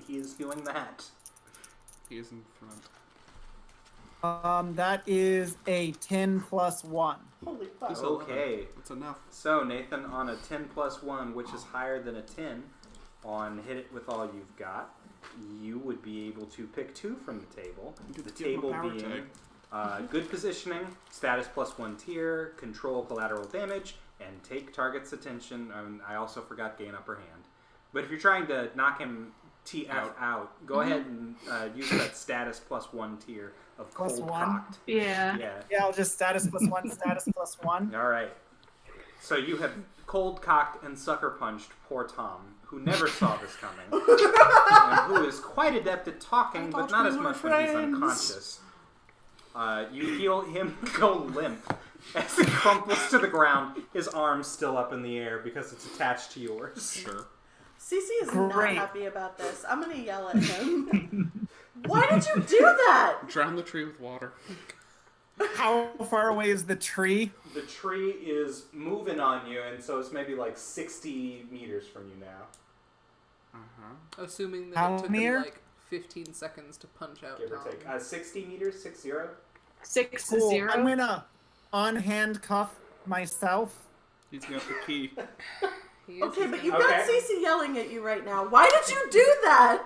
He is doing that. He is in front. That is a 10 plus 1. Holy fuck. That's Okay. That's enough. So, Nathan, on a 10 plus 1, which is higher than a 10, on hit it with all you've got, you would be able to pick 2 from the table. The Give him a table power being tag. good positioning, status plus 1 tier, control collateral damage, and take target's attention. I also forgot gain upper hand. But if you're trying to knock him TF out, go ahead and use that status plus 1 tier of Plus cold 1? cocked. Yeah. Yeah. Yeah, I'll just status plus 1, status plus 1. All right. So you have cold cocked and sucker punched poor Tom, who never saw this coming, and who is quite adept at talking, but not as much when he's unconscious. You feel him go limp as he crumples to the ground, his arms still up in the air because it's attached to yours. Sure. Cece is not Great. happy about this. I'm gonna yell at him. Why did you do that? Drown the tree with water. How far away is the tree? The tree is moving on you, and so it's maybe like 60 meters from you now. Uh-huh. Assuming that How it took near? him like 15 seconds to punch out Give or Tom. take. 60 meters? 60? 6-0. I'm gonna unhandcuff myself. He's got the key. He is, Okay, he's but gonna- you've got Cece yelling at you right now. Why did you do that?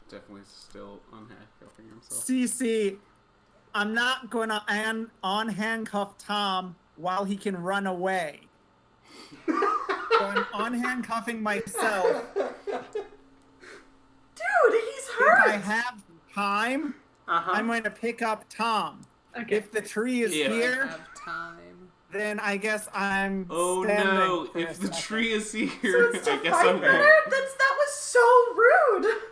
Definitely still unhandcuffing himself. CC, I'm not gonna unhandcuff Tom while he can run away. So I'm unhandcuffing myself. Dude, he's If I hurt. have time, Uh-huh. I'm going to pick up Tom. Okay. If the tree is Yeah. here, have time. then I guess I'm Oh standing no! for If a the second. tree is So here, it's to I guess fight I'm better? going. That was so rude.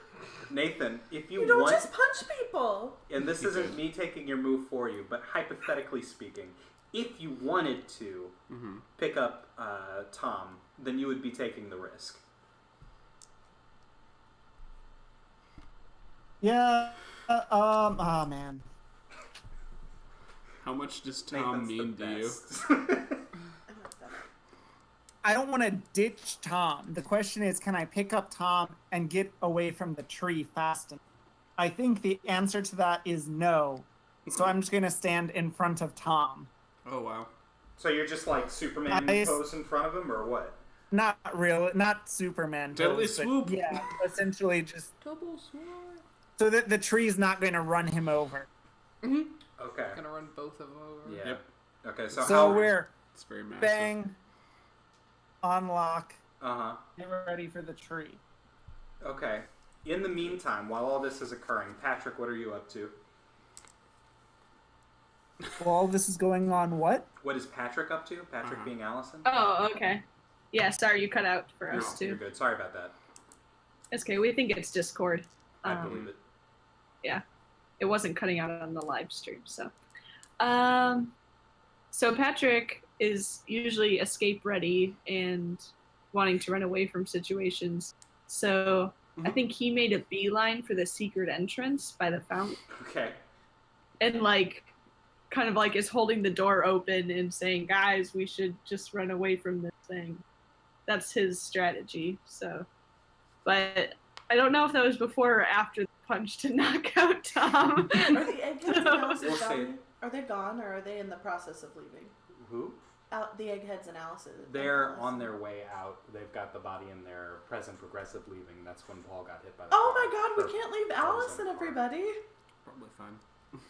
Nathan, if you You don't want... just punch people. And this isn't me taking your move for you, but hypothetically speaking, if you wanted to pick up Tom, then you would be taking the risk. Yeah. Oh man. How much does Tom Nathan's mean the to you? best. I like that. I don't want to ditch Tom. The question is, can I pick up Tom and get away from the tree fast enough? I think the answer to that is no. So I'm just gonna stand in front of Tom. Oh wow. So you're just like Superman Nice. pose in front of him, or what? Not real, not Superman. Deadly pose, but swoop. Yeah, essentially just Double sword. so that the tree's not going to run him over. Okay. Gonna run both of them over. Yeah. Yep. Okay, so, So how... we're It's very massive. bang, unlock, Uh-huh. get ready for the tree. Okay. In the meantime, while all this is occurring, Patrick, what are you up to? Well, all this is going on. What? What is Patrick up to? Patrick being Allyson? Oh, okay. Yeah, sorry, you cut out for No, us you're too. good. Sorry about that. It's okay. We think it's Discord. I believe it. It wasn't cutting out on the live stream, so. So Patrick is usually escape ready and wanting to run away from situations. So I think he made a beeline for the secret entrance by the fountain, Okay. and like, kind of like is holding the door open and saying, "Guys, we should just run away from this thing." That's his strategy. So, but I don't know if that was before or after the punch to knock out Tom. Are the eggheads and Allyson We'll see. gone? Are they gone, or are they in the process of leaving? Who? The eggheads and Allyson. They're on their way out. They've got the body in their present progressive leaving. That's when Paul got hit by the Oh car. my God! Or We can't leave Paul was Allyson, in the car. everybody. Probably fine.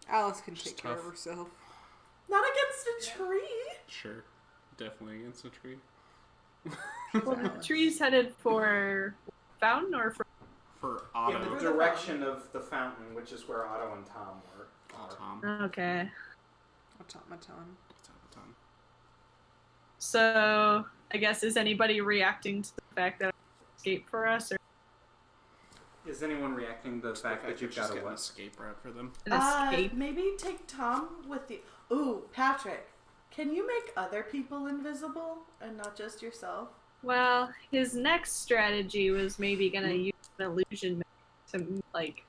Alice can She's take care of tough. herself. Not against a tree. Sure. Definitely against a tree. Well, the tree's headed for fountain or for For Otto. In the direction of the fountain, which is where Otto and Tom were. Tom. Okay. Automaton. So, I guess, is anybody reacting to the fact that I escaped for us? Or Is anyone reacting to the fact that you've got an a escape route for them? an escape? Maybe take Tom with you. Ooh, Patrick, can you make other people invisible and not just yourself? Well, his next strategy was maybe gonna use an illusion to, like,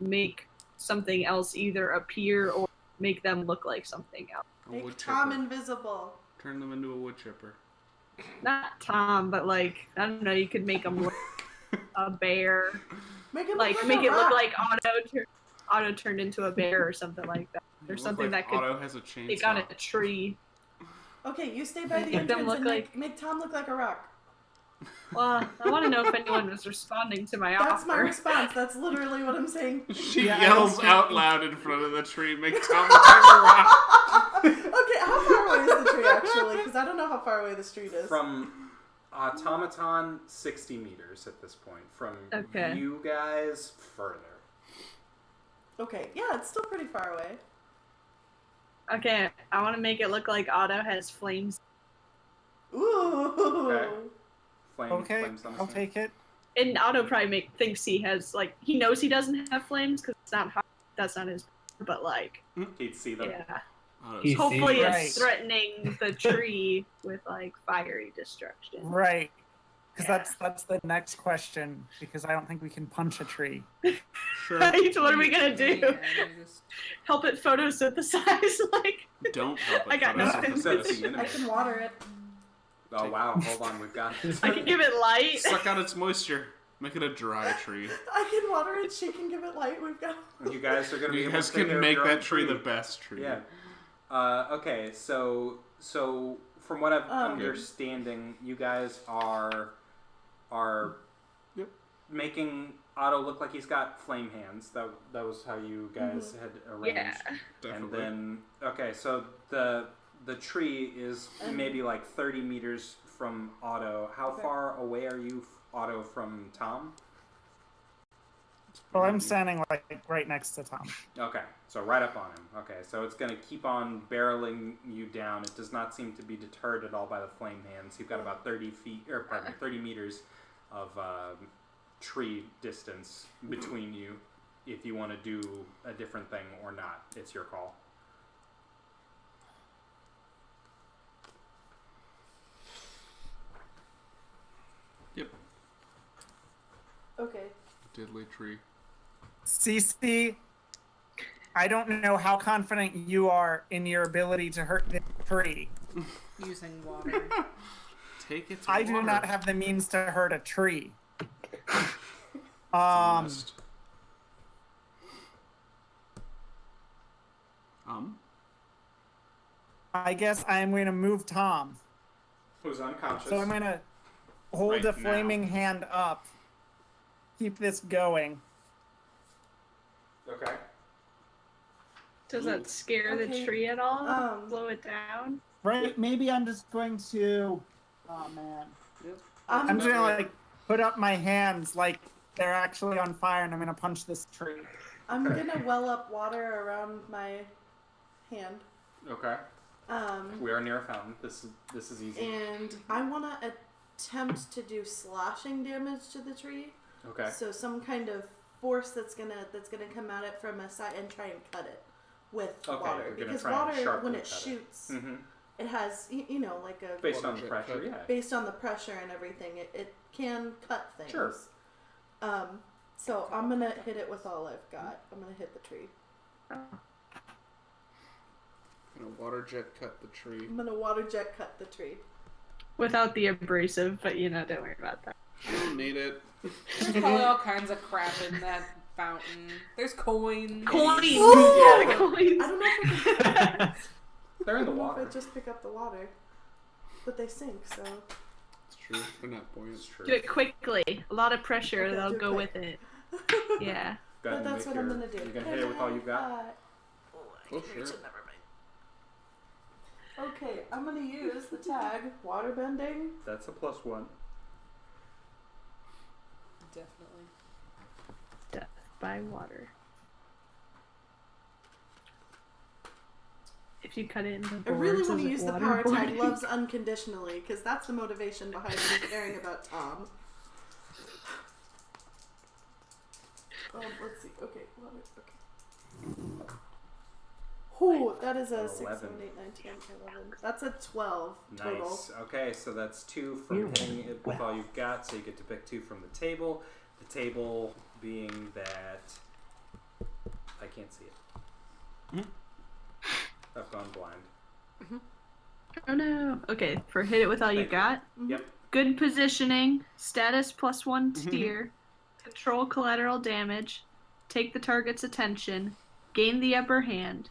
make something else either appear or make them look like something else. Make Tom invisible. Turn them into a wood chipper. Not Tom, but, like, I don't know, you could make him look a bear. Make him Like, look make like it a look rock. like Otto turned into a bear or something like that. Or something that could Otto has a chainsaw. stick on a tree. Okay, you stay by the Make them entrance look and like- make Tom look like a rock. Well, I want to know if anyone was responding to my That's my offer. response. That's literally what I'm saying. She Yeah, yells I out loud in front of the tree, make Tom look like a rock. Okay, how far away is the tree actually? Because I don't know how far away the street is. From Automaton, 60 meters at this point. From Okay. you guys, further. Okay, yeah, it's still pretty far away. Okay, I want to make it look like Otto has flames. Ooh. Okay. Okay, Flames on I'll his take it. And Otto probably thinks he has, like, he knows he doesn't have flames because it's not hot. That's not his. But, like, He'd see them. yeah. He's Hopefully seen- it's threatening the tree with, like, fiery destruction. Right. Because Yeah. that's the next question. Because I don't think we can punch a tree. Sure. Right? What are we gonna do? Yeah, I just- Help it photosynthesize? Like, Don't help it. I got nothing. That's the I enemy. can water it. Oh wow, hold on, we've got this. I can give it light. Suck out its moisture. Make it a dry tree. I can water it. She can give it light. We've got. You guys are gonna be You able guys to take care can of make your own that tree the best tree. Yeah. Okay, so from what I'm understanding, you guys are Yep. making Otto look like he's got flame hands. That was how you guys had arranged. Yeah. Definitely. And then so the tree is maybe like 30 meters from Otto. How far away are you, Otto, from Tom? Well, I'm standing like right next to Tom. Okay, so right up on him. Okay, so it's going to keep on barreling you down. It does not seem to be deterred at all by the flame hands. You've got about 30 meters of tree distance between you. If you want to do a different thing or not, it's your call. Yep. Okay. Diddly tree. Cece, I don't know how confident you are in your ability to hurt the tree. Using water. Take it to I do water. not have the means to hurt a tree. Honest. I guess I'm going to move Tom. Who's unconscious? So I'm going to hold Right a flaming now. hand up. Keep this going. Okay. Does that scare the Okay, tree at all? Slow it down? Right? Maybe I'm just going to... Oh, man. I'm I'm just going to, like, put up my hands like they're actually on fire, and I'm going to punch this tree. I'm gonna well up water around my hand. Okay. Um, We are near a fountain. This is easy. and I want to attempt to do slashing damage to the tree. Okay. So some kind of force that's gonna come at it from a side and try and cut it with Okay, water, you're gonna because try and water sharply when it cut it. shoots, Mm-hmm. it has you know like a Based on the jet pressure, cut. yeah. based on the pressure and everything, it can cut things. Sure. So I'm gonna hit it with all I've got. I'm gonna hit the tree. Gonna water jet cut the tree. I'm gonna water jet cut the tree. Without the abrasive, but don't worry about that. You don't need it. There's probably all kinds of crap in that fountain. There's coins. Coins! Ooh! Yeah, the coins. I don't know if I can They're in I the don't know water. if I just pick up the water, but they sink. So It's true. They're not buoyant. It's true. Do it quickly. A lot of pressure, Okay, they'll do it go quick. with it. Yeah. Go ahead but and that's make what I'm your- gonna do. You're gonna hit it with all you've got. Oh, sure. Never mind. Okay, I'm gonna use the tag waterbending. That's a +1. Definitely. by water. If you cut it into boards, I really want is to it use the power tag waterboarding? loves unconditionally, because that's the motivation behind me caring about Tom. Let's see. Okay. Ooh, that is a 6, 7, 8, 9, 10, 11. That's a 12 total. Nice. Okay, so that's 2 from hitting it with all you've got, so you get to pick 2 from the table. The table being that... I can't see it. I've gone blind. Oh no. Okay, for hit it with all you Thank you. got. Yep. Good positioning, status +1 tier, control collateral damage, take the target's attention, gain the upper hand.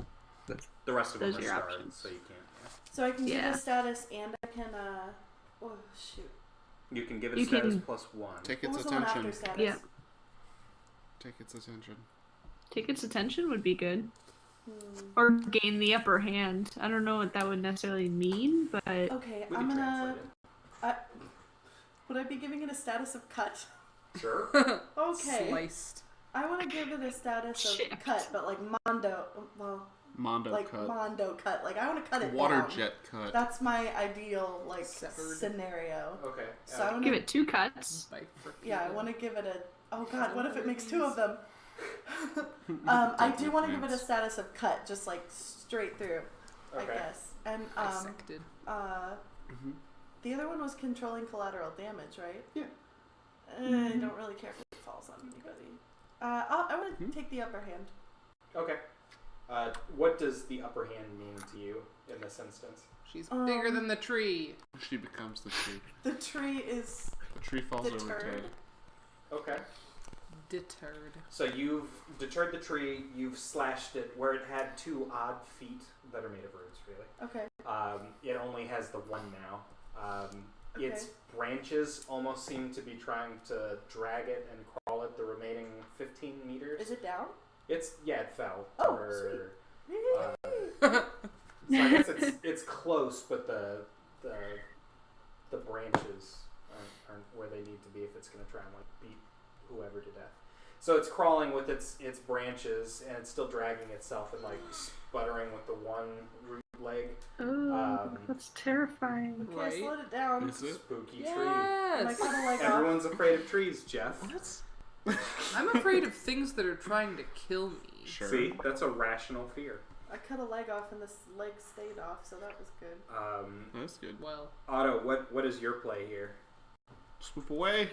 The rest of them Those are are your stars, options. so you can't. Yeah. So I can give Yeah. a status and I can, oh shoot. You can give it a You status can- +1. Take What its was the one attention. after status? Yeah. Take its attention. Take its attention would be good. Hmm. Or gain the upper hand. I don't know what that would necessarily mean, but Okay, We I'm can gonna... translate Would I be giving it a status of cut? it. Sure. Okay. Sliced. I want to give it a status of Shift. cut, but like Mondo, well, Mondo like cut. Mondo cut. Like I want to cut it Water down. jet cut. That's my ideal like Severed. scenario. Okay. So I want give to, it 2 cuts. yeah, I want to give it a. Oh God, what if it makes 2 of them? I do want to give it a status of cut, just like straight through, I Okay. guess. And Dissected. the other one was controlling collateral damage, right? Yeah. I don't really care if it falls on anybody. I want to take the upper hand. Okay. What does the upper hand mean to you in this instance? She's bigger than the tree. She becomes the tree. The tree is The tree falls over deterred. Ted. Okay. Deterred. So you've deterred the tree, you've slashed it where it had 2 odd feet that are made of roots, really. Okay. It only has the 1 now. Okay. Its branches almost seem to be trying to drag it and crawl it the remaining 15 meters. Is it down? It fell. to Oh, her, sweet. so I guess it's close, but the branches aren't where they need to be if it's going to try and like beat whoever to death. So it's crawling with its branches, and it's still dragging itself and like sputtering with the 1 root leg. Oh, that's terrifying. Okay, Right. slowed it down. Is it? Spooky tree. Am I Yes. kind of like Everyone's afraid of trees, Jeff. I'm afraid of things that are trying to kill me. Sure. See, that's a rational fear. I cut a leg off and this leg stayed off, so that was good. That's good. Well, Otto, what is your play here? Swoop away.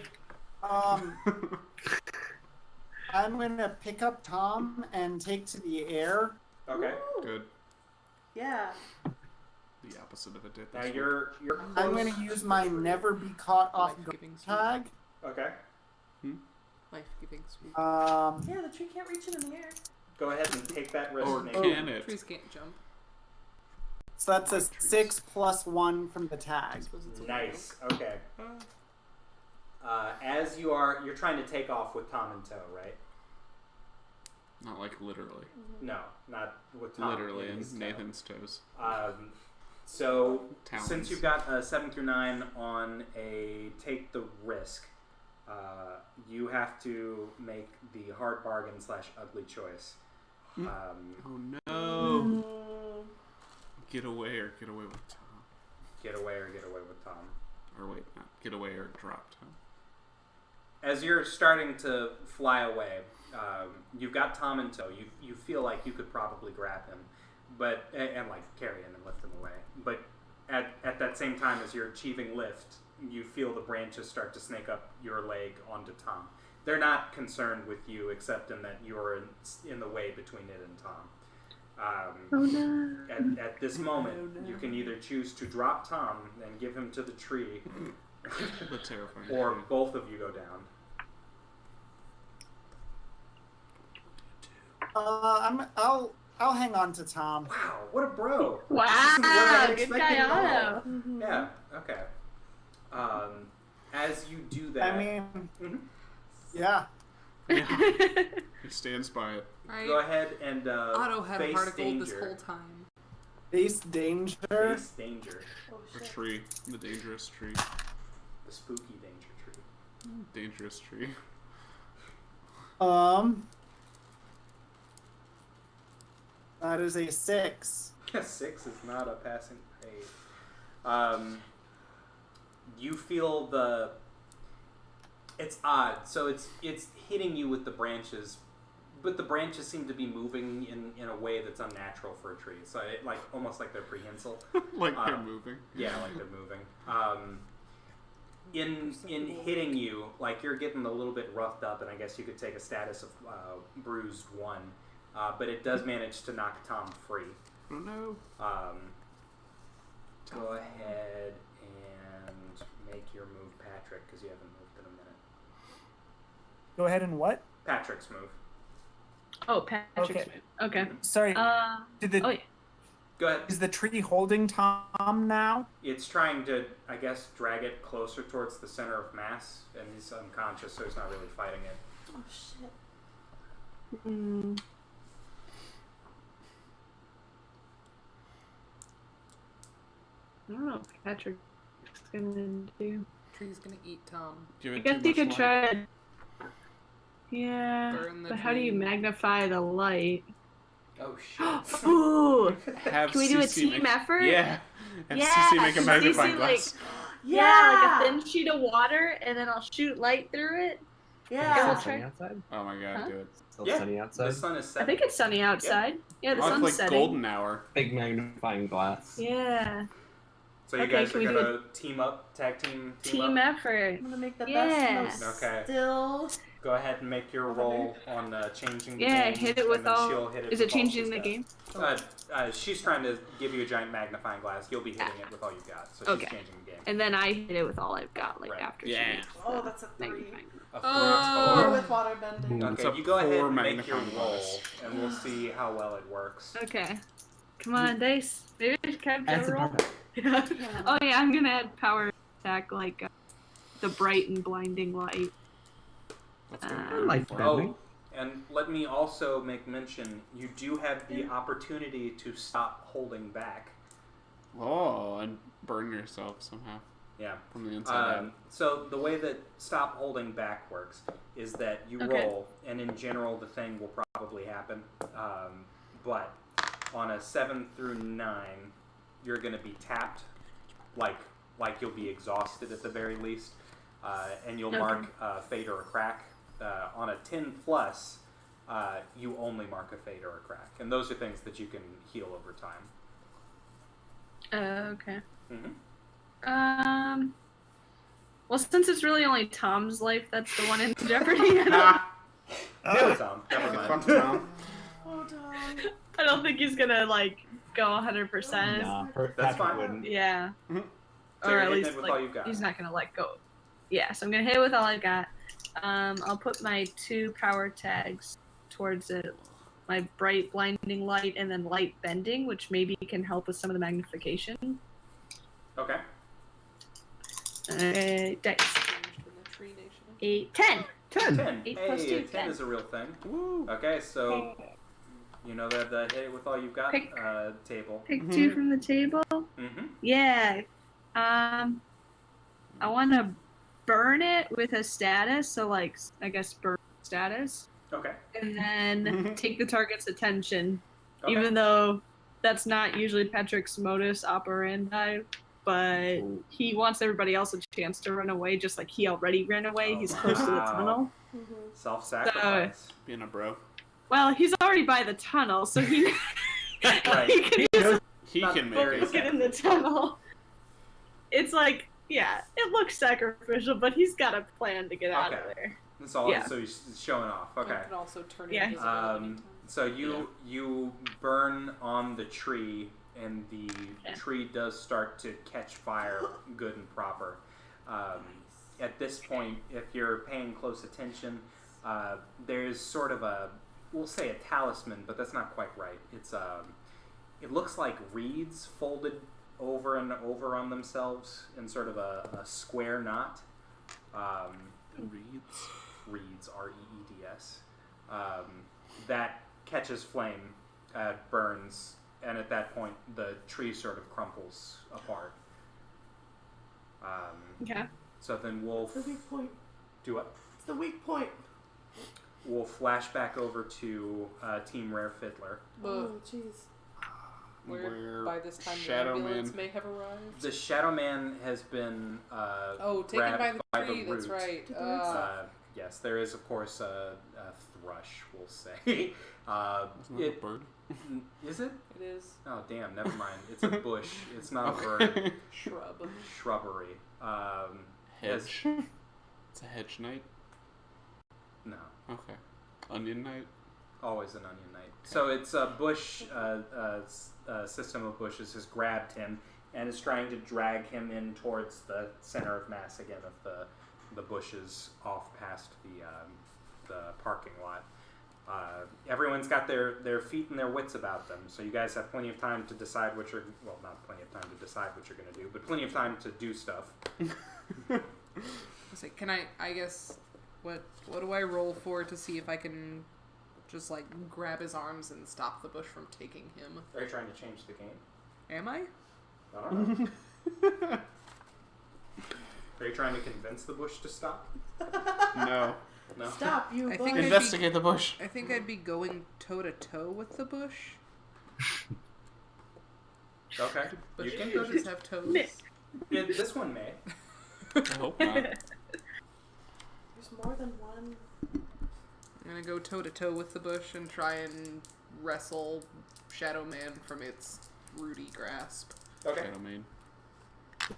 I'm gonna pick up Tom and take to the air. Okay. Woo! Good. Yeah. The opposite of a dip. Now you're close. I'm gonna use my never be caught off guard life-giving swoop. tag. Okay. Life-giving swoop. Yeah, the tree can't reach it in the air. Go ahead and take that risk. Or Nathan. can it? Trees can't jump. So that's a 6 + 1 from the I tag. suppose it's a Nice. Okay. As you're trying to take off with Tom in tow, right? Not like literally. No, not with Tom. Literally in in his tow. Nathan's toes. So Talons. since you've got a 7 through 9 on a take the risk, you have to make the hard bargain / ugly choice. Oh no. Mm. Get away or get away with Tom. Get away or get away with Tom. Or wait, not get away or drop Tom. As you're starting to fly away, you've got Tom in tow. You feel like you could probably grab him, but and like carry him and lift him away. But at that same time as you're achieving lift, you feel the branches start to snake up your leg onto Tom. They're not concerned with you, except in that you're in the way between it and Tom. Oh no. At this moment, you can either choose to drop Tom and give him to the tree, The terrifying. or tree. both of you go down. I'll hang on to Tom. Wow, what a bro! Wow, This is what I good expected guy, at all. Otto. Mm-hmm. Yeah. Okay. As you do that, I mean, Mhm. yeah. He stands by it. Right. go ahead and Otto had a face heart of gold this danger. whole time. Face danger. Face danger. Oh, The shit. tree. The dangerous tree. The spooky danger tree. Dangerous tree. That is a 6. 6 is not a passing grade. You feel it's odd. So it's hitting you with the branches, but the branches seem to be moving in a way that's unnatural for a tree. So it almost like they're prehensile. Like they're moving. Yeah, like they're moving. In hitting you, like you're getting a little bit roughed up, and I guess you could take a status of bruised 1, but it does manage to knock Tom free. Oh no. Go ahead and make your move, Patrick, because you haven't moved in a minute. Go ahead and what? Patrick's move. Oh, Patrick's Okay. move. Okay. Sorry. Did the Oh, yeah. Go ahead. is the tree holding Tom now? It's trying to, I guess, drag it closer towards the center of mass, and he's unconscious, so he's not really fighting it. Oh shit. I don't know what Patrick's gonna do. Tree's gonna eat Tom. Give I it guess too you could much try light. to... Yeah, Burn the but how do you tree. magnify the light? Oh shit. Ooh! Have Can we do a CC team make- effort? Yeah. Have Yeah, CC make a can magnifying CC, glass. Yeah, like a thin sheet of water, and then I'll shoot light through it. Yeah. we'll Still try- sunny outside? Oh my god, Huh? do it. Still Yeah. sunny The outside? sun is I setting. think it's sunny outside. Yeah, the Oh, it's sun's like setting. golden hour. Big magnifying glass. Yeah. So you Okay, guys can are we gonna team up, tag team Team up? effort. I'm gonna make the Yeah. best most Okay. still. Go ahead and make your roll on changing the Yeah, game. hit it with and then all. she'll hit it Is with it all changing she's the got. game? She's trying to give you a giant magnifying glass. You'll be hitting it with all you've got. So she's Okay. changing the game. And then I hit it with all I've got, like Right. after Yeah. she makes Oh, the that's a 3. magnifying. A Oh. 4 with water bending. Mm. Okay, So you go ahead 4 and make your magnifying roll, glass. and we'll see how well it works. Okay. Come on, dice. Maybe I should capture Add a some roll. power. Yeah. Yeah. Oh yeah, I'm gonna add power attack, like the bright and blinding light. That's Light bending. Oh, and let me also make mention, you do have the opportunity to stop holding back. Oh, and burn yourself somehow Yeah. from the inside out. So the way that stop holding back works is that you Okay. roll, and in general the thing will probably happen. But on a 7 through 9, you're going to be tapped, like you'll be exhausted at the very least, and you'll Okay. mark a fade or a crack. On a 10 plus, you only mark a fade or a crack, and those are things that you can heal over time. Okay. Mm-hmm. Well, since it's really only Tom's life that's the one in jeopardy, No, Tom, never Fuck mind. Tom. Oh, Tom. I don't think he's gonna like go 100%. Nah, That's Patrick fine. wouldn't. Yeah. So Or you're at hitting least it with like, all you've got. he's not gonna let go. Yeah, so I'm gonna hit it with all I've got. I'll put my 2 power tags towards it. My bright blinding light and then light bending, which maybe can help with some of the magnification. Okay. Dice. Changed in the tree nation. 8, 10. 10. 8 Hey, plus 2, 10 10. is a real thing. Woo. Okay, so you know that the hit it with all you've got Pick. table. Pick 2 from the table. Mm-hmm. Yeah. I want to burn it with a status, so like I guess burn status, Okay. and then take the target's attention, Okay. even though that's not usually Patrick's modus operandi. But he wants everybody else a chance to run away, just like he already ran away. He's close to the Wow. tunnel. Mm-hmm. Self-sacrifice. Being a bro. Well, he's already by the tunnel, so he Right. he can use He Not can make very it it. in the tunnel. It's like, yeah, it looks sacrificial, but he's got a plan to get out of Okay. there. That's all. Yeah. So he's showing off. Okay. You can also turn Yeah. invisible anytime. So you burn on the tree, and the Yeah. tree does start to catch fire, good and proper. At this point, if you're paying close attention, there's sort of we'll say a talisman, but that's not quite right. It looks like reeds folded over and over on themselves in sort of a square knot. Reeds, R-E-E-D-S. That catches flame, burns, and at that point the tree sort of crumples apart. Okay. So then Wolf It's the weak point. do what? It's the weak point. we'll flash back over to Team Rare Fiddler. Oh, jeez. Where by this time the Shadow ambulance Man. may have arrived. The Shadow Man has been Taken by grabbed the tree. That's root. right. Yes, there is of course a thrush. We'll say. Isn't that a bird? Is it? It is. Oh damn! Never mind. It's a bush. It's not a bird. Shrub. Shrubbery. Hedge. It's a hedge knight. No. Okay. Onion knight. Always an onion knight. So it's a bush, system of bushes has grabbed him and is trying to drag him in towards the center of mass again of the bushes off past the parking lot. Everyone's got their feet and their wits about them, so you guys have plenty of time to decide what you're, well, not plenty of time to decide what you're going to do, but plenty of time to do stuff. Can I guess, what do I roll for to see if I can just, like, grab his arms and stop the bush from taking him? Are you trying to change the game? Am I? I don't know. Are you trying to convince the bush to stop? No. No. Stop, you I bush. think I'd Investigate the bush. I think I'd be going toe-to-toe with the bush. Okay. You Bushes can go bushes have toes. Nick. Yeah, this one may. I hope not. There's more than one. I'm gonna go toe-to-toe with the bush and try and wrestle Shadow Man from its rooty grasp. Okay. Shadow Main.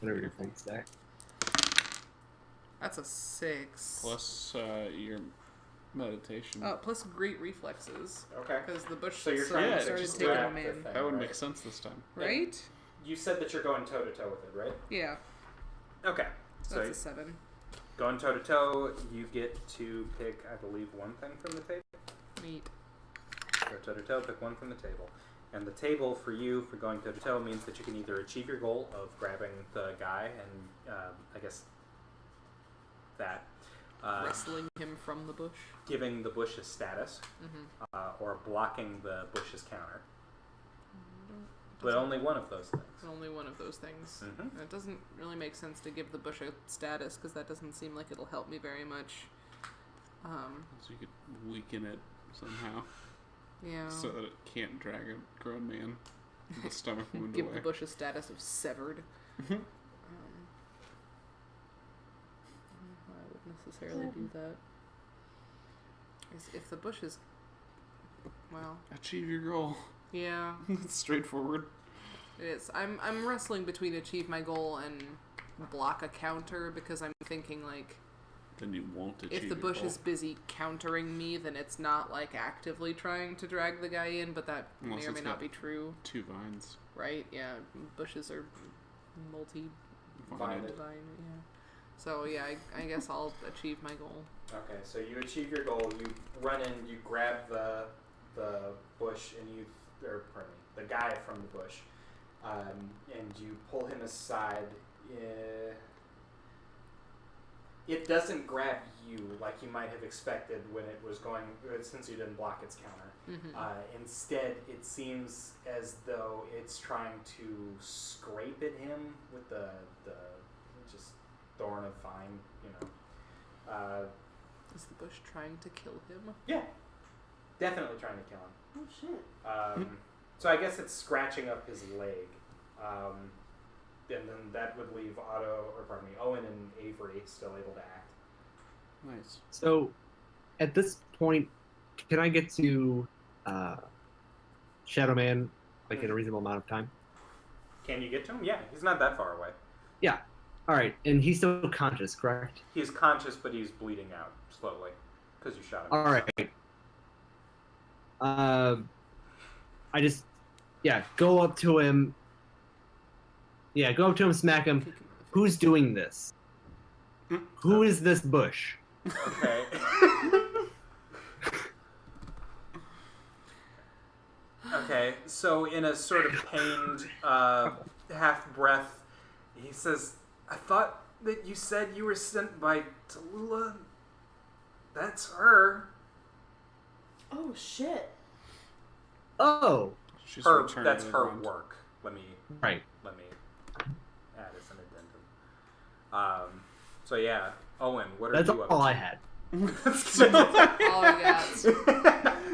Whatever your thing stack. That's a 6. Plus your meditation. Oh, plus great reflexes. Okay. Because the bush So you're started, trying to started just taking grab him the in. thing. That would right. make sense this time. Right? You said that you're going toe to toe with it, right? Yeah. Okay. So So that's a 7. going toe to toe, you get to pick, I believe, one thing from the table. Neat. Go toe to toe, pick one from the table. And the table for you for going toe to toe means that you can either achieve your goal of grabbing the guy and I guess that Wrestling him from the bush. giving the bush a status or blocking the bush's counter. But only one of those things. Only one of those things. Mhm. It doesn't really make sense to give the bush a status because that doesn't seem like it'll help me very much. So you could weaken it somehow. Yeah. So that it can't drag a grown man with the stomach wound Give away. the bush a status of severed. I would necessarily do that. If the bush is... Well, Achieve your goal. yeah, It's straightforward. it is. I'm wrestling between achieve my goal and block a counter because I'm thinking, like, Then you won't achieve if the your bush goal. is busy countering me, then it's not, like, actively trying to drag the guy in, but that Unless may or it's may not got be true, 2 vines. right? Yeah, bushes are multi-divine, Vined. yeah. So, yeah, I guess I'll achieve my goal. Okay, so you achieve your goal. You run in, you grab the bush, and the guy from the bush, and you pull him aside. It doesn't grab you like you might have expected when it was going, since you didn't block its counter. Instead, it seems as though it's trying to scrape at him with the just thorn of vine, Is the bush trying to kill him? Yeah, definitely trying to kill him. Oh shit. So I guess it's scratching up his leg. And then that would leave Owen and Avery still able to act. Nice. So, at this point, can I get to Shadow Man like in a reasonable amount of time? Can you get to him? Yeah, he's not that far away. Yeah. All right, and he's still conscious, correct? He's conscious, but he's bleeding out slowly because you shot him. All right. I just, go up to him. Yeah, go up to him, smack him. Kick him in the face. Who's doing this? Who is this bush? Okay. Okay, so in a sort of pained half breath, he says, I thought that you said you were sent by Tallulah. That's her. Oh shit. Oh, She's Her, returning that's it her around. work. Let me right. add as an addendum. So yeah, Owen, what are That's you up all to? I had. All I got.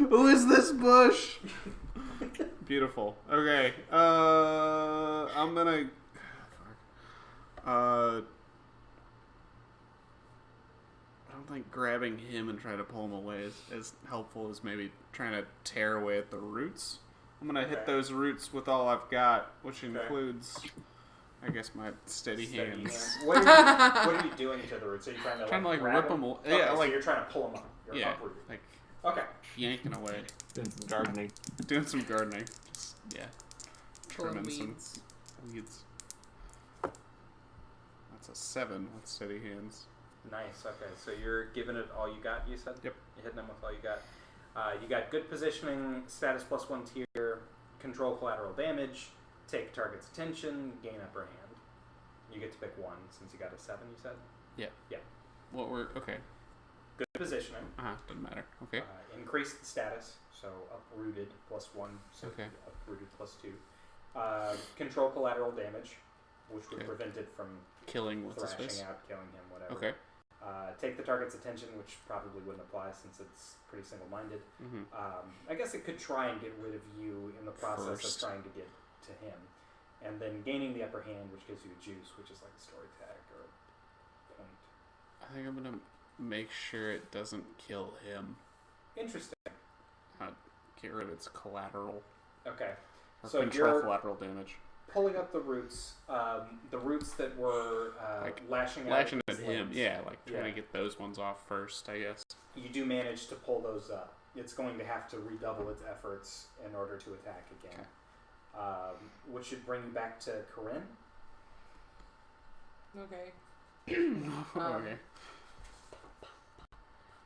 Who is this bush? Beautiful. Okay. I'm gonna. I don't think grabbing him and trying to pull him away is as helpful as maybe trying to tear away at the roots. I'm gonna hit those roots with all I've got, which includes, I guess, my steady hands. What are you doing to the roots? Are you trying to rip them away? Okay, Yeah, so like you're trying to pull them up. You're uprooted. like Okay. yanking away, Doing some gardening. doing some gardening. Just, Pulling trimming some weeds. weeds. That's a 7 with steady hands. Nice. Okay, so you're giving it all you got. You said. Yep. You're hitting them with all you got. You got good positioning, status +1 tier, control collateral damage, take target's attention, gain upper hand. You get to pick one since you got a 7. You said. Yeah. Yeah. What were okay? Good positioning. Doesn't matter. Okay. Increased status, so uprooted +1, so Okay. uprooted +2. Control collateral damage, which would Okay. prevent it from Killing with his thrashing fist. out, killing him, whatever. Okay. Take the target's attention, which probably wouldn't apply since it's pretty single-minded. Mm-hmm. I guess it could try and get rid of you in the process First. of trying to get to him. And then gaining the upper hand, which gives you a juice, which is like a story tag or a point. I think I'm gonna make sure it doesn't kill him. Interesting. Get rid of its collateral. Okay. Or So control you're collateral damage. pulling up the roots that were Like, lashing at his him. limbs. Yeah, like trying to Yeah. get those ones off first, I guess. You do manage to pull those up. It's going to have to redouble its efforts in order to attack again. Which should bring you back to Corinne. Okay. Okay.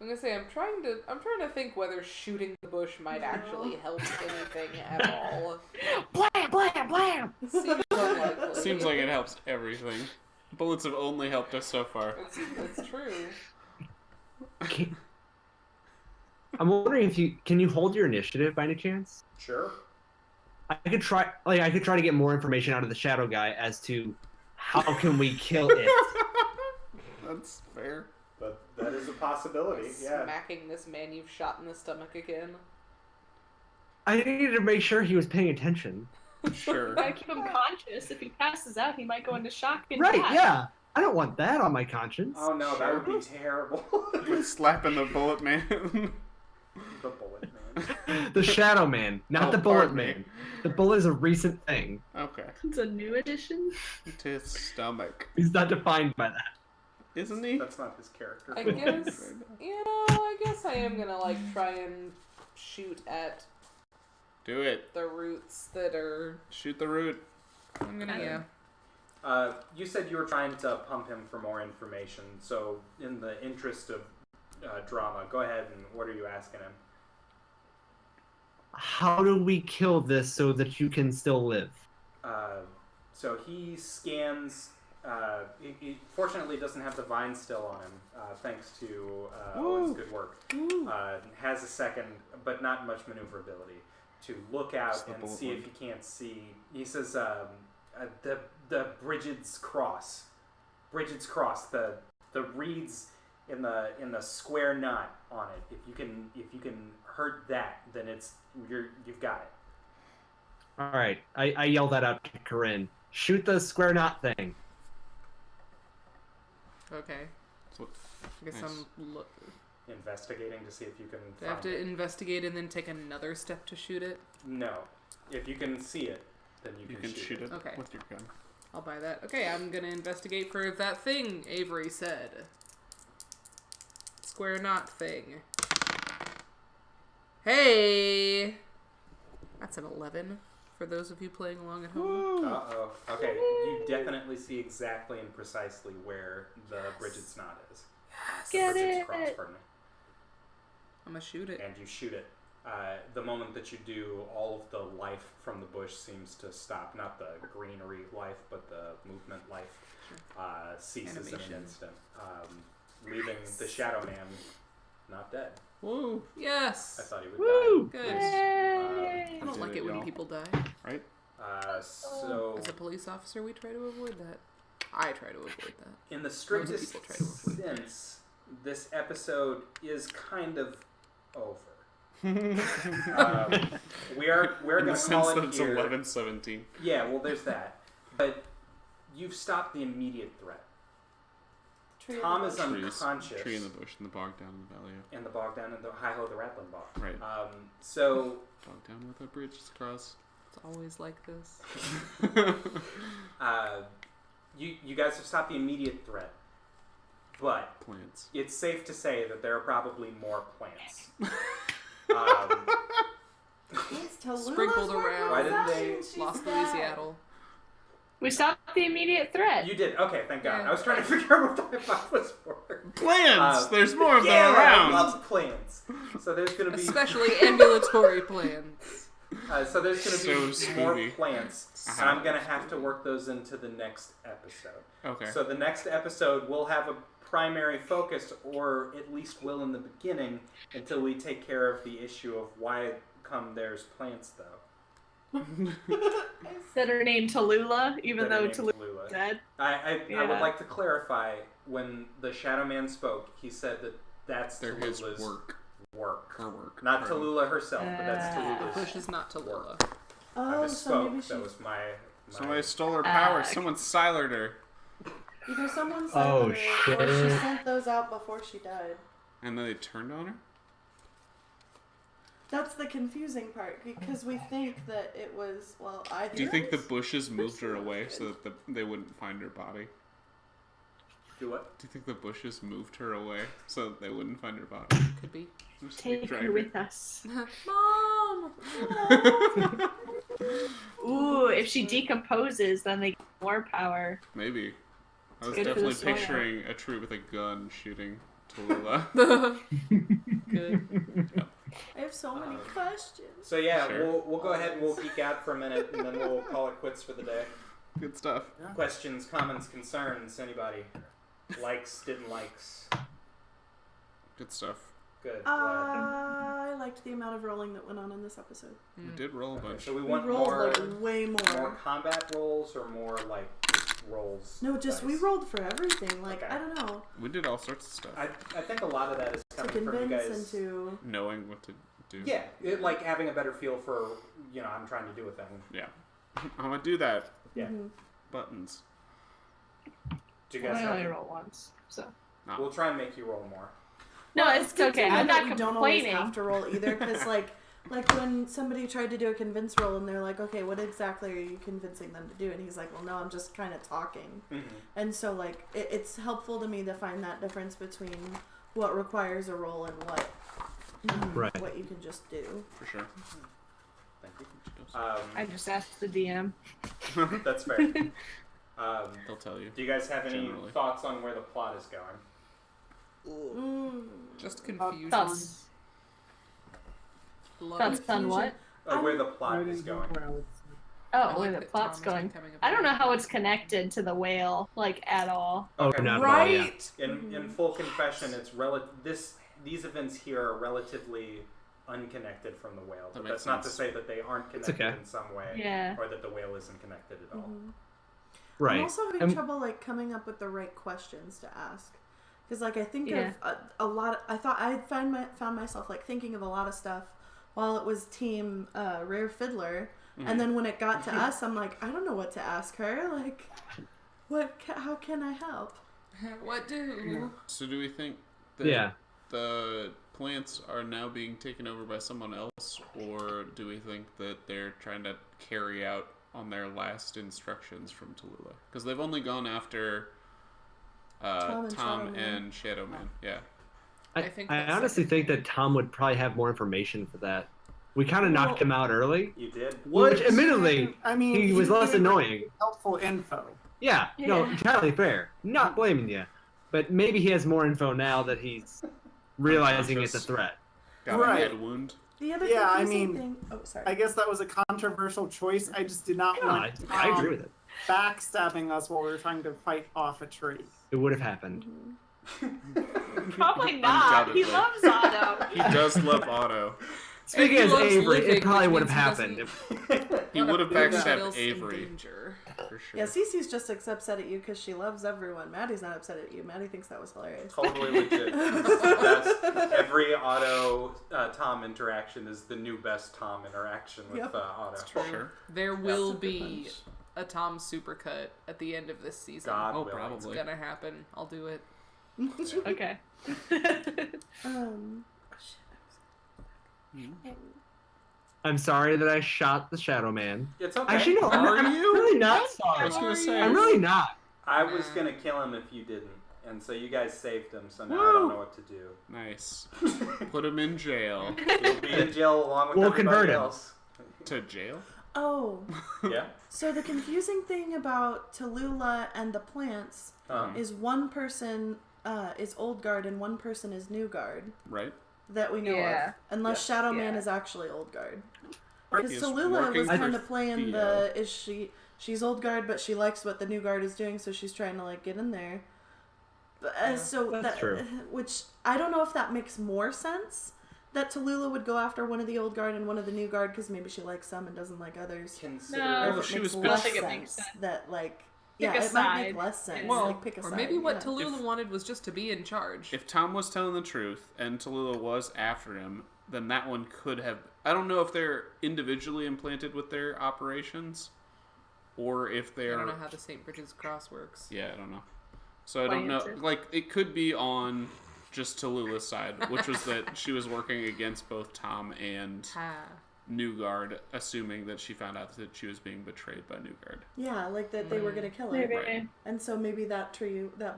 I'm gonna say I'm trying to think whether shooting the bush might actually help anything at all. Blam, blam, blam. Seems unlikely. Seems like it helps everything. Bullets have only helped us so far. It's true. I'm wondering if you can hold your initiative by any chance? Sure. I could try to get more information out of the shadow guy as to how can we kill it. That's fair. But that is a possibility, yeah. Smacking this man you've shot in the stomach again. I needed to make sure he was paying attention. Sure. Gotta keep him conscious. If he passes out, he might go into shock and Right, die. yeah. I don't want that on my conscience. Oh no, that would be terrible. Slapping the bullet man. The bullet man. The shadow man, not Oh, the bullet pardon me. man. The bullet is a recent thing. Okay. It's a new addition. To his stomach. He's not defined by that. Isn't he? That's not his character. I guess I guess I am gonna try and shoot at Do it. the roots that are. Shoot the root. I'm gonna You said you were trying to pump him for more information, so in the interest of drama, go ahead and what are you asking him? How do we kill this so that you can still live? So he scans. He fortunately doesn't have the vine still on him, thanks to Owen's good work. Has a second, but not much maneuverability, to look out and see if he can't see. He says the Bridget's Cross. Bridget's Cross. The reeds in the square knot on it. If you can hurt that, then you've got it. All right, I yell that out to Corinne. Shoot the square knot thing. Okay. So, I guess nice. I'm. Investigating to see if you can. Do I have find to it. investigate and then take another step to shoot it? No. If you can see it, then you You can can shoot it Okay. with your gun. I'll buy that. Okay, I'm gonna investigate for that thing Avery said. Square knot thing. Hey! That's an 11 for those of you playing along at home. Uh-oh. Okay, you definitely see exactly and precisely where the Bridget's knot is. Get Bridget's it. Cross, pardon me. I'm gonna shoot it. And you shoot it. The moment that you do, all of the life from the bush seems to stop. Not the greenery life, but the movement life ceases in Animation. an instant, leaving the Shadow Man not dead. Woo! Yes! I thought he would Woo! Good. Yay! I don't Did like it, it when y'all. people die. Right? So, As a police officer, we try to avoid that. I try to avoid that. in the strictest people try to avoid that. sense, this episode is kind of over. We're In gonna the call sense it that it's here. 11:17. Yeah, well, there's that. But you've stopped the immediate threat. Tree of Tom the is bush. unconscious. Tree in the bush, in the bog down in the valley. In the bog down in the hi-ho the Rattling Bog. Right. So Bog down with a bridge across. It's always like this. you guys have stopped the immediate threat, but Plants. it's safe to say that there are probably more plants. It's Tallulah's Sprinkled work around. Why didn't possession, they- she's Los dead. Louisiattle. We stopped the immediate threat. You did. Okay, thank God. Yeah. I was trying to figure out what the high-five was for. Plants! There's more of Yeah, them around! lots of plants. So there's going to be Especially ambulatory plants. so there's going to be So more spooky. plants, Uh-huh. and I'm going to have to work those into the next episode. Okay. So the next episode will have a primary focus, or at least will in the beginning, until we take care of the issue of why come there's plants though. That are named Tallulah, even That are though named Tallulah's dead. I Yeah. would like to clarify, when the Shadow Man spoke, he said that that's They're his Tallulah's work. work. Her work. Not Right. Tallulah herself, but that's The Tallulah's bush is not Tallulah. work. I Oh, so maybe misspoke. she. That was my Somebody stole her power. Okay. Someone silenced her. Either someone Oh, sent her, or she shit. sent those out before she died. And then they turned on her? That's the confusing part, because we think that it was, well, either Do you think the it was- bushes moved her away so that they wouldn't find her body? Do what? Do you think the bushes moved her away so that they wouldn't find her body? Could be. Just Take drag her with us. Mom! Ooh, if she decomposes, then they get more power. Maybe. I was Good for the definitely soil. picturing a tree with a gun shooting Tallulah. Good. I have so many questions. So yeah, Sure. we'll go ahead and we'll geek out for a minute, and then we'll call it quits for the day. Good stuff. Questions, comments, concerns, anybody? Likes, didn't likes. Good stuff. Good. Glad. I liked the amount of rolling that went on in this episode. We did roll a Okay, bunch. so we We want rolled more, like way more more. combat rolls or more like just rolls. No, just we dice? rolled for everything. Like Okay. I don't know, We did all sorts of stuff. I think a lot of that is to coming from you convince and guys. to. Knowing what to do. Yeah, like having a better feel for I'm trying to do a thing. Yeah. I'm gonna do that. Yeah. Mhm. Buttons. Do you guys I only have? roll once, so. We'll try and make you roll more. No, Well, it's good to okay. know I'm that not we don't always complaining. have to roll either, because like when somebody tried to do a convince roll and they're like, okay, what exactly are you convincing them to do? And he's like, well, no, I'm just kind of talking. Mm-hmm. And so like it's helpful to me to find that difference between what requires a roll and what Right. what you can just do. For sure. Thank you. I just asked the DM. That's fair. They'll tell you. Do you guys have any Generally. thoughts on where the plot is going? Just confusion. Thoughts. Love. Thoughts on what? Where the plot is going? Oh, I where like the that plot's Tom is going. becoming a I don't know very how good it's connected to the whale, like, at all. Oh, Okay. not at all, yeah. Right. In full confession, it's these events here are relatively unconnected from the whale, but That that's makes not to sense. say that they aren't connected okay. in some way, Yeah. or that the whale isn't connected at all. Right. I'm also having And- trouble like coming up with the right questions to ask, because like I think Yeah. of a lot. I thought I found myself like thinking of a lot of stuff while it was Team Rare Fiddler, and then when it got to us, I'm like, I don't know what to ask her. Like, how can I help? What do? So do we think that Yeah. the plants are now being taken over by someone else, or do we think that they're trying to carry out on their last instructions from Tallulah? Because they've only gone after Tom and Tom Shadow Man. and Shadow Man. Yeah. I think I that's honestly think that Tom would probably have more information for that. We kind of knocked him out early, You did? which admittedly I mean, he was less gave annoying. helpful info. Yeah, no, Yeah. entirely fair. Not blaming you, but maybe he has more info now that he's realizing it's a threat. Got Right. a head wound. The other Yeah, I confusing mean, thing. Oh, sorry. I guess that was a controversial choice. I just did not No, want I agree with it. backstabbing us while we were trying to fight off a tree. It would have happened. Probably not. He Undoubtedly. loves Otto. He does love Otto. Speaking And as he loves Avery, living, it probably which would have means he happened. He would have Put backstabbed himself in Avery. danger. For sure. Yeah, Cece's just upset at you because she loves everyone. Maddie's not upset at you. Maddie thinks that was hilarious. Totally legit. That's every Otto Tom interaction is the new best Tom interaction with Yep. Otto. Sure. There will Super be punch. a Tom supercut at the end of this season. God Oh, willing. It's probably. gonna happen. I'll do it. Okay. I'm sorry that I shot the Shadow Man. It's okay. Actually, no, I'm really not I sorry. was gonna say. I'm really not. I was gonna kill him if you didn't, and so you guys saved him. So now I don't know what to do. Nice. Put him in jail. He'll be in jail along with We'll everybody convert him. else. To jail? Oh, Yeah. so the confusing thing about Tallulah and the plants is one person is Old Guard and one person is New Guard Right? that we know Yeah. of. Unless Shadow Man Yeah. is actually Old Guard. Because He's Tallulah working was for kind of playing Theo. she's Old Guard but she likes what the New Guard is doing, so she's trying to like get in there. But, so That's true. Which I don't know if that makes more sense. That Tallulah would go after one of the Old Guard and one of the New Guard because maybe she likes some and doesn't like others. Consider No. Or Well, if it she makes was less I think it makes sense sense. that like Pick yeah, a it might side. make less sense. Well, like pick a Or side. maybe what yeah. Tallulah wanted was just to be in charge. If Tom was telling the truth and Tallulah was after him, then that one could have. I don't know if they're individually implanted with their operations, or if I they're. don't know how the St. Bridget's Cross works. Yeah, I don't know. So I Why don't know. answer? Like, it could be on just Tallulah's side, which was that she was working against both Tom and Ha. New Guard, assuming that she found out that she was being betrayed by New Guard. Yeah, like that they were gonna kill her. Maybe. Right. And so maybe that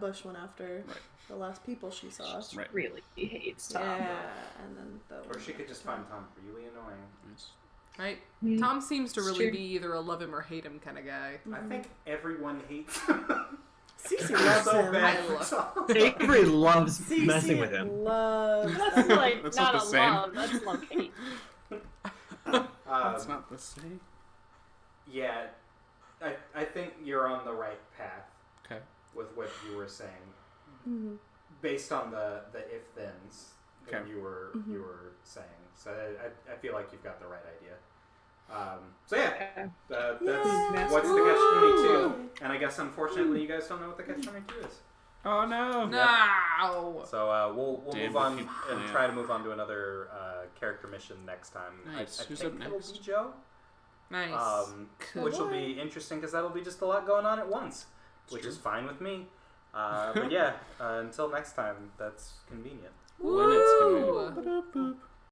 bush went after Right. the last people she saw. Right. Really hates Tom. Yeah, and then the Or she could just find Tom really annoying. Yes. Right? Mm. Tom seems to It's really true. be either a love him or hate him kind of guy. I think everyone hates him. Cece I'm loves so him. bad I for love- Tom. Avery loves Cece messing with him. Loves That's like That's not not a the same. love. That's love hate. That's not the same. Yeah, I think you're on the right path Okay. with what you were saying, Mhm. based on the if thens that Okay. you were saying. So I feel like you've got the right idea. So yeah, Okay. that's Yay. what's the Catch-22, and I guess unfortunately you guys don't know what the Catch-22 is. Oh no. No! So we'll Damn, move on keep and playing. try to move on to another character mission next time. Nice. I Who's think up it'll next? be Joe, Nice. which will be interesting because that'll be just a lot going on at once, which true. is fine with me. But yeah, until next time, that's convenient. When it